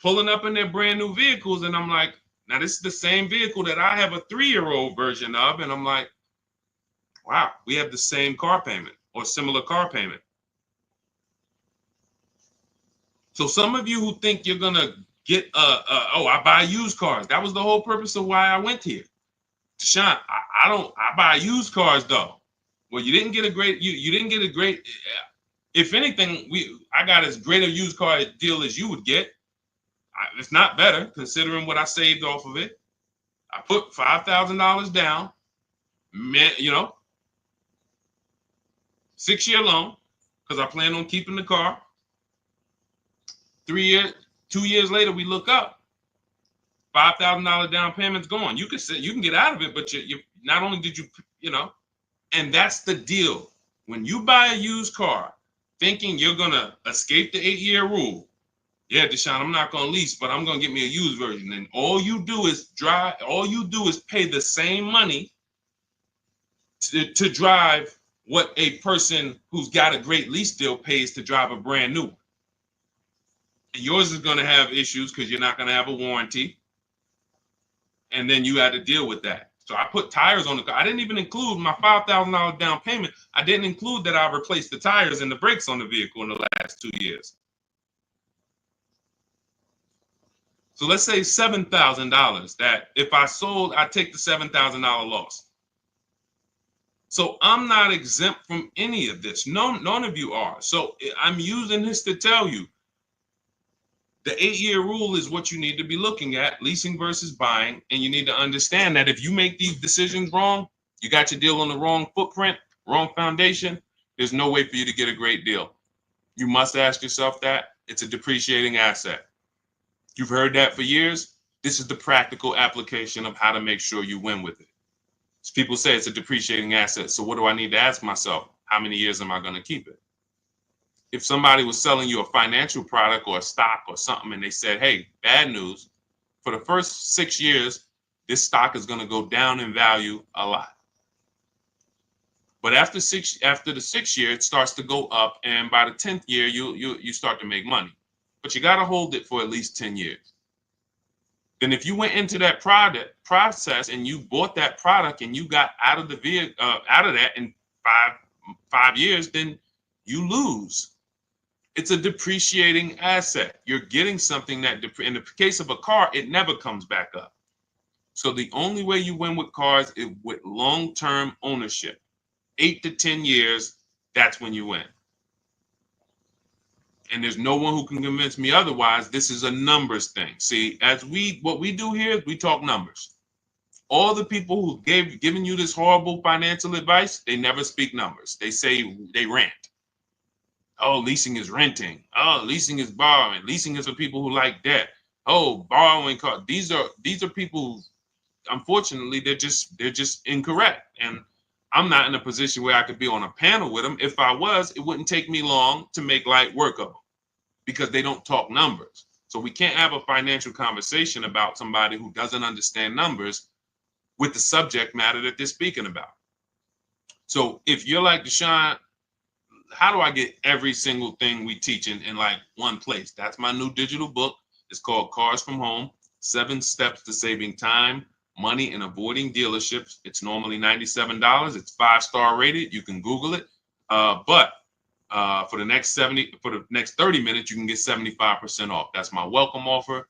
pulling up in their brand new vehicles, and I'm like, now this is the same vehicle that I have a 3-year-old version of, and I'm like, wow, we have the same car payment or similar car payment. So some of you who think you're gonna get I buy used cars. That was the whole purpose of why I went here. Deshone, I buy used cars though. Well, you didn't get a great if anything, I got as great a used car deal as you would get. It's not better considering what I saved off of it. I put $5,000 down, 6-year loan, because I plan on keeping the car. 2 years later, we look up, $5,000 down payment's gone. You can get out of it, but you not only did and that's the deal. When you buy a used car, thinking you're gonna escape the 8-year rule, yeah, Deshone, I'm not gonna lease, but I'm gonna get me a used version. And all you do is pay the same money to drive what a person who's got a great lease deal pays to drive a brand new one. And yours is gonna have issues because you're not gonna have a warranty. And then you had to deal with that. So I put tires on the car. I didn't even include my $5,000 down payment. I didn't include that I replaced the tires and the brakes on the vehicle in the last 2 years. So let's say $7,000 that if I sold, I take the $7,000 loss. So I'm not exempt from any of this. None of you are. So I'm using this to tell you the 8-year rule is what you need to be looking at, leasing versus buying. And you need to understand that if you make these decisions wrong, you got your deal on the wrong footprint, wrong foundation, there's no way for you to get a great deal. You must ask yourself that. It's a depreciating asset. You've heard that for years. This is the practical application of how to make sure you win with it. So people say it's a depreciating asset. So what do I need to ask myself? How many years am I going to keep it? If somebody was selling you a financial product or a stock or something and they said, hey, bad news, for the first 6 years, this stock is going to go down in value a lot. But after the 6th year, it starts to go up. And by the 10th year, you start to make money. But you got to hold it for at least 10 years. Then if you went into that process and you bought that product and you got out of that in five years, then you lose. It's a depreciating asset. You're getting something that, in the case of a car, it never comes back up. So the only way you win with cars is with long-term ownership. 8 to 10 years, that's when you win. And there's no one who can convince me otherwise. This is a numbers thing. See, what we do here is we talk numbers. All the people who given you this horrible financial advice, they never speak numbers. They rant. Oh, leasing is renting. Oh, leasing is borrowing. Leasing is for people who like debt. Oh, borrowing cars. These are people who, unfortunately, they're just incorrect. And I'm not in a position where I could be on a panel with them. If I was, it wouldn't take me long to make light work of them because they don't talk numbers. So we can't have a financial conversation about somebody who doesn't understand numbers with the subject matter that they're speaking about. So if you're like Deshone, how do I get every single thing we teach in like one place? That's my new digital book. It's called Cars from Home, 7 Steps to Saving Time, Money, and Avoiding Dealerships. It's normally $97. It's 5-star rated. You can Google it. But for the next 30 minutes, you can get 75% off. That's my welcome offer.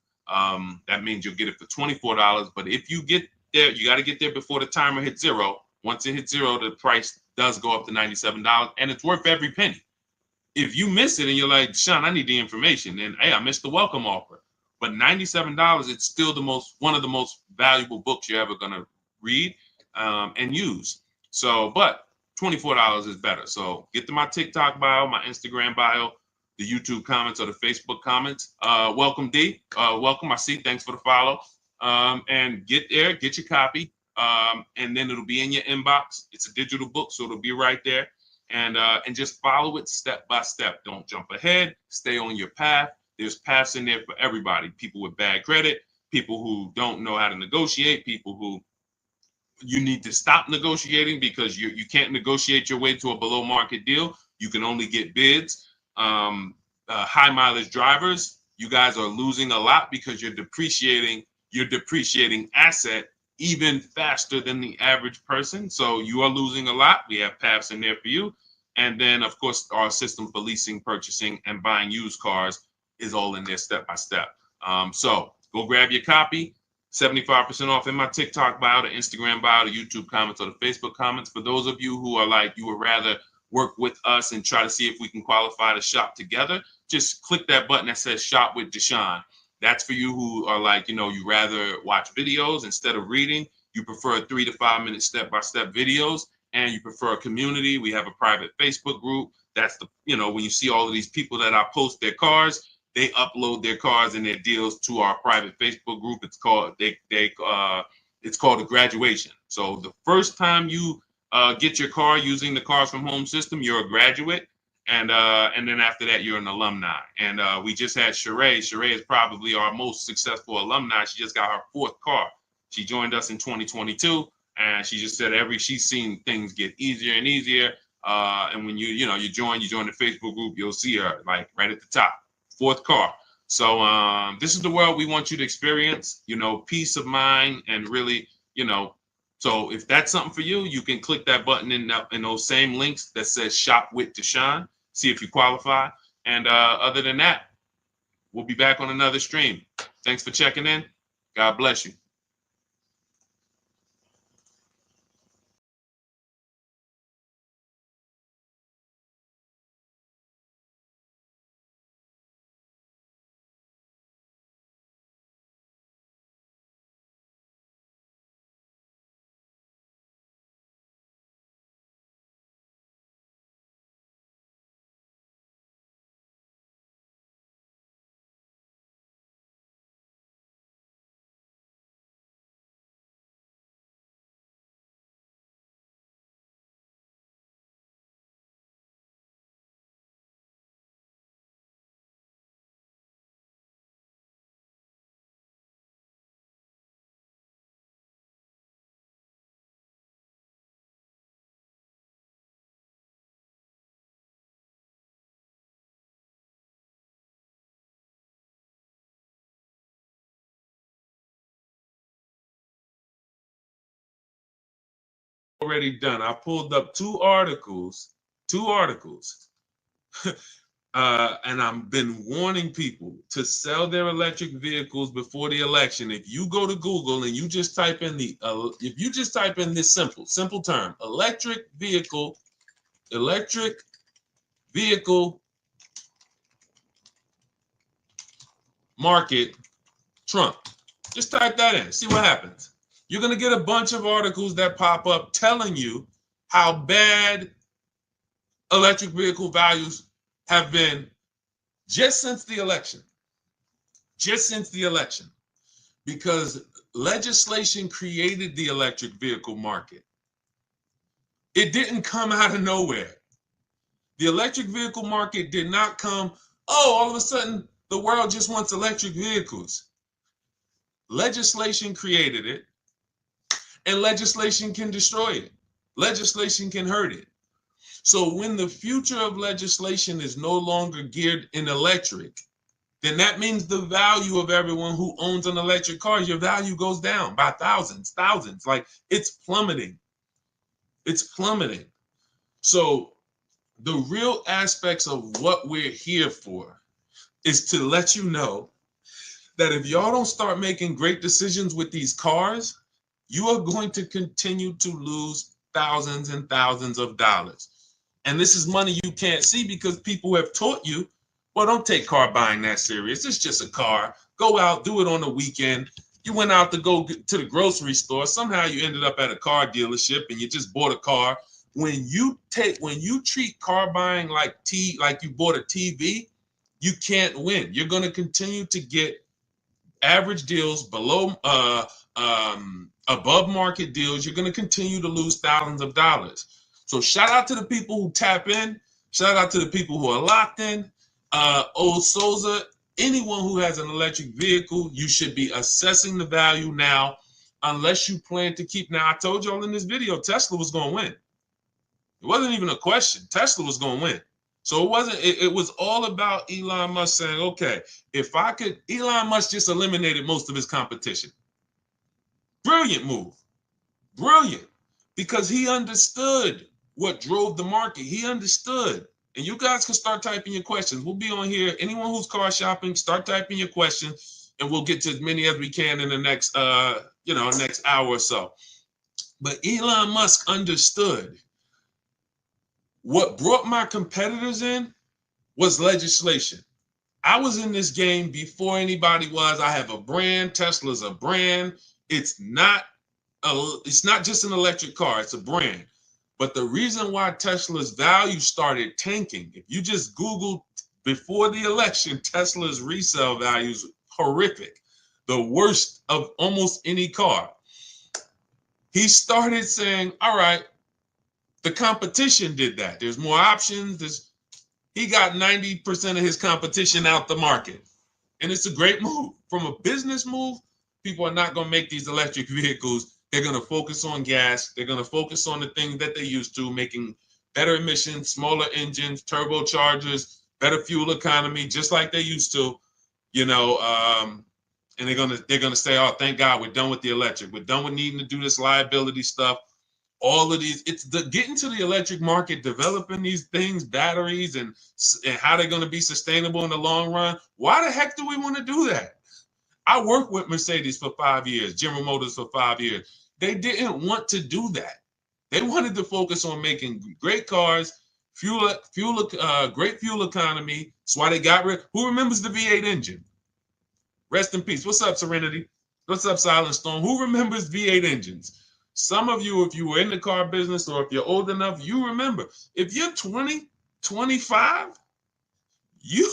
That means you'll get it for $24. But if you get there, you got to get there before the timer hits zero. Once it hits zero, the price does go up to $97, and it's worth every penny. If you miss it and you're like, Deshone, I need the information, and hey, I missed the welcome offer. But $97, it's still one of the most valuable books you're ever gonna read and use. So, but $24 is better. So get to my TikTok bio, my Instagram bio, the YouTube comments or the Facebook comments. Welcome, D. Welcome. I see. Thanks for the follow. And get there, get your copy. And then it'll be in your inbox. It's a digital book, so it'll be right there. And just follow it step by step. Don't jump ahead. Stay on your path. There's paths in there for everybody. People with bad credit, people who don't know how to negotiate, people who you need to stop negotiating because you can't negotiate your way to a below market deal. You can only get bids. High mileage drivers, you guys are losing a lot because you're depreciating asset even faster than the average person. So you are losing a lot. We have paths in there for you. And then, of course, our system for leasing, purchasing, and buying used cars is all in there step by step. So go grab your copy. 75% off in my TikTok bio, the Instagram bio, the YouTube comments, or the Facebook comments. For those of you who are like, you would rather work with us and try to see if we can qualify to shop together, just click that button that says Shop with Deshone. That's for you who are like, you rather watch videos instead of reading. You prefer 3 to 5 minute step-by-step videos, and you prefer a community. We have a private Facebook group. That's when you see all of these people that I post their cars, they upload their cars and their deals to our private Facebook group. It's called it's called a graduation. So the first time you get your car using the Cars from Home system, you're a graduate. And then after that, you're an alumni. And we just had Sheree. Sheree is probably our most successful alumni. She just got her 4th car. She joined us in 2022, and she just said she's seen things get easier and easier. And when you join the Facebook group, you'll see her like right at the top, 4th car. So this is the world we want you to experience. Peace of mind and really, So if that's something for you, you can click that button in those same links that says Shop with Deshone. See if you qualify. And other than that, we'll be back on another stream. Thanks for checking in. God bless you. Already done. I pulled up two articles, and I've been warning people to sell their electric vehicles before the election. If you go to Google and you just type in this simple term, electric vehicle market Trump, just type that in, see what happens. You're going to get a bunch of articles that pop up telling you how bad electric vehicle values have been just since the election. Because legislation created the electric vehicle market. It didn't come out of nowhere. The electric vehicle market did not come, oh, all of a sudden the world just wants electric vehicles. Legislation created it, and legislation can destroy it. Legislation can hurt it. So when the future of legislation is no longer geared in electric, then that means the value of everyone who owns an electric car, your value goes down by thousands. Like, it's plummeting. It's plummeting. So the real aspects of what we're here for is to let you know that if y'all don't start making great decisions with these cars, you are going to continue to lose thousands and thousands of dollars. And this is money you can't see because people have taught you, well, don't take car buying that serious. It's just a car. Go out, do it on the weekend. You went out to go to the grocery store. Somehow you ended up at a car dealership and you just bought a car. When you treat car buying like you bought a TV, you can't win. You're going to continue to get average deals below above market deals. You're going to continue to lose thousands of dollars. So shout out to the people who tap in. Shout out to the people who are locked in. Old Souza, anyone who has an electric vehicle, you should be assessing the value now, unless you plan to keep. Now, I told y'all in this video, Tesla was going to win. It wasn't even a question. Tesla was going to win. So it was all about Elon Musk saying, okay, Elon Musk just eliminated most of his competition. Brilliant move. Brilliant. Because he understood what drove the market. He understood. And you guys can start typing your questions. We'll be on here. Anyone who's car shopping, start typing your questions, and we'll get to as many as we can in the next next hour or so. But Elon Musk understood. What brought my competitors in was legislation. I was in this game before anybody was. I have a brand. Tesla's a brand. It's not just an electric car. It's a brand. But the reason why Tesla's value started tanking, if you just Google before the election, Tesla's resale value is horrific, the worst of almost any car. He started saying, all right, the competition did that. There's more options. He got 90% of his competition out the market. And it's a great move. From a business move, people are not going to make these electric vehicles. They're going to focus on gas. They're going to focus on the things that they used to, making better emissions, smaller engines, turbochargers, better fuel economy, just like they used to, and they're going to say, oh, thank God we're done with the electric. We're done with needing to do this liability stuff. All of these, it's getting to the electric market, developing these things, batteries, and how they're going to be sustainable in the long run. Why the heck do we want to do that? I worked with Mercedes for 5 years, General Motors for 5 years. They didn't want to do that. They wanted to focus on making great cars, great fuel economy. That's why they got rid. Who remembers the V8 engine? Rest in peace. What's up, Serenity? What's up, Silent Storm? Who remembers V8 engines? Some of you, if you were in the car business or if you're old enough, you remember. If you're 20, 25, you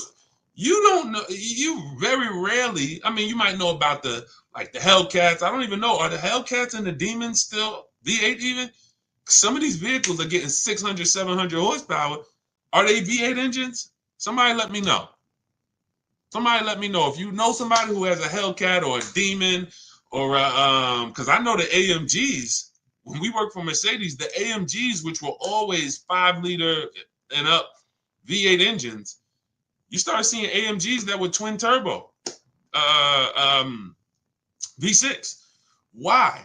don't know. You very rarely, I mean, you might know about the Hellcats. I don't even know. Are the Hellcats and the Demons still V8 even? Some of these vehicles are getting 600, 700 horsepower. Are they V8 engines? Somebody let me know. Somebody let me know. If you know somebody who has a Hellcat or a Demon, or because I know the AMGs, when we worked for Mercedes, the AMGs, which were always 5-liter and up V8 engines, you start seeing AMGs that were twin turbo V6. Why?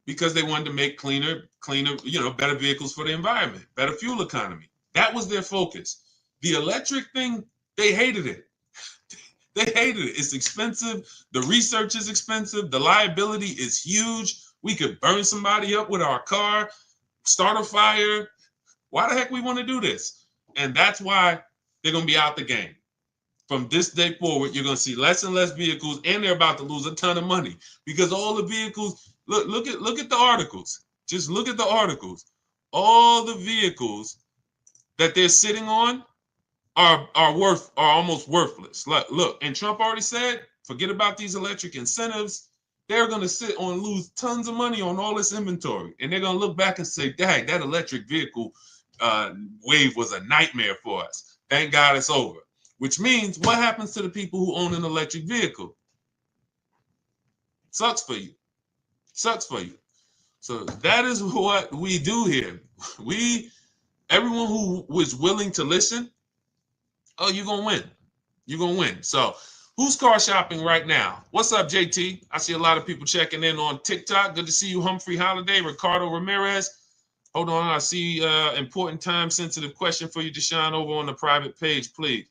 Because they wanted to make cleaner, better vehicles for the environment, better fuel economy. That was their focus. The electric thing, they hated it. They hated it. It's expensive. The research is expensive. The liability is huge. We could burn somebody up with our car, start a fire. Why the heck we want to do this? And that's why they're going to be out the game. From this day forward, you're going to see less and less vehicles, and they're about to lose a ton of money because all the vehicles, look at the articles. Just look at the articles. All the vehicles that they're sitting on are almost worthless. Look, and Trump already said, forget about these electric incentives. they're going to sit on lose tons of money on all this inventory. And they're going to look back and say, dang, that electric vehicle wave was a nightmare for us. Thank God it's over. Which means what happens to the people who own an electric vehicle? Sucks for you. Sucks for you. So that is what we do here. Everyone who was willing to listen, oh, you're going to win. You're going to win. So who's car shopping right now? What's up, JT? I see a lot of people checking in on TikTok. Good to see you, Humphrey Holiday, Ricardo Ramirez. Hold on, I see important time-sensitive question for you, Deshone, over on the private page, please.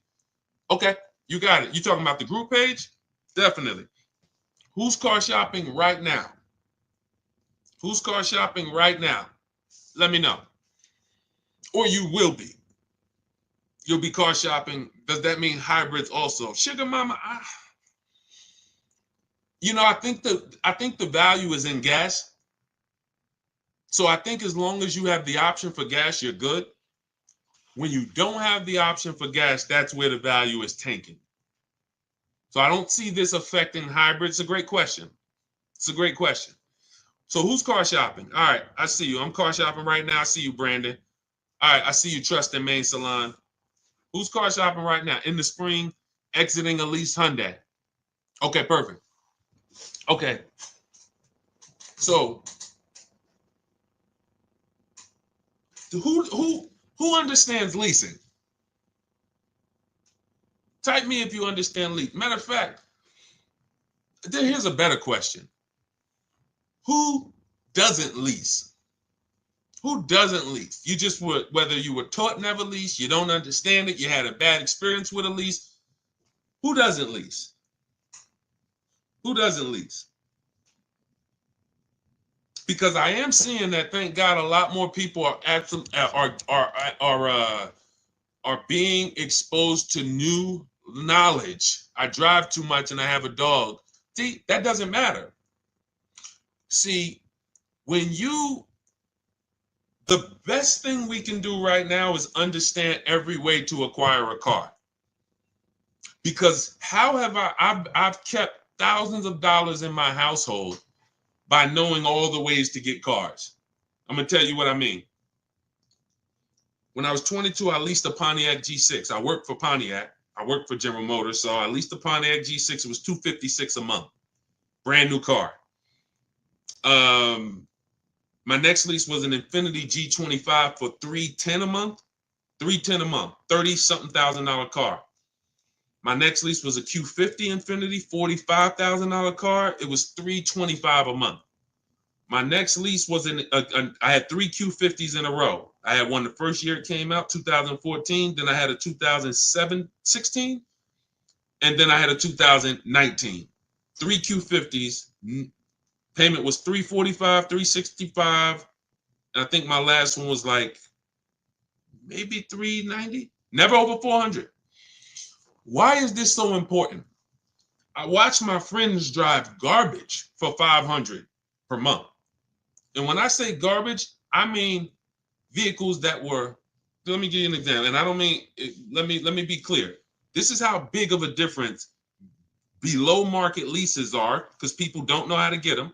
Okay, you got it. You talking about the group page? Definitely. Who's car shopping right now? Who's car shopping right now? Let me know. Or you will be. You'll be car shopping. Does that mean hybrids also? Sugar mama, I think the value is in gas. So I think as long as you have the option for gas, you're good. When you don't have the option for gas, that's where the value is tanking. So I don't see this affecting hybrids. It's a great question. It's a great question. So who's car shopping? All right, I see you. I'm car shopping right now. I see you, Brandon. All right, I see you, Trust in Main Salon. Who's car shopping right now? In the spring, exiting a lease Hyundai. Okay, perfect. Okay. So who understands leasing? Type me if you understand lease. Matter of fact, here's a better question. Who doesn't lease? Who doesn't lease? You just whether you were taught never lease, you don't understand it, you had a bad experience with a lease. Who doesn't lease? Who doesn't lease? Because I am seeing that, thank God, a lot more people are being exposed to new knowledge. I drive too much and I have a dog. See, that doesn't matter. See, the best thing we can do right now is understand every way to acquire a car. Because how have I've kept thousands of dollars in my household by knowing all the ways to get cars. I'm going to tell you what I mean. When I was 22, I leased a Pontiac G6. I worked for Pontiac. I worked for General Motors. So I leased a Pontiac G6. It was $256 a month. Brand new car. My next lease was an Infiniti G25 for $310 a month. $310 a month. 30-something $1,000 car. My next lease was a Q50 Infiniti, $45,000 car. It was $325 a month. My next lease was I had 3 Q50s in a row. I had one the first year it came out, 2014. Then I had a 2016, and then I had a 2019. 3 Q50s. Payment was $345, $365, and I think my last one was like maybe $390. Never over $400. Why is this so important? I watch my friends drive garbage for $500 per month. And when I say garbage, I mean vehicles that were, let me give you an example. And I don't mean, let me be clear. This is how big of a difference below market leases are, because people don't know how to get them.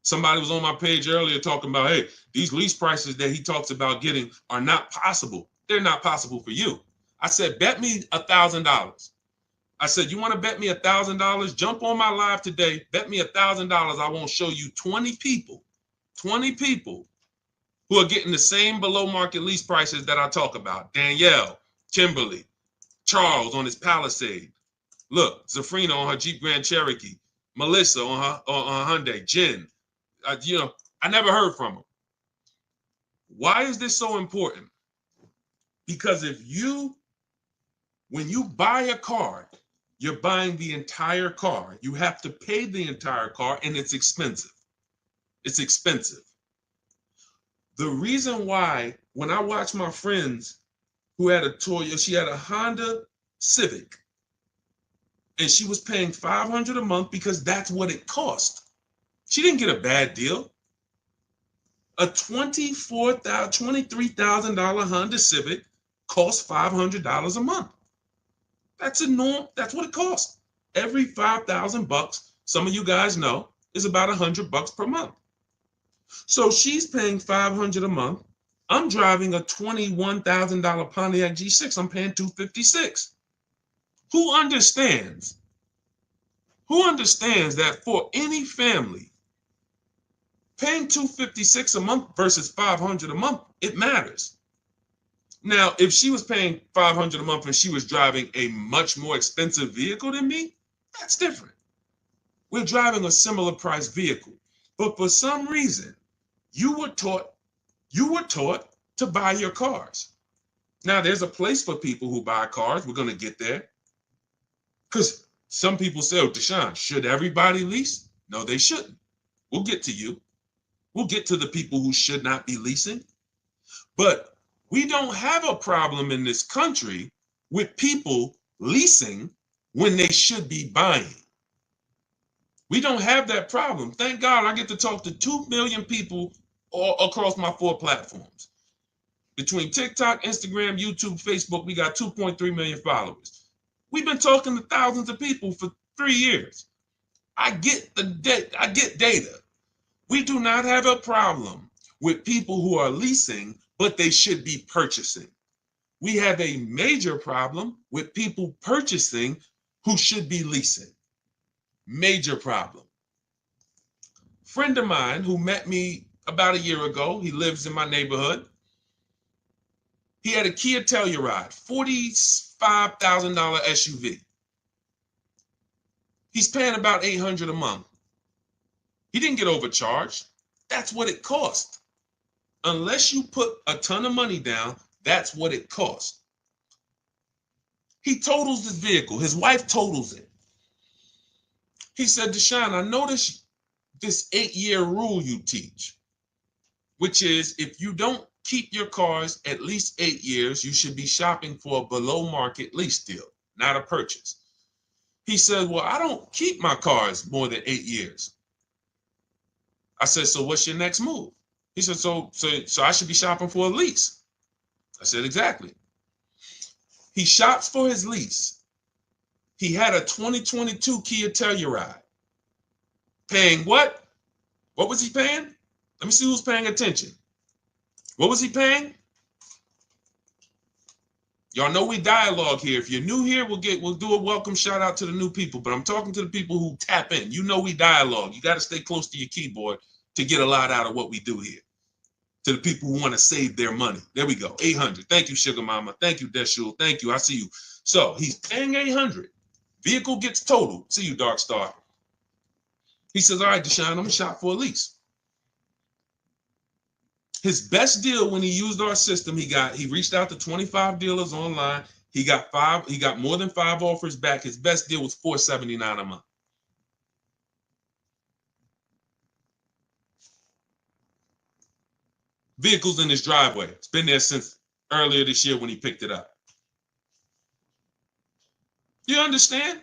Somebody was on my page earlier talking about, hey, these lease prices that he talks about getting are not possible. They're not possible for you. I said, bet me $1,000. I said, you want to bet me $1,000? Jump on my live today. Bet me $1,000. I won't show you 20 people who are getting the same below market lease prices that I talk about. Danielle, Kimberly, Charles on his Palisade. Look, Zafrina on her Jeep Grand Cherokee. Melissa on her Hyundai. Jen. I never heard from them. Why is this so important? Because when you buy a car, you're buying the entire car. You have to pay the entire car, and it's expensive. It's expensive. The reason why, when I watch my friends who had a Toyota, she had a Honda Civic, and she was paying $500 a month because that's what it cost. She didn't get a bad deal. A $23,000 Honda Civic costs $500 a month. That's a norm. That's what it costs. Every $5,000, some of you guys know, is about $100 per month. So she's paying $500 a month. I'm driving a $21,000 Pontiac G6. I'm paying $256. Who understands? Who understands that for any family, paying $256 a month versus $500 a month, it matters. Now, if she was paying $500 a month and she was driving a much more expensive vehicle than me, that's different. We're driving a similar price vehicle, but for some reason, you were taught to buy your cars. Now, there's a place for people who buy cars. We're going to get there. Because some people say, oh, Deshone, should everybody lease? No, they shouldn't. We'll get to you. We'll get to the people who should not be leasing. But we don't have a problem in this country with people leasing when they should be buying. We don't have that problem. Thank God I get to talk to 2 million people all across my 4 platforms. Between TikTok, Instagram, YouTube, Facebook, we got 2.3 million followers. We've been talking to thousands of people for 3 years. I get data. We do not have a problem with people who are leasing, but they should be purchasing. We have a major problem with people purchasing who should be leasing. Major problem. Friend of mine who met me about a year ago, he lives in my neighborhood. He had a Kia Telluride, $45,000 SUV. He's paying about $800 a month. He didn't get overcharged. That's what it cost. Unless you put a ton of money down, that's what it cost. He totals his vehicle. His wife totals it. He said, Deshone, I noticed this 8-year rule you teach, which is if you don't keep your cars at least 8 years, you should be shopping for a below market lease deal, not a purchase. He said, well, I don't keep my cars more than 8 years. I said, so what's your next move? He said, so I should be shopping for a lease. I said, exactly. He shops for his lease. He had a 2022 Kia Telluride. Paying what? What was he paying? Let me see who's paying attention. What was he paying? Y'all know we dialogue here. If you're new here, we'll do a welcome shout out to the new people, but I'm talking to the people who tap in. You know we dialogue. You got to stay close to your keyboard to get a lot out of what we do here. To the people who want to save their money. There we go. 800. Thank you, Sugar Mama. Thank you, Deshone. Thank you. I see you. So he's paying 800. Vehicle gets totaled. See you, Dark Star. He says, all right, Deshone, I'm going to shop for a lease. His best deal when he used our system, he reached out to 25 dealers online. He got more than 5 offers back. His best deal was $479 a month. Vehicles in his driveway. It's been there since earlier this year when he picked it up. You understand?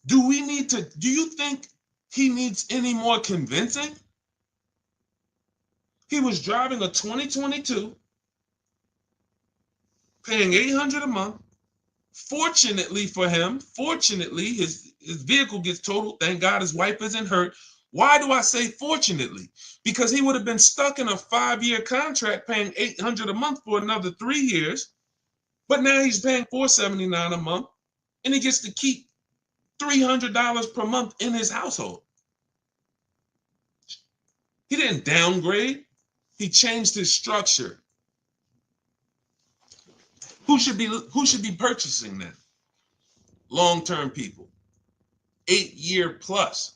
Do you think he needs any more convincing? He was driving a 2022, paying $800 a month. Fortunately for him, his vehicle gets totaled. Thank God his wife isn't hurt. Why do I say fortunately? Because he would have been stuck in a 5-year contract paying $800 a month for another 3 years. But now he's paying $479 a month, and he gets to keep $300 per month in his household. He didn't downgrade. He changed his structure. Who should be purchasing that? Long-term people. 8-year plus.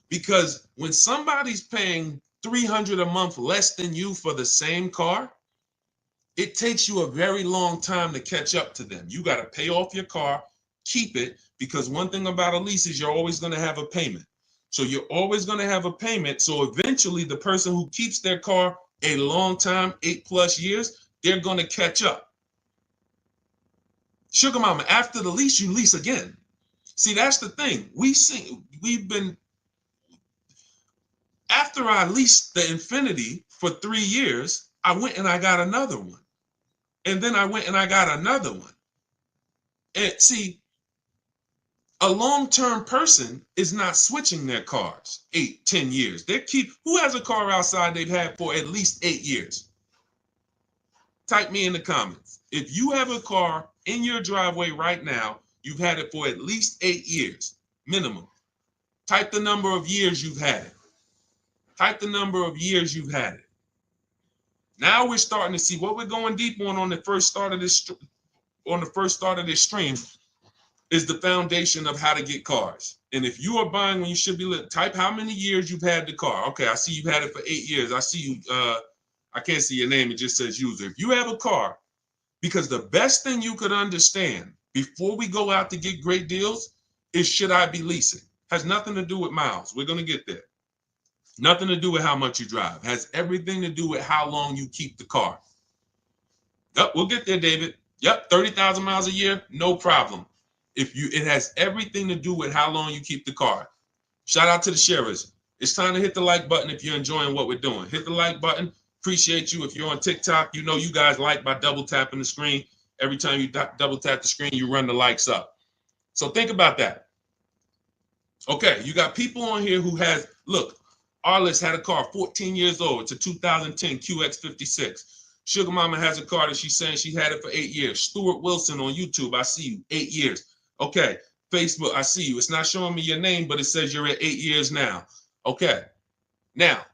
Because when somebody's paying $300 a month less than you for the same car, it takes you a very long time to catch up to them. You got to pay off your car, keep it, because one thing about a lease is you're always going to have a payment. So you're always going to have a payment. So eventually the person who keeps their car a long time, 8+ years, they're going to catch up. Sugar Mama, after the lease, you lease again. See, that's the thing. After I leased the Infinity for 3 years, I went and I got another one. And then I went and I got another one. And see, A long-term person is not switching their cars 8, 10 years. Who has a car outside they've had for at least 8 years? Type me in the comments. If you have a car in your driveway right now, you've had it for at least 8 years, minimum. Type the number of years you've had it. Type the number of years you've had it. Now we're starting to see what we're going deep on the first start of this stream is the foundation of how to get cars. And if you are buying when you should be, type how many years you've had the car. Okay, I see you've had it for 8 years. I see you, I can't see your name, it just says user. If you have a car, because the best thing you could understand before we go out to get great deals is, should I be leasing? Has nothing to do with miles. We're going to get there. Nothing to do with how much you drive. Has everything to do with how long you keep the car. Yep, we'll get there, David. Yep, 30,000 miles a year, no problem. It has everything to do with how long you keep the car. Shout out to the sharers. It's time to hit the like button if you're enjoying what we're doing. Hit the like button. Appreciate you. If you're on TikTok, you know you guys like by double tapping the screen. Every time you double tap the screen, you run the likes up. So think about that. Okay, you got people on here who has, look, Arliss had a car 14 years old. It's a 2010 QX56. Sugar Mama has a car that she's saying she had it for 8 years. Stuart Wilson on YouTube, I see you, 8 years. Okay, Facebook, I see you. It's not showing me your name, but it says you're at 8 years now. Okay, now,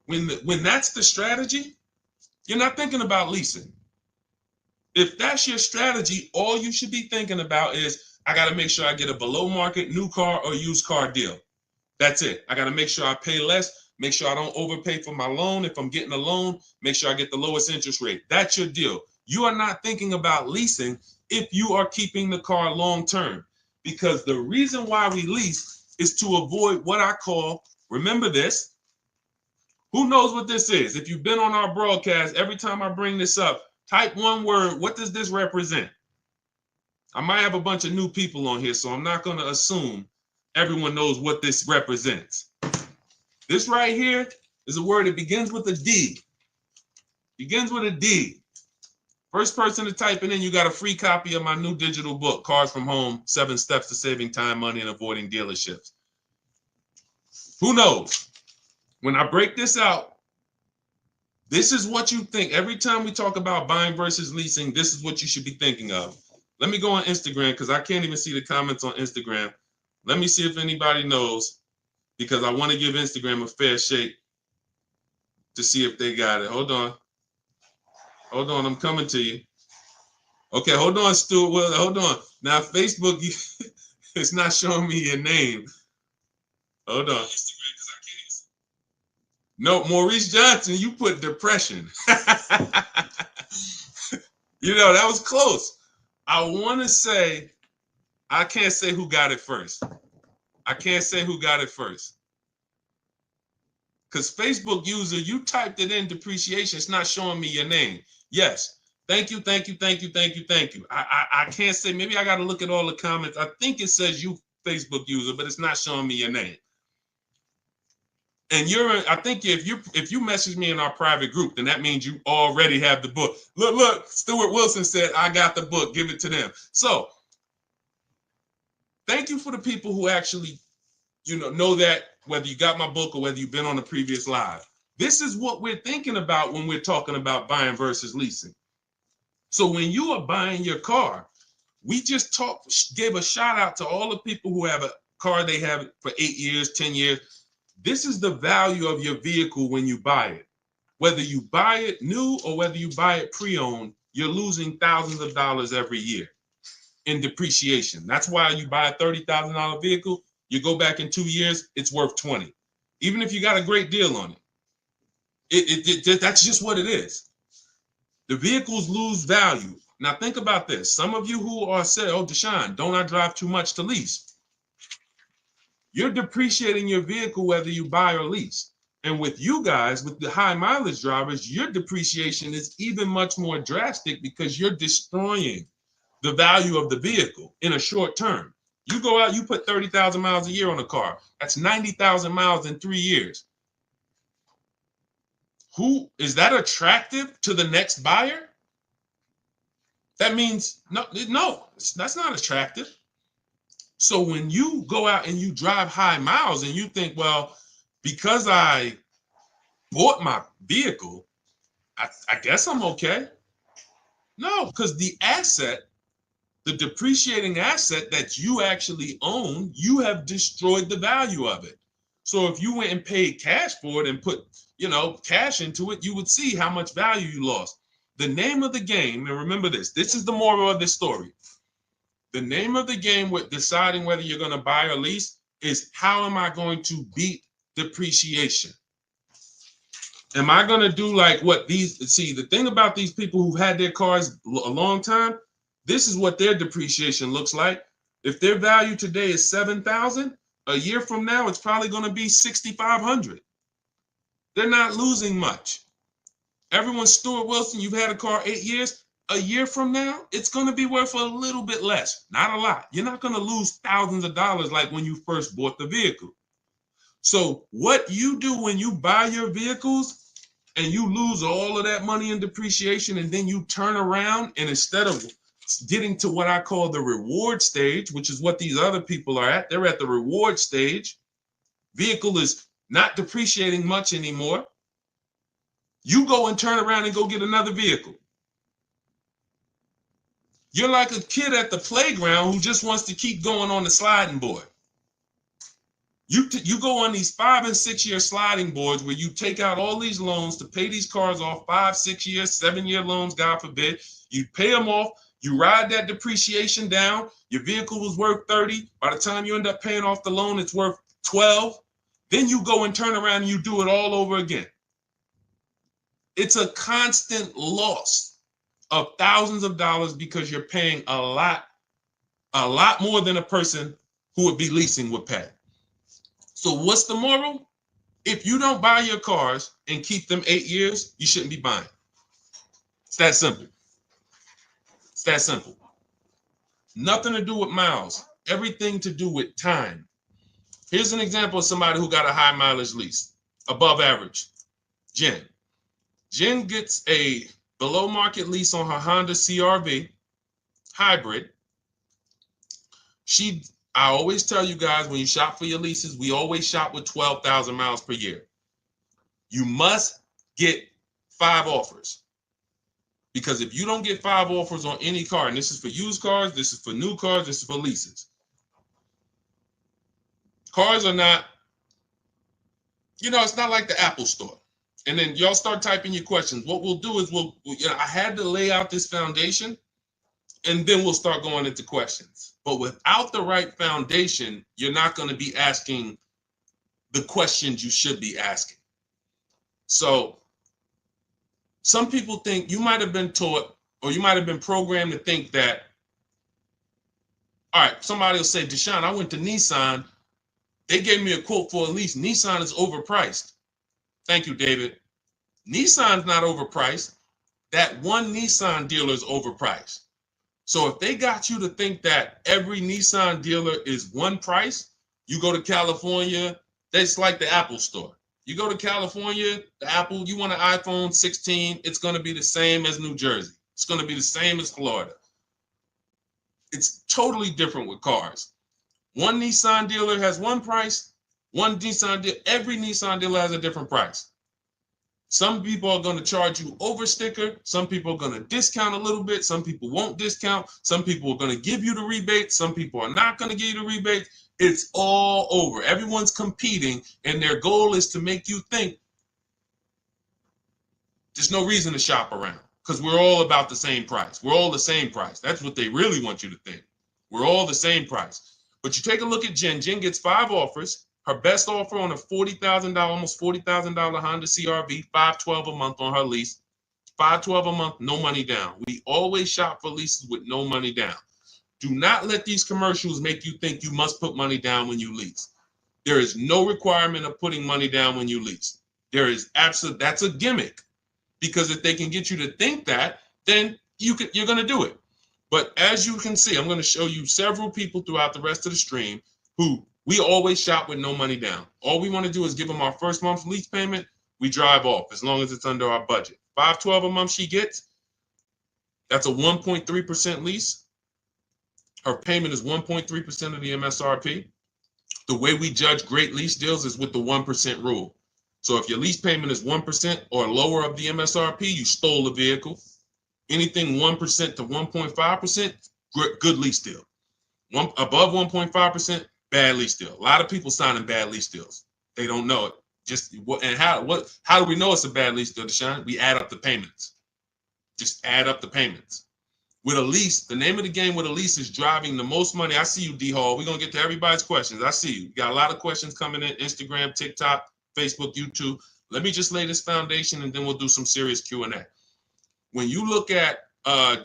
when that's the strategy, you're not thinking about leasing. If that's your strategy, all you should be thinking about is, I got to make sure I get a below market new car or used car deal. That's it. I got to make sure I pay less, make sure I don't overpay for my loan. If I'm getting a loan, make sure I get the lowest interest rate. That's your deal. You are not thinking about leasing if you are keeping the car long term, because the reason why we lease is to avoid what I call, remember this, who knows what this is? If you've been on our broadcast, every time I bring this up, type one word, what does this represent? I might have a bunch of new people on here, so I'm not going to assume everyone knows what this represents. This right here is a word that begins with a D. Begins with a D. First person to type it in, you got a free copy of my new digital book, Cars from Home, 7 Steps to Saving Time, Money, and Avoiding Dealerships. Who knows? When I break this out, this is what you think. Every time we talk about buying versus leasing, this is what you should be thinking of. Let me go on Instagram because I can't even see the comments on Instagram. Let me see if anybody knows, because I want to give Instagram a fair shake to see if they got it. Hold on. Hold on, I'm coming to you. Okay, hold on, Stuart. Well, hold on. Now, Facebook, it's not showing me your name. Hold on. No, Maurice Johnson, you put depression. You know, that was close. I want to say, I can't say who got it first. I can't say who got it first. Because Facebook user, you typed it in depreciation. It's not showing me your name. Yes. Thank you, thank you, thank you, thank you, thank you. I can't say, maybe I got to look at all the comments. I think it says you Facebook user, but it's not showing me your name. And I think if you message me in our private group, then that means you already have the book. Look, Stuart Wilson said, I got the book, give it to them. So thank you for the people who actually, know that, whether you got my book or whether you've been on the previous live. This is what we're thinking about when we're talking about buying versus leasing. So when you are buying your car, we just gave a shout out to all the people who have a car they have for 8 years, 10 years. This is the value of your vehicle when you buy it. Whether you buy it new or whether you buy it pre-owned, you're losing thousands of dollars every year in depreciation. That's why you buy a $30,000 vehicle, you go back in 2 years, it's worth 20. Even if you got a great deal on it. That's just what it is. The vehicles lose value. Now think about this. Some of you who are saying, oh, Deshone, don't I drive too much to lease? You're depreciating your vehicle whether you buy or lease. And with you guys, with the high mileage drivers, your depreciation is even much more drastic because you're destroying the value of the vehicle in a short term. You go out, you put 30,000 miles a year on a car. That's 90,000 miles in 3 years. Who is that attractive to the next buyer? That means no, that's not attractive. So when you go out and you drive high miles and you think, well, because I bought my vehicle, I guess I'm okay. No, because the asset, the depreciating asset that you actually own, you have destroyed the value of it. So if you went and paid cash for it and put, cash into it, you would see how much value you lost. The name of the game, and remember this is the moral of this story. The name of the game with deciding whether you're going to buy or lease is, how am I going to beat depreciation? Am I going to do like what the thing about these people who've had their cars a long time, this is what their depreciation looks like. If their value today is 7,000, a year from now, it's probably going to be 6,500. They're not losing much. Everyone, Stuart Wilson, you've had a car 8 years. A year from now, it's going to be worth a little bit less, not a lot. You're not going to lose thousands of dollars like when you first bought the vehicle. So what you do when you buy your vehicles and you lose all of that money in depreciation, and then you turn around and instead of getting to what I call the reward stage, which is what these other people are at, they're at the reward stage. Vehicle is not depreciating much anymore. You go and turn around and go get another vehicle. You're like a kid at the playground who just wants to keep going on the sliding board. You go on these 5 and 6 year sliding boards where you take out all these loans to pay these cars off, 5, 6 years, 7-year loans, God forbid. You pay them off. You ride that depreciation down. Your vehicle was worth 30. By the time you end up paying off the loan, it's worth 12. Then you go and turn around and you do it all over again. It's a constant loss of thousands of dollars because you're paying a lot more than a person who would be leasing would pay. So what's the moral? If you don't buy your cars and keep them 8 years, you shouldn't be buying. It's that simple. It's that simple. Nothing to do with miles. Everything to do with time. Here's an example of somebody who got a high mileage lease, above average. Jen. Jen gets a below market lease on her Honda CR-V hybrid. I always tell you guys, when you shop for your leases, we always shop with 12,000 miles per year. You must get 5 offers. Because if you don't get 5 offers on any car, and this is for used cars, this is for new cars, this is for leases. Cars are not, it's not like the Apple store. And then y'all start typing your questions. What we'll do is I had to lay out this foundation, and then we'll start going into questions. But without the right foundation, you're not going to be asking the questions you should be asking. So some people think, you might have been taught, or you might have been programmed to think that, all right, somebody will say, Deshone, I went to Nissan. They gave me a quote for a lease. Nissan is overpriced. Thank you, David. Nissan's not overpriced. That one Nissan dealer is overpriced. So if they got you to think that every Nissan dealer is one price, you go to California, that's like the Apple store. You go to California, the Apple, you want an iPhone 16, it's going to be the same as New Jersey. It's going to be the same as Florida. It's totally different with cars. One Nissan dealer has one price. Every Nissan dealer has a different price. Some people are going to charge you over sticker. Some people are going to discount a little bit. Some people won't discount. Some people are going to give you the rebate. Some people are not going to give you the rebate. It's all over. Everyone's competing, and their goal is to make you think there's no reason to shop around because we're all about the same price. We're all the same price. That's what they really want you to think. We're all the same price. But you take a look at Jen. Jen gets 5 offers. Her best offer on a $40,000, almost $40,000 Honda CR-V, $512 a month on her lease. $512 a month, no money down. We always shop for leases with no money down. Do not let these commercials make you think you must put money down when you lease. There is no requirement of putting money down when you lease. That's a gimmick. Because if they can get you to think that, then you're going to do it. But as you can see, I'm going to show you several people throughout the rest of the stream who we always shop with no money down. All we want to do is give them our first month's lease payment. We drive off as long as it's under our budget. $512 a month she gets. That's a 1.3% lease. Her payment is 1.3% of the MSRP. The way we judge great lease deals is with the 1% rule. So if your lease payment is 1% or lower of the MSRP, you stole the vehicle. Anything 1% to 1.5%, good lease deal. Above 1.5%, bad lease deal. A lot of people signing bad lease deals. They don't know it. How do we know it's a bad lease deal, Deshone? We add up the payments. Just add up the payments. With a lease, the name of the game with a lease is driving the most money. I see you, D Hall. We're gonna get to everybody's questions. I see you. You got a lot of questions coming in: Instagram, TikTok, Facebook, YouTube. Let me just lay this foundation, and then we'll do some serious Q&A. When you look at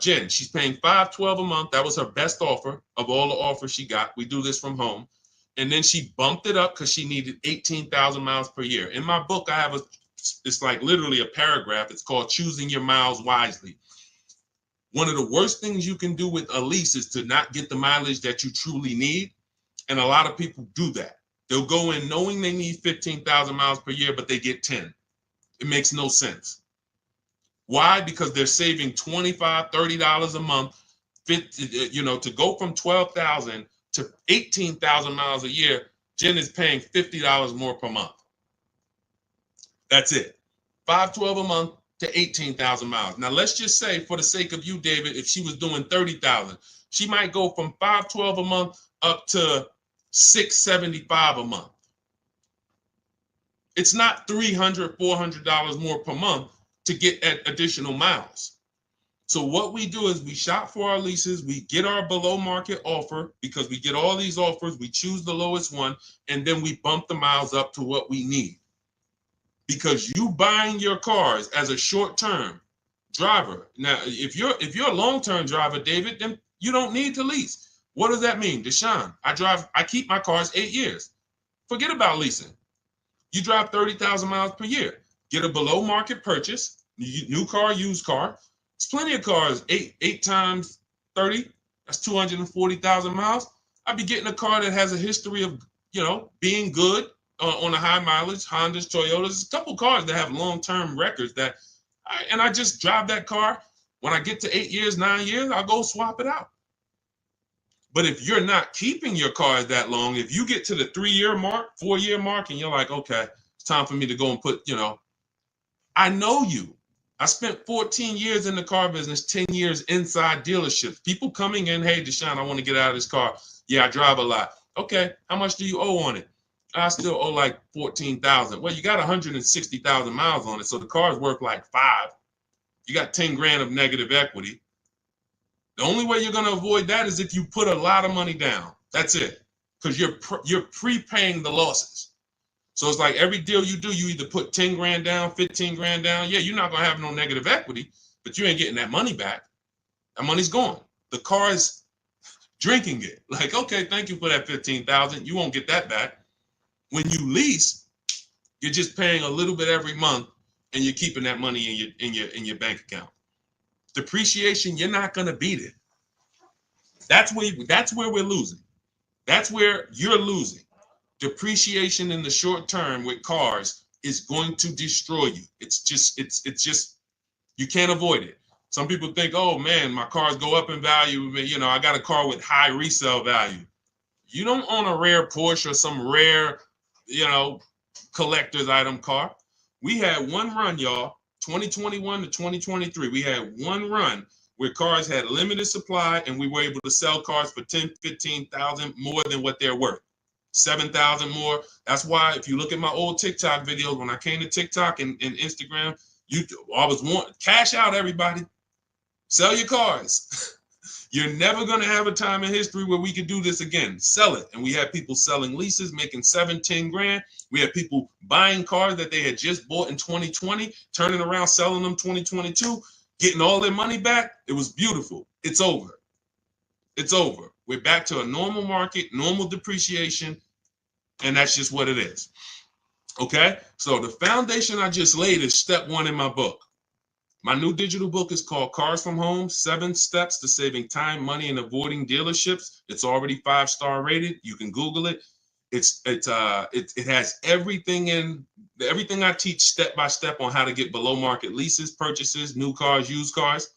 Jen, she's paying $512 a month. That was her best offer of all the offers she got. We do this from home. And then she bumped it up because she needed 18,000 miles per year. In my book, I have it's like literally a paragraph. It's called Choosing Your Miles Wisely. One of the worst things you can do with a lease is to not get the mileage that you truly need. And a lot of people do that. They'll go in knowing they need 15,000 miles per year, but they get 10. It makes no sense. Why? Because they're saving $25, $30 a month, to go from 12,000 to 18,000 miles a year. Jen is paying $50 more per month. That's it. $512 a month to 18,000 miles. Now let's just say, for the sake of you, David, if she was doing 30,000, she might go from $512 a month up to $675 a month. It's not $300, $400 more per month to get additional miles. So what we do is we shop for our leases, we get our below market offer, because we get all these offers, we choose the lowest one, and then we bump the miles up to what we need. Because you buying your cars as a short-term driver. Now, if you're a long-term driver, David, then you don't need to lease. What does that mean? Deshone, I keep my cars 8 years. Forget about leasing. You drive 30,000 miles per year. Get a below market purchase, new car, used car. There's plenty of cars, 8 times 30, that's 240,000 miles. I'd be getting a car that has a history of, being good on a high mileage, Hondas, Toyotas. There's a couple cars that have long-term records and I just drive that car. When I get to 8 years, 9 years, I'll go swap it out. But if you're not keeping your cars that long, if you get to the 3-year mark, 4-year mark, and you're like, okay, it's time for me to go and put, I know you. I spent 14 years in the car business, 10 years inside dealerships. People coming in, hey, Deshone, I want to get out of this car. Yeah, I drive a lot. Okay, how much do you owe on it? I still owe like 14,000. Well, you got 160,000 miles on it, so the car is worth like 5. You got 10 grand of negative equity. The only way you're going to avoid that is if you put a lot of money down. That's it, because you're prepaying the losses. So it's like every deal you do, you either put 10 grand down, 15 grand down. Yeah, you're not going to have no negative equity, but you ain't getting that money back. That money's gone. The car is drinking it. Like, okay, thank you for that 15,000. You won't get that back. When you lease, you're just paying a little bit every month, and you're keeping that money in your bank account. Depreciation, you're not going to beat it. That's where we're losing. That's where you're losing. Depreciation in the short term with cars is going to destroy you. It's just you can't avoid it. Some people think, oh man, my cars go up in value. I got a car with high resale value. You don't own a rare Porsche or some rare, collector's item car. We had one run, y'all, 2021 to 2023. We had one run where cars had limited supply, and we were able to sell cars for 10, 15,000 more than what they're worth. 7,000 more. That's why if you look at my old TikTok videos, when I came to TikTok and Instagram, I was wanting cash out, everybody. Sell your cars. You're never going to have a time in history where we could do this again. Sell it. And we had people selling leases, making 7, 10 grand. We had people buying cars that they had just bought in 2020, turning around, selling them 2022, getting all their money back. It was beautiful. It's over. It's over. We're back to a normal market, normal depreciation, and that's just what it is. Okay? So the foundation I just laid is step 1 in my book. My new digital book is called Cars from Home, 7 Steps to Saving Time, Money, and Avoiding Dealerships. It's already 5-star rated. You can Google it. It has everything I teach step by step on how to get below market leases, purchases, new cars, used cars.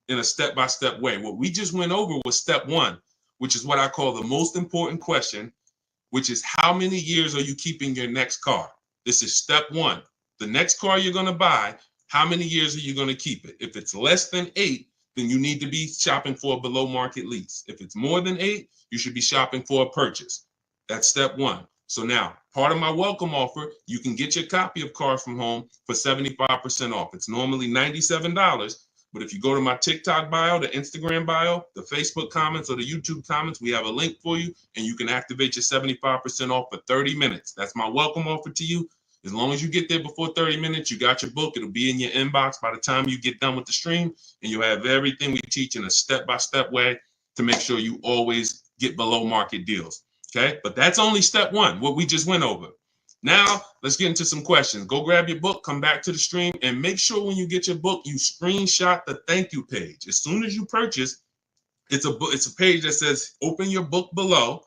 in a step-by-step way. What we just went over was step one, which is what I call the most important question, which is how many years are you keeping your next car? This is step one. The next car you're going to buy, how many years are you going to keep it? If it's less than 8, then you need to be shopping for a below market lease. If it's more than 8, you should be shopping for a purchase. That's step one. So now, part of my welcome offer, you can get your copy of Cars from Home for 75% off. It's normally $97, but if you go to my TikTok bio, the Instagram bio, the Facebook comments, or the YouTube comments, we have a link for you, and you can activate your 75% off for 30 minutes. That's my welcome offer to you. As long as you get there before 30 minutes, you got your book. It'll be in your inbox by the time you get done with the stream, and you'll have everything we teach in a step-by-step way to make sure you always get below market deals. Okay, but that's only step one, what we just went over. Now, let's get into some questions. Go grab your book, come back to the stream, and make sure when you get your book, you screenshot the thank you page. As soon as you purchase, it's a page that says open your book below.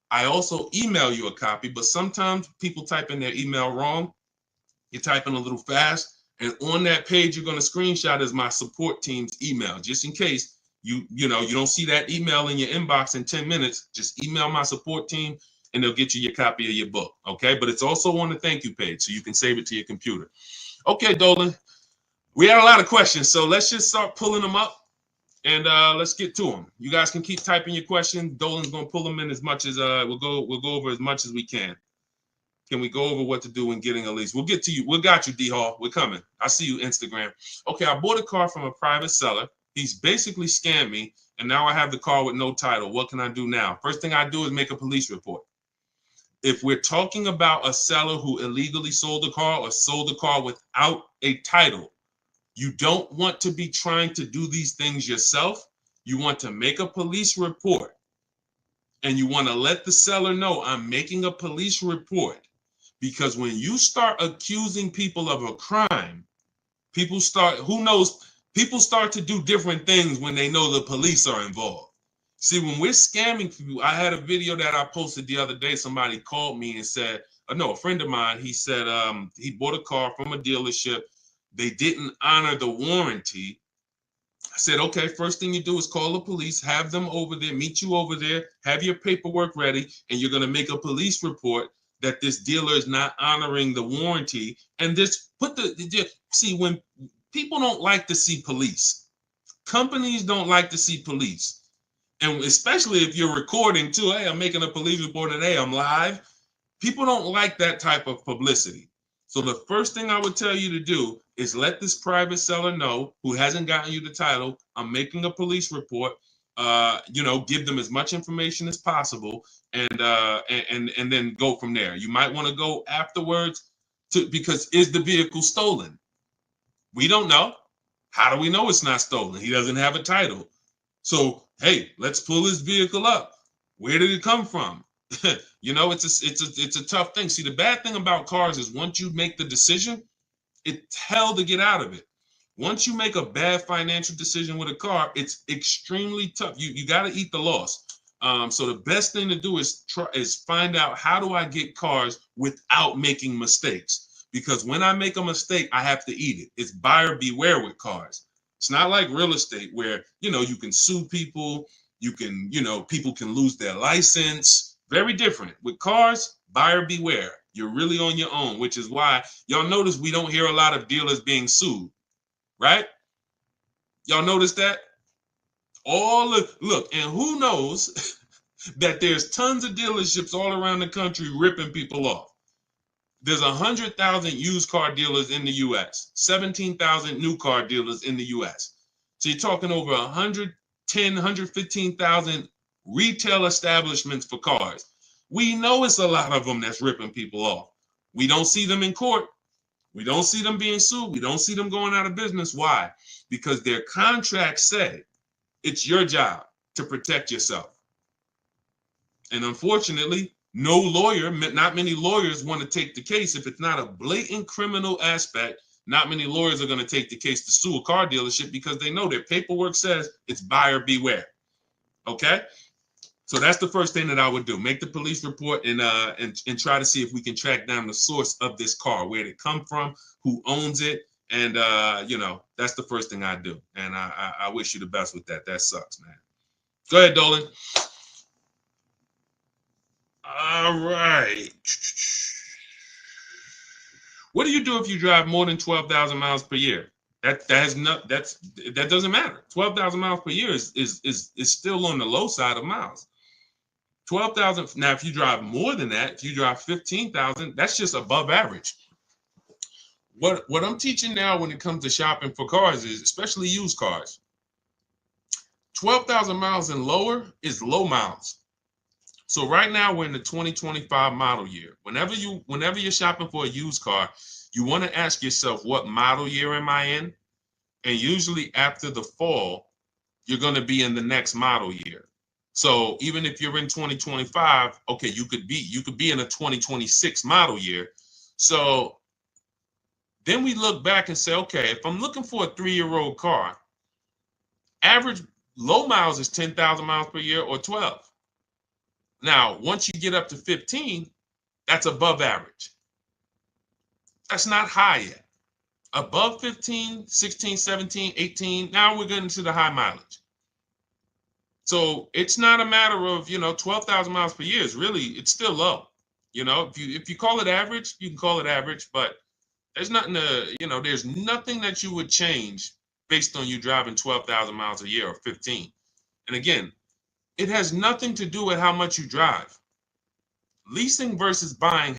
I also email you a copy, but sometimes people type in their email wrong. You're typing a little fast, and on that page, you're going to screenshot as my support team's email, just in case you don't see that email in your inbox in 10 minutes. Just email my support team and they'll get you your copy of your book. Okay. But it's also on the thank you page, so you can save it to your computer. Okay, Dolan, we had a lot of questions, so let's just start pulling them up and let's get to them. You guys can keep typing your questions. Dolan's going to pull them in as much as we'll go over as much as we can. Can we go over what to do when getting a lease? We'll get to you. We got you, D Hall. We're coming. I see you, Instagram. Okay, I bought a car from a private seller. He's basically scammed me, and now I have the car with no title. What can I do now? First thing I do is make a police report. If we're talking about a seller who illegally sold a car or sold a car without a title, you don't want to be trying to do these things yourself. You want to make a police report, and you want to let the seller know, I'm making a police report. Because when you start accusing people of a crime, people start to do different things when they know the police are involved. See, when we're scamming people, I had a video that I posted the other day. Somebody called me and said, a friend of mine, he said he bought a car from a dealership. They didn't honor the warranty. I said, okay, first thing you do is call the police, have them over there, meet you over there, have your paperwork ready, and you're going to make a police report that this dealer is not honoring the warranty. And just see, when people don't like to see police, companies don't like to see police. And especially if you're recording too, hey, I'm making a police report today, I'm live. People don't like that type of publicity. So the first thing I would tell you to do is let this private seller know who hasn't gotten you the title, I'm making a police report. Give them as much information as possible, and then go from there. You might want to go afterwards because is the vehicle stolen? We don't know. How do we know it's not stolen? He doesn't have a title. So, hey, let's pull his vehicle up. Where did it come from? It's a tough thing. See, the bad thing about cars is once you make the decision, it's hell to get out of it. Once you make a bad financial decision with a car, it's extremely tough. You got to eat the loss. So the best thing to do is find out, how do I get cars without making mistakes? Because when I make a mistake, I have to eat it. It's buyer beware with cars. It's not like real estate where, you can sue people. People can lose their license. Very different. With cars, buyer beware. You're really on your own, which is why y'all notice we don't hear a lot of dealers being sued, right? Y'all notice that? Look, and who knows that there's tons of dealerships all around the country ripping people off. There's 100,000 used car dealers in the U.S., 17,000 new car dealers in the U.S. So you're talking over 110, 115,000 retail establishments for cars. We know it's a lot of them that's ripping people off. We don't see them in court. We don't see them being sued. We don't see them going out of business. Why? Because their contracts say it's your job to protect yourself. And unfortunately, not many lawyers want to take the case. If it's not a blatant criminal aspect, not many lawyers are going to take the case to sue a car dealership because they know their paperwork says it's buyer beware. Okay? So that's the first thing that I would do. Make the police report and try to see if we can track down the source of this car, where did it come from, who owns it, And you know, that's the first thing I do. And I wish you the best with that. That sucks, man. Go ahead, Dolan. All right. What do you do if you drive more than 12,000 miles per year? That doesn't matter. 12,000 miles per year is still on the low side of miles. 12,000. Now, if you drive more than that, if you drive 15,000, that's just above average. What I'm teaching now when it comes to shopping for cars is, especially used cars, 12,000 miles and lower is low miles. So right now we're in the 2025 model year. Whenever you're shopping for a used car, you want to ask yourself, what model year am I in? And usually after the fall, you're going to be in the next model year. So even if you're in 2025, okay, you could be in a 2026 model year. So then we look back and say, okay, if I'm looking for a 3-year-old car, average low miles is 10,000 miles per year or 12. Now, once you get up to 15, that's above average. That's not high yet. Above 15, 16, 17, 18, now we're getting to the high mileage. So it's not a matter of, 12,000 miles per year is really, it's still low. If you call it average, you can call it average, but there's nothing there's nothing that you would change based on you driving 12,000 miles a year or 15. And again, it has nothing to do with how much you drive. Leasing versus buying